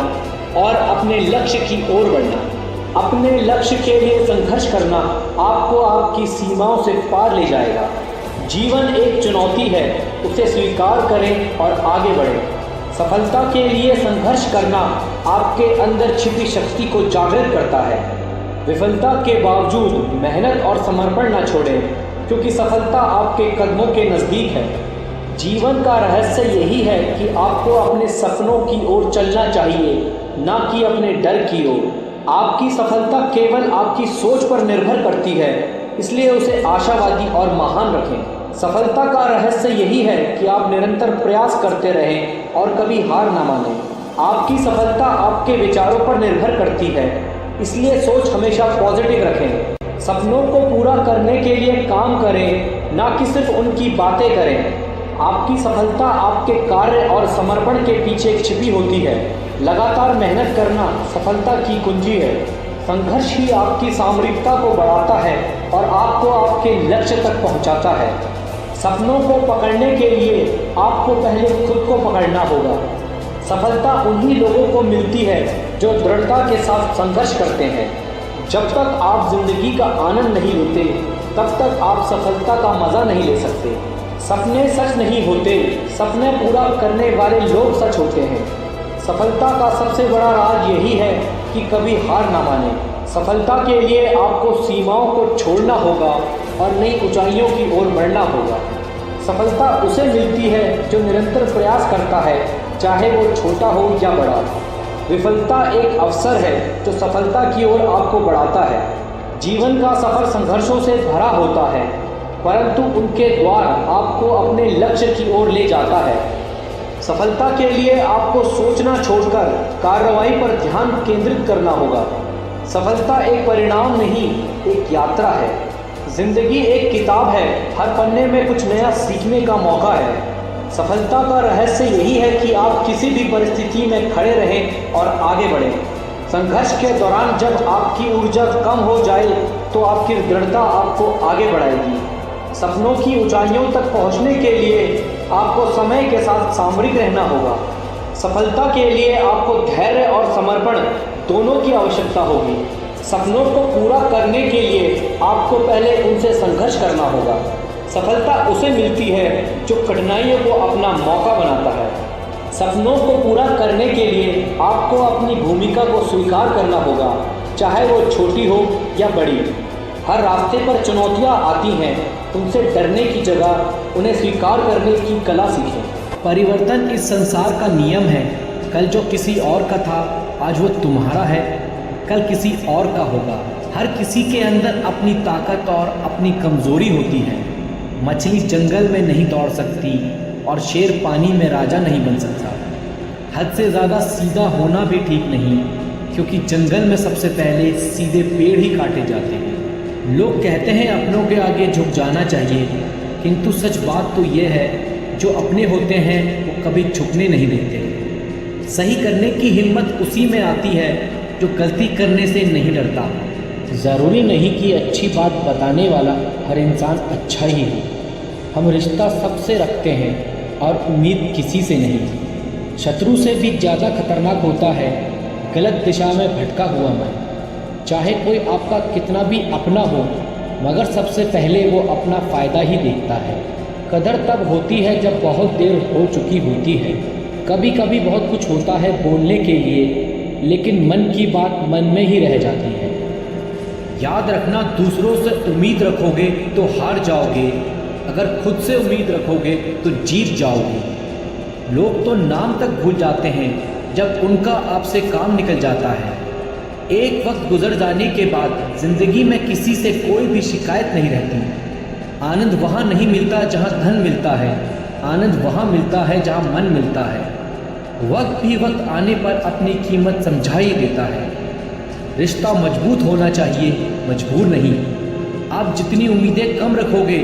और अपने लक्ष्य की ओर बढ़ना। अपने लक्ष्य के लिए संघर्ष करना आपको आपकी सीमाओं से पार ले जाएगा। जीवन एक चुनौती है, उसे स्वीकार करें और आगे बढ़ें। सफलता के लिए संघर्ष करना आपके अंदर छिपी शक्ति को जागृत करता है। विफलता के बावजूद मेहनत और समर्पण न छोड़ें, क्योंकि सफलता आपके कदमों के नज़दीक है। जीवन का रहस्य यही है कि आपको अपने सपनों की ओर चलना चाहिए, ना कि अपने डर की ओर। आपकी सफलता केवल आपकी सोच पर निर्भर करती है, इसलिए उसे आशावादी और महान रखें। सफलता का रहस्य यही है कि आप निरंतर प्रयास करते रहें और कभी हार ना मानें। आपकी सफलता आपके विचारों पर निर्भर करती है, इसलिए सोच हमेशा पॉजिटिव रखें। सपनों को पूरा करने के लिए काम करें, ना कि सिर्फ उनकी बातें करें। आपकी सफलता आपके कार्य और समर्पण के पीछे छिपी होती है। लगातार मेहनत करना सफलता की कुंजी है। संघर्ष ही आपकी सामरिकता को बढ़ाता है और आपको आपके लक्ष्य तक पहुंचाता है। सपनों को पकड़ने के लिए आपको पहले खुद को पकड़ना होगा। सफलता उन्हीं लोगों को मिलती है जो दृढ़ता के साथ संघर्ष करते हैं। जब तक आप जिंदगी का आनंद नहीं लेते, तब तक आप सफलता का मज़ा नहीं ले सकते। सपने सच नहीं होते, सपने पूरा करने वाले लोग सच होते हैं। सफलता का सबसे बड़ा राज यही है कि कभी हार ना माने। सफलता के लिए आपको सीमाओं को छोड़ना होगा और नई ऊंचाइयों की ओर बढ़ना होगा। सफलता उसे मिलती है जो निरंतर प्रयास करता है, चाहे वो छोटा हो या बड़ा। विफलता एक अवसर है जो सफलता की ओर आपको बढ़ाता है। जीवन का सफर संघर्षों से भरा होता है, परंतु उनके द्वार आपको अपने लक्ष्य की ओर ले जाता है। सफलता के लिए आपको सोचना छोड़कर कार्रवाई पर ध्यान केंद्रित करना होगा। सफलता एक परिणाम नहीं, एक यात्रा है। जिंदगी एक किताब है, हर पन्ने में कुछ नया सीखने का मौका है। सफलता का रहस्य यही है कि आप किसी भी परिस्थिति में खड़े रहें और आगे बढ़ें। संघर्ष के दौरान जब आपकी ऊर्जा कम हो जाए तो आपकी दृढ़ता आपको आगे बढ़ाएगी। सपनों की ऊंचाइयों तक पहुंचने के लिए आपको समय के साथ सामरिक रहना होगा। सफलता के लिए आपको धैर्य और समर्पण दोनों की आवश्यकता होगी। सपनों को पूरा करने के लिए आपको पहले उनसे संघर्ष करना होगा। सफलता उसे मिलती है जो कठिनाइयों को अपना मौका बनाता है। सपनों को पूरा करने के लिए आपको अपनी भूमिका को स्वीकार करना होगा, चाहे वो छोटी हो या बड़ी। हर रास्ते पर चुनौतियाँ आती हैं, उनसे डरने की जगह उन्हें स्वीकार करने की कला सीखें। परिवर्तन इस संसार का नियम है। कल जो किसी और का था, आज वो तुम्हारा है, कल किसी और का होगा। हर किसी के अंदर अपनी ताकत और अपनी कमज़ोरी होती है। मछली जंगल में नहीं दौड़ सकती और शेर पानी में राजा नहीं बन सकता। हद से ज़्यादा सीधा होना भी ठीक नहीं, क्योंकि जंगल में सबसे पहले सीधे पेड़ ही काटे जाते हैं। लोग कहते हैं अपनों के आगे झुक जाना चाहिए, किंतु सच बात तो ये है, जो अपने होते हैं वो कभी झुकने नहीं देते। सही करने की हिम्मत उसी में आती है जो गलती करने से नहीं डरता। ज़रूरी नहीं कि अच्छी बात बताने वाला हर इंसान अच्छा ही हो। हम रिश्ता सबसे रखते हैं और उम्मीद किसी से नहीं। शत्रु से भी ज़्यादा खतरनाक होता है गलत दिशा में भटका हुआ मन। चाहे कोई आपका कितना भी अपना हो, मगर सबसे पहले वो अपना फ़ायदा ही देखता है। कदर तब होती है जब बहुत देर हो चुकी होती है। कभी कभी बहुत कुछ होता है बोलने के लिए, लेकिन मन की बात मन में ही रह जाती है। याद रखना, दूसरों से उम्मीद रखोगे तो हार जाओगे, अगर खुद से उम्मीद रखोगे तो जीत जाओगे। लोग तो नाम तक भूल जाते हैं जब उनका आपसे काम निकल जाता है। एक वक्त गुजर जाने के बाद ज़िंदगी में किसी से कोई भी शिकायत नहीं रहती। आनंद वहाँ नहीं मिलता जहाँ धन मिलता है, आनंद वहाँ मिलता है जहाँ मन मिलता है। वक्त भी वक्त आने पर अपनी कीमत समझा ही देता है। रिश्ता मजबूत होना चाहिए, मजबूर नहीं। आप जितनी उम्मीदें कम रखोगे,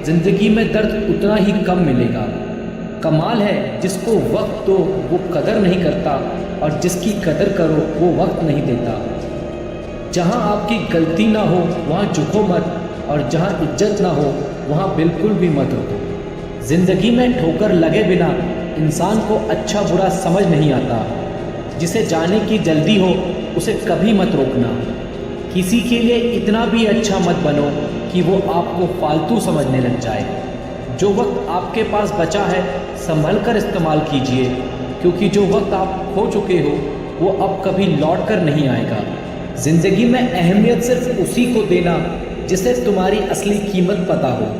ज़िंदगी में दर्द उतना ही कम मिलेगा। कमाल है जिसको वक्त दो वो कदर नहीं करता, और जिसकी कदर करो वो वक्त नहीं देता। जहाँ आपकी गलती ना हो वहाँ झुको मत, और जहाँ इज्जत ना हो वहाँ बिल्कुल भी मत रुको। ज़िंदगी में ठोकर लगे बिना इंसान को अच्छा बुरा समझ नहीं आता। जिसे जाने की जल्दी हो उसे कभी मत रोकना। किसी के लिए इतना भी अच्छा मत बनो कि वो आपको फालतू समझने लग जाए। जो वक्त आपके पास बचा है संभल कर इस्तेमाल कीजिए, क्योंकि जो वक्त आप खो चुके हो वो अब कभी लौट कर नहीं आएगा। ज़िंदगी में अहमियत सिर्फ उसी को देना जिसे तुम्हारी असली कीमत पता हो।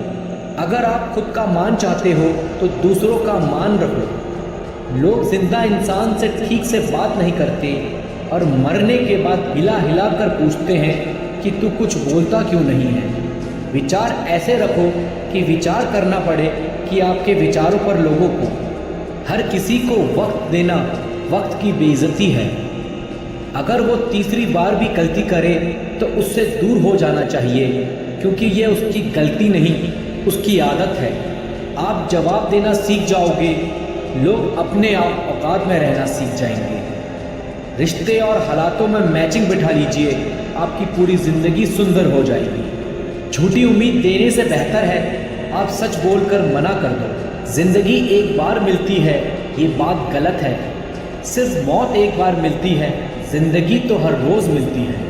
अगर आप खुद का मान चाहते हो तो दूसरों का मान रखो। लोग जिंदा इंसान से ठीक से बात नहीं करते और मरने के बाद हिला हिला कर पूछते हैं कि तू कुछ बोलता क्यों नहीं है। विचार ऐसे रखो कि विचार करना पड़े कि आपके विचारों पर लोगों को। हर किसी को वक्त देना वक्त की बेइज्जती है। अगर वो तीसरी बार भी गलती करे तो उससे दूर हो जाना चाहिए, क्योंकि ये उसकी गलती नहीं, उसकी आदत है। आप जवाब देना सीख जाओगे, लोग अपने आप औकात में रहना सीख जाएंगे। रिश्ते और हालातों में मैचिंग बिठा लीजिए, आपकी पूरी ज़िंदगी सुंदर हो जाएगी। झूठी उम्मीद देने से बेहतर है आप सच बोलकर मना कर दो। ज़िंदगी एक बार मिलती है, ये बात गलत है। सिर्फ मौत एक बार मिलती है, ज़िंदगी तो हर रोज़ मिलती है।